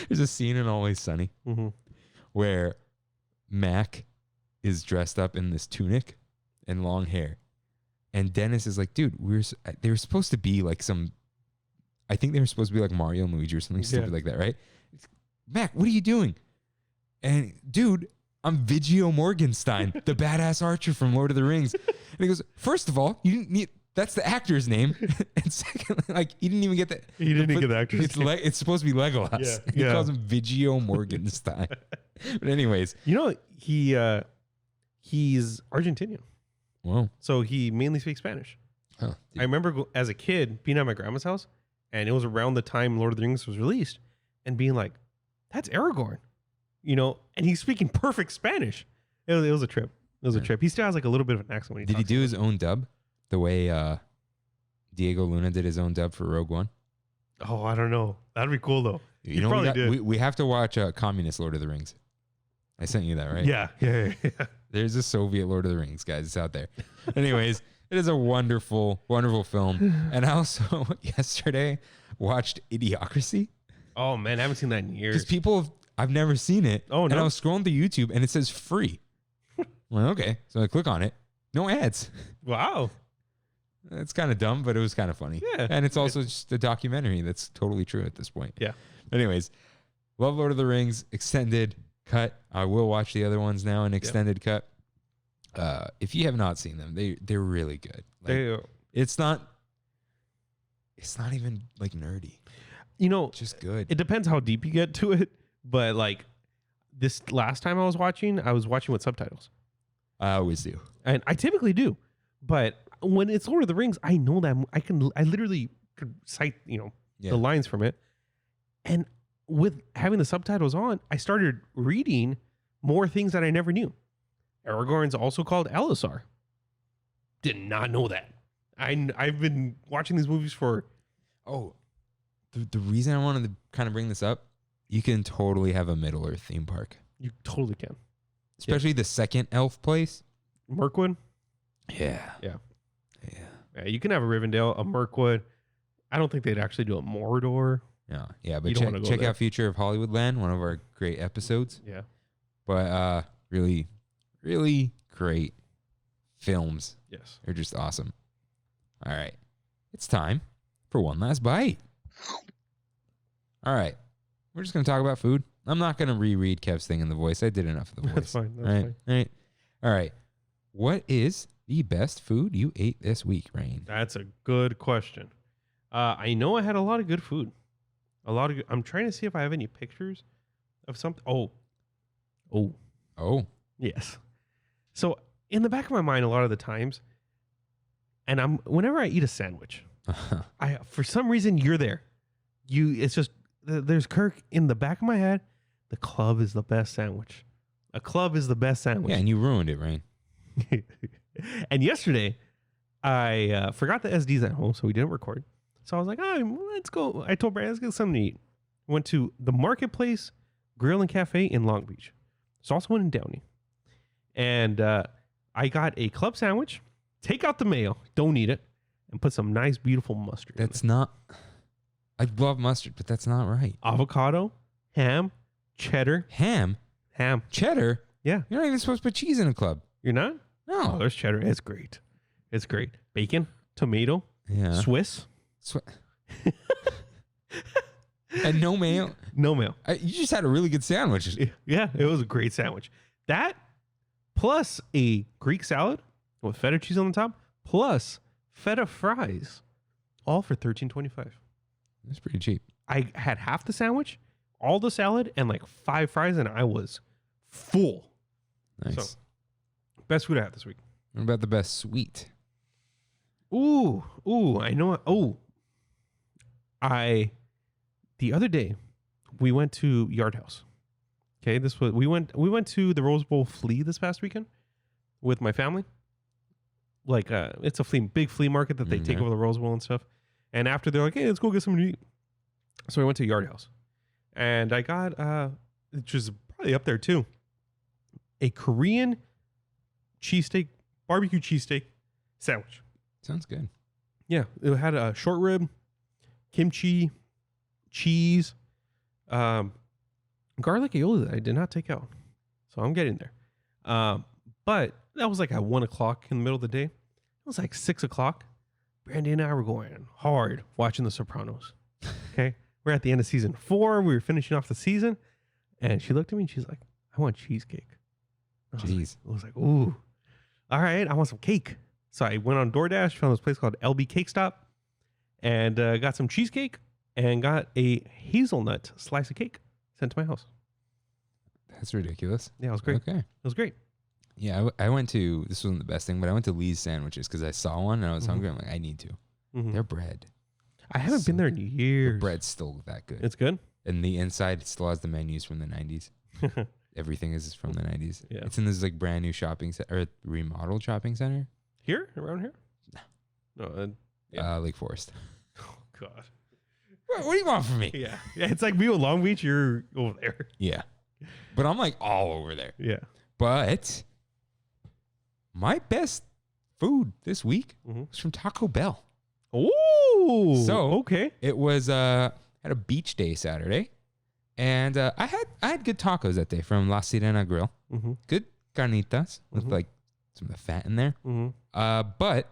S1: There's a scene in Always Sunny where Mac is dressed up in this tunic and long hair, and Dennis is like, "Dude, they were supposed to be like some. I think they were supposed to be like Mario and Luigi or something stupid like that, right? Mac, what are you doing? And dude, I'm Viggo Morgenstein, the badass archer from Lord of the Rings." And he goes, "First of all, you didn't need, that's the actor's name. And secondly, like, he didn't even get that.
S2: He didn't get the actor's name.
S1: It's supposed to be Legolas.
S2: Yeah.
S1: He calls him Viggo Morgenstein." But anyways.
S2: You know, he's Argentinian.
S1: Whoa.
S2: So he mainly speaks Spanish.
S1: Huh,
S2: I remember as a kid being at my grandma's house, and it was around the time Lord of the Rings was released, and being like, "That's Aragorn," you know, and he's speaking perfect Spanish. It was a trip. It was a trip. He still has like a little bit of an accent when he talks.
S1: Did he do his own dub the way Diego Luna did his own dub for Rogue One?
S2: Oh, I don't know. That'd be cool though.
S1: You know, probably did. We have to watch Communist Lord of the Rings. I sent you that, right?
S2: Yeah.
S1: There's a Soviet Lord of the Rings, guys. It's out there. Anyways, it is a wonderful, wonderful film. And I also yesterday watched Idiocracy.
S2: Oh man, I haven't seen that in years.
S1: Because I've never seen it.
S2: Oh no.
S1: And I was scrolling through YouTube and it says free. Well, okay. So I click on it. No ads.
S2: Wow.
S1: It's kind of dumb, but it was kind of funny.
S2: Yeah.
S1: And it's also just a documentary that's totally true at this point.
S2: Yeah.
S1: Anyways, love Lord of the Rings extended cut. I will watch the other ones now in extended cut. If you have not seen them, they're really good. Like, it's not even like nerdy.
S2: You know,
S1: just good.
S2: It depends how deep you get to it, but like this last time I was watching with subtitles.
S1: I always do.
S2: And I typically do. But when it's Lord of the Rings, I know that I literally could cite, the lines from it. And with having the subtitles on, I started reading more things that I never knew. Aragorn's also called Elisar. Did not know that. I've been watching these movies for...
S1: Oh, the reason I wanted to kind of bring this up, you can totally have a Middle-earth theme park.
S2: You totally can.
S1: Especially the second elf place.
S2: Mirkwood?
S1: Yeah.
S2: You can have a Rivendell, a Mirkwood. I don't think they'd actually do a Mordor.
S1: Yeah, but check out Future of Hollywoodland, one of our great episodes.
S2: Yeah.
S1: But really, really great films.
S2: Yes.
S1: They're just awesome. All right. It's time for one last bite. All right. We're just going to talk about food. I'm not going to reread Kev's thing in the voice. I did enough of the voice.
S2: That's fine. That's fine.
S1: All right. What is the best food you ate this week, Rain?
S2: That's a good question. I know I had a lot of good food. I'm trying to see if I have any pictures of something. Oh. Yes. So in the back of my mind, a lot of the times, and whenever I eat a sandwich, for some reason you're there. It's just there's Kirk in the back of my head. The club is the best sandwich. A club is the best sandwich.
S1: Yeah, and you ruined it, Rain.
S2: And yesterday, I forgot the SDs at home, so we didn't record. So I was like, let's go. I told Brad, let's get something to eat. Went to the Marketplace Grill and Cafe in Long Beach. There's also one in Downey. And I got a club sandwich. Take out the mayo. Don't eat it. And put some nice, beautiful mustard.
S1: That's not... I love mustard, but that's not right.
S2: Avocado, ham, cheddar.
S1: Ham?
S2: Ham.
S1: Cheddar?
S2: Yeah.
S1: You're not even supposed to put cheese in a club.
S2: You're not?
S1: No.
S2: Oh, there's cheddar. It's great. It's great. Bacon, tomato,
S1: Yeah.
S2: Swiss.
S1: And no mayo.
S2: No mayo.
S1: You just had a really good sandwich.
S2: Yeah, it was a great sandwich. That plus a Greek salad with feta cheese on the top, plus feta fries, all for $13.25.
S1: That's pretty cheap.
S2: I had half the sandwich, all the salad, and like 5 fries, and I was full.
S1: Nice.
S2: So, best food I had this week.
S1: What about the best sweet?
S2: Ooh, I know. The other day, we went to Yard House. Okay, we went to the Rose Bowl flea this past weekend with my family. Like it's a big flea market that they take over the Rose Bowl and stuff. And after they're like, hey, let's go get something to eat. So I went to Yard House, and I got which is probably up there too, a Korean cheesesteak, barbecue cheesesteak sandwich.
S1: Sounds good.
S2: Yeah, it had a short rib, kimchi, cheese, garlic aioli that I did not take out. So I'm getting there. But that was like at 1 o'clock in the middle of the day. It was like 6 o'clock. Brandy and I were going hard watching The Sopranos. Okay. We're at the end of season 4. We were finishing off the season. And she looked at me and she's like, I want cheesecake. I was like, ooh, all right, I want some cake. So I went on DoorDash, found this place called LB Cake Stop, and got some cheesecake and got a hazelnut slice of cake sent to my house.
S1: That's ridiculous.
S2: Yeah, it was great.
S1: Okay.
S2: It was great.
S1: Yeah, I went to, this wasn't the best thing, but I went to Lee's Sandwiches because I saw one and I was hungry. I'm like, I need to. Their bread.
S2: I haven't been there in years.
S1: The bread's still that good.
S2: It's good?
S1: And the inside still has the menus from the 90s. Everything is from the 90s.
S2: Yeah.
S1: It's in this like brand new shopping center, or remodeled shopping center.
S2: Here? Around here? No.
S1: Lake Forest.
S2: Oh, God.
S1: What do you want from me?
S2: Yeah. Yeah, it's like me with Long Beach, you're over there.
S1: Yeah. But I'm like all over there.
S2: Yeah.
S1: But my best food this week was from Taco Bell.
S2: Oh.
S1: So
S2: okay.
S1: It was had a beach day Saturday. And I had good tacos that day from La Sirena Grill. Good carnitas with like some of the fat in there. But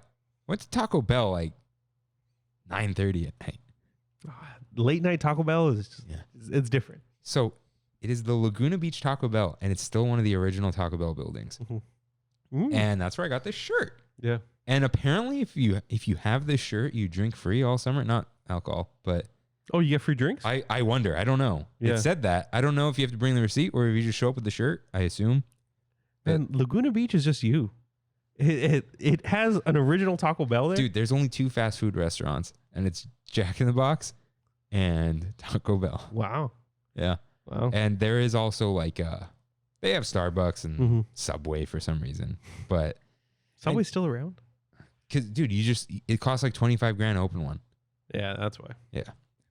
S1: went to Taco Bell like 9:30 at night.
S2: Late night Taco Bell is just, it's different.
S1: So it is the Laguna Beach Taco Bell, and it's still one of the original Taco Bell buildings. And that's where I got this shirt.
S2: Yeah.
S1: And apparently, if you have this shirt, you drink free all summer. Not alcohol, but
S2: oh, you get free drinks?
S1: I wonder. I don't know.
S2: Yeah.
S1: It said that. I don't know if you have to bring the receipt or if you just show up with the shirt. I assume.
S2: And Laguna Beach is just you. It has an original Taco Bell there.
S1: Dude, there's only 2 fast food restaurants, and it's Jack in the Box and Taco Bell.
S2: Wow.
S1: Yeah.
S2: Wow.
S1: And there is also like they have Starbucks and Subway for some reason, but
S2: Subway's still around?
S1: Cause dude, it costs like $25,000 to open one.
S2: Yeah, that's why.
S1: Yeah.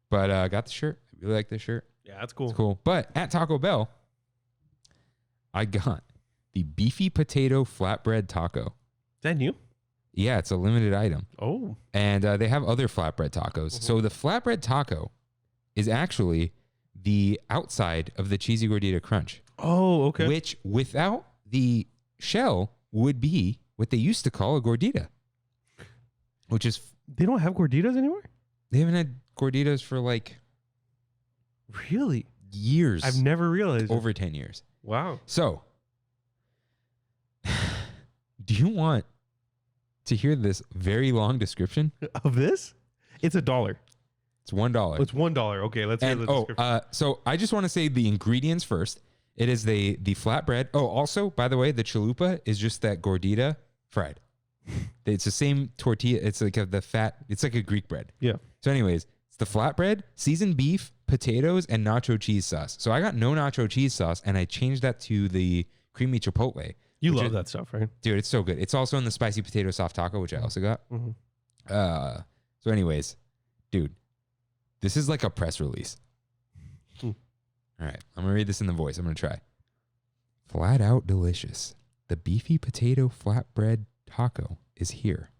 S1: But I got the shirt. I really like this shirt.
S2: Yeah, that's cool.
S1: It's cool. But at Taco Bell, I got the beefy potato flatbread taco.
S2: Is that new?
S1: Yeah, it's a limited item.
S2: Oh.
S1: And they have other flatbread tacos. So the flatbread taco is actually the outside of the cheesy gordita crunch.
S2: Oh, okay.
S1: Which without the shell would be what they used to call a gordita. Which is...
S2: They don't have gorditas anymore?
S1: They haven't had gorditas for like...
S2: Really?
S1: Years.
S2: I've never realized.
S1: Over 10 years.
S2: Wow.
S1: So, do you want to hear this very long description?
S2: Of this? It's $1.
S1: It's $1.
S2: It's $1. Okay, let's hear the description.
S1: So I just want to say the ingredients first. It is the flatbread. Oh, also, by the way, the chalupa is just that gordita fried. It's the same tortilla. It's like the fat. It's like a Greek bread.
S2: Yeah.
S1: So anyways, it's the flatbread, seasoned beef, potatoes, and nacho cheese sauce. So I got no nacho cheese sauce, and I changed that to the creamy chipotle.
S2: You love that stuff, right?
S1: Dude, it's so good. It's also in the spicy potato soft taco, which I also got. So anyways, dude, this is like a press release. All right, I'm going to read this in the voice. I'm going to try. Flat out delicious. The beefy potato flatbread taco is here.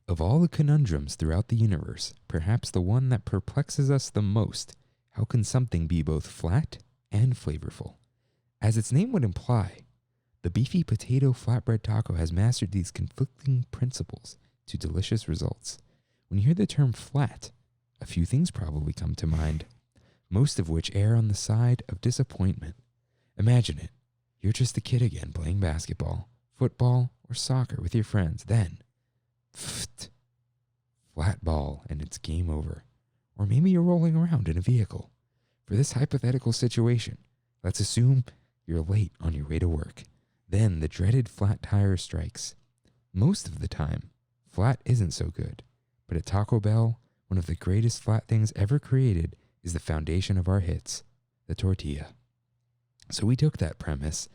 S1: Of all the conundrums throughout the universe, perhaps the one that perplexes us the most, how can something be both flat and flavorful? As its name would imply, the beefy potato flatbread taco has mastered these conflicting principles to delicious results. When you hear the term flat, a few things probably come to mind, most of which err on the side of disappointment. Imagine it. You're just a kid again playing basketball, football, or soccer with your friends. Then, flat ball and it's game over. Or maybe you're rolling around in a vehicle. For this hypothetical situation, let's assume you're late on your way to work. Then the dreaded flat tire strikes. Most of the time, flat isn't so good. But at Taco Bell, one of the greatest flat things ever created is the foundation of our hits, the tortilla. So we took that premise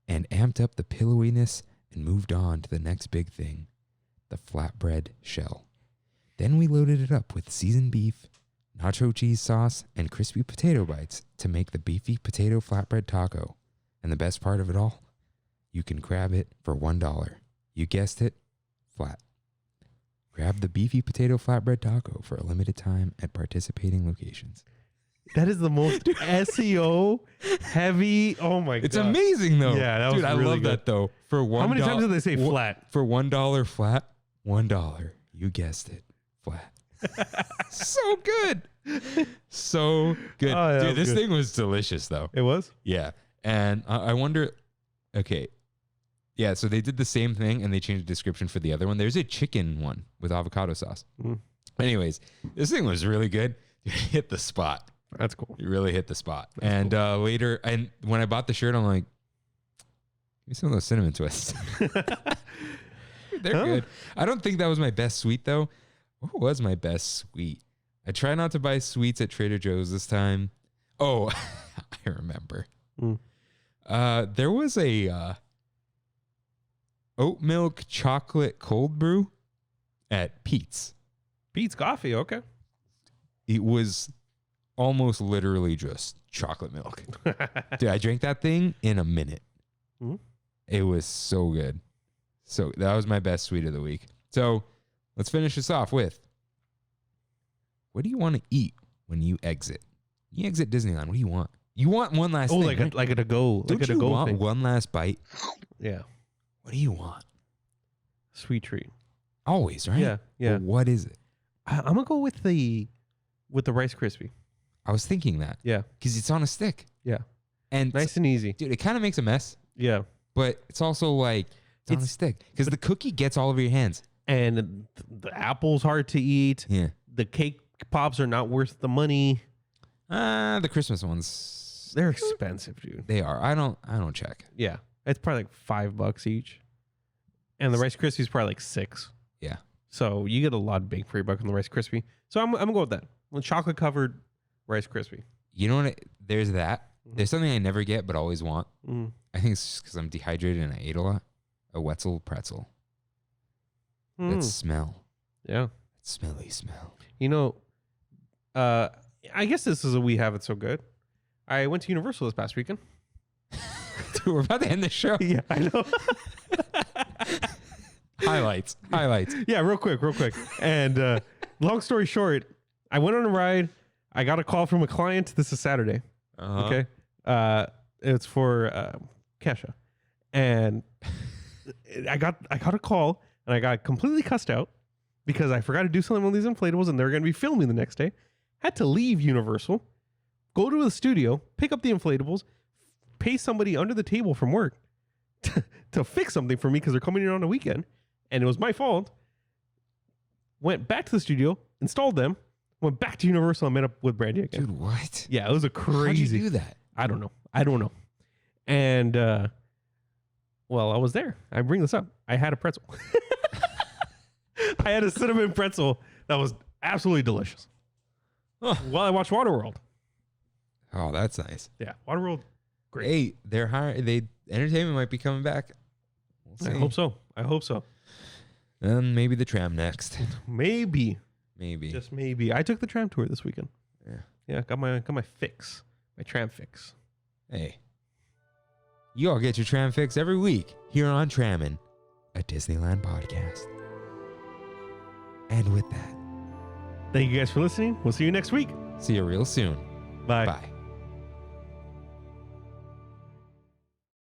S1: and amped up the pillowiness and moved on to the next big thing, the flatbread shell. Then we loaded it up with seasoned beef, nacho cheese sauce, and crispy potato bites to make the beefy potato flatbread taco. And the best part of it all, you can grab it for $1. You guessed it, flat. Grab the beefy potato flatbread taco for a limited time at participating locations.
S2: That is the most SEO heavy. Oh my god.
S1: It's amazing though.
S2: Yeah, that was
S1: I
S2: really
S1: love
S2: good.
S1: that though. For $1.
S2: How many times did they say flat?
S1: For $1 flat, $1. You guessed it. Flat. So good. So good.
S2: Oh,
S1: dude, this
S2: good.
S1: thing was delicious though.
S2: It was?
S1: Yeah. And I wonder, okay. Yeah, so they did the same thing and they changed the description for the other one. There's a chicken one with avocado sauce. Anyways, this thing was really good. It hit the spot.
S2: That's cool.
S1: It really hit the spot.
S2: That's
S1: and later, and when I bought the shirt, I'm like, give me some of those cinnamon twists. They're good. I don't think that was my best sweet though. What was my best sweet? I try not to buy sweets at Trader Joe's this time. Oh, I remember. There was a oat milk chocolate cold brew at Pete's.
S2: Pete's Coffee, okay.
S1: It was almost literally just chocolate milk. Dude, I drank that thing in a minute. It was so good. So that was my best sweet of the week. So let's finish this off with, what do you want to eat when you exit? You exit Disneyland. What do you want? You want one last thing, right?
S2: like a to-go.
S1: Don't
S2: like a
S1: you
S2: to-go
S1: want
S2: thing.
S1: one last bite?
S2: Yeah.
S1: What do you want?
S2: Sweet treat.
S1: Always, right?
S2: Yeah, yeah.
S1: But what is it?
S2: I'm gonna go with the Rice Krispie.
S1: I was thinking that.
S2: Yeah.
S1: Because it's on a stick.
S2: Yeah.
S1: And
S2: Nice and easy.
S1: dude, it kind of makes a mess,
S2: Yeah.
S1: but it's also like, it's on a stick. Because the cookie gets all over your hands.
S2: And the apple's hard to eat.
S1: Yeah.
S2: The cake pops are not worth the money.
S1: The Christmas ones,
S2: They're expensive, dude.
S1: they are. I don't check.
S2: Yeah. It's probably like $5 each. And the Rice Krispie is probably like $6.
S1: Yeah.
S2: So you get a lot of bang for your buck on the Rice Krispie. So I'm gonna go with that. One chocolate covered Rice Krispie.
S1: You know what? There's that. There's something I never get but always want. I think it's just because I'm dehydrated and I ate a lot. A Wetzel pretzel. That smell.
S2: Yeah.
S1: That smelly smell.
S2: You know, I guess this is a We Have It So Good. I went to Universal this past weekend.
S1: Dude, we're about to end the show.
S2: Yeah, I know.
S1: Highlights.
S2: Yeah, real quick. And long story short, I went on a ride. I got a call from a client. This is Saturday. Okay. It's for Kesha. And I got a call and I got completely cussed out because I forgot to do something on these inflatables and they're going to be filming the next day. Had to leave Universal, go to the studio, pick up the inflatables, pay somebody under the table from work to fix something for me because they're coming in on a weekend. And it was my fault. Went back to the studio, installed them, went back to Universal and met up with Brandy again.
S1: Dude, what?
S2: Yeah, it was a crazy.
S1: How'd you do that?
S2: I don't know. And, well, I was there. I bring this up. I had a pretzel. I had a cinnamon pretzel that was absolutely delicious. While I watched Waterworld.
S1: Oh, that's nice.
S2: Yeah, Waterworld, great.
S1: Hey, they're hiring. Entertainment might be coming back. We'll see.
S2: I hope so.
S1: And maybe the tram next.
S2: Maybe.
S1: Maybe.
S2: Just maybe. I took the tram tour this weekend.
S1: Yeah.
S2: Yeah, got my fix. My tram fix.
S1: Hey. You all get your tram fix every week here on Trammin, a Disneyland podcast. And with that,
S2: Thank you guys for listening. We'll see you next week.
S1: see you real soon.
S2: Bye.
S1: Bye.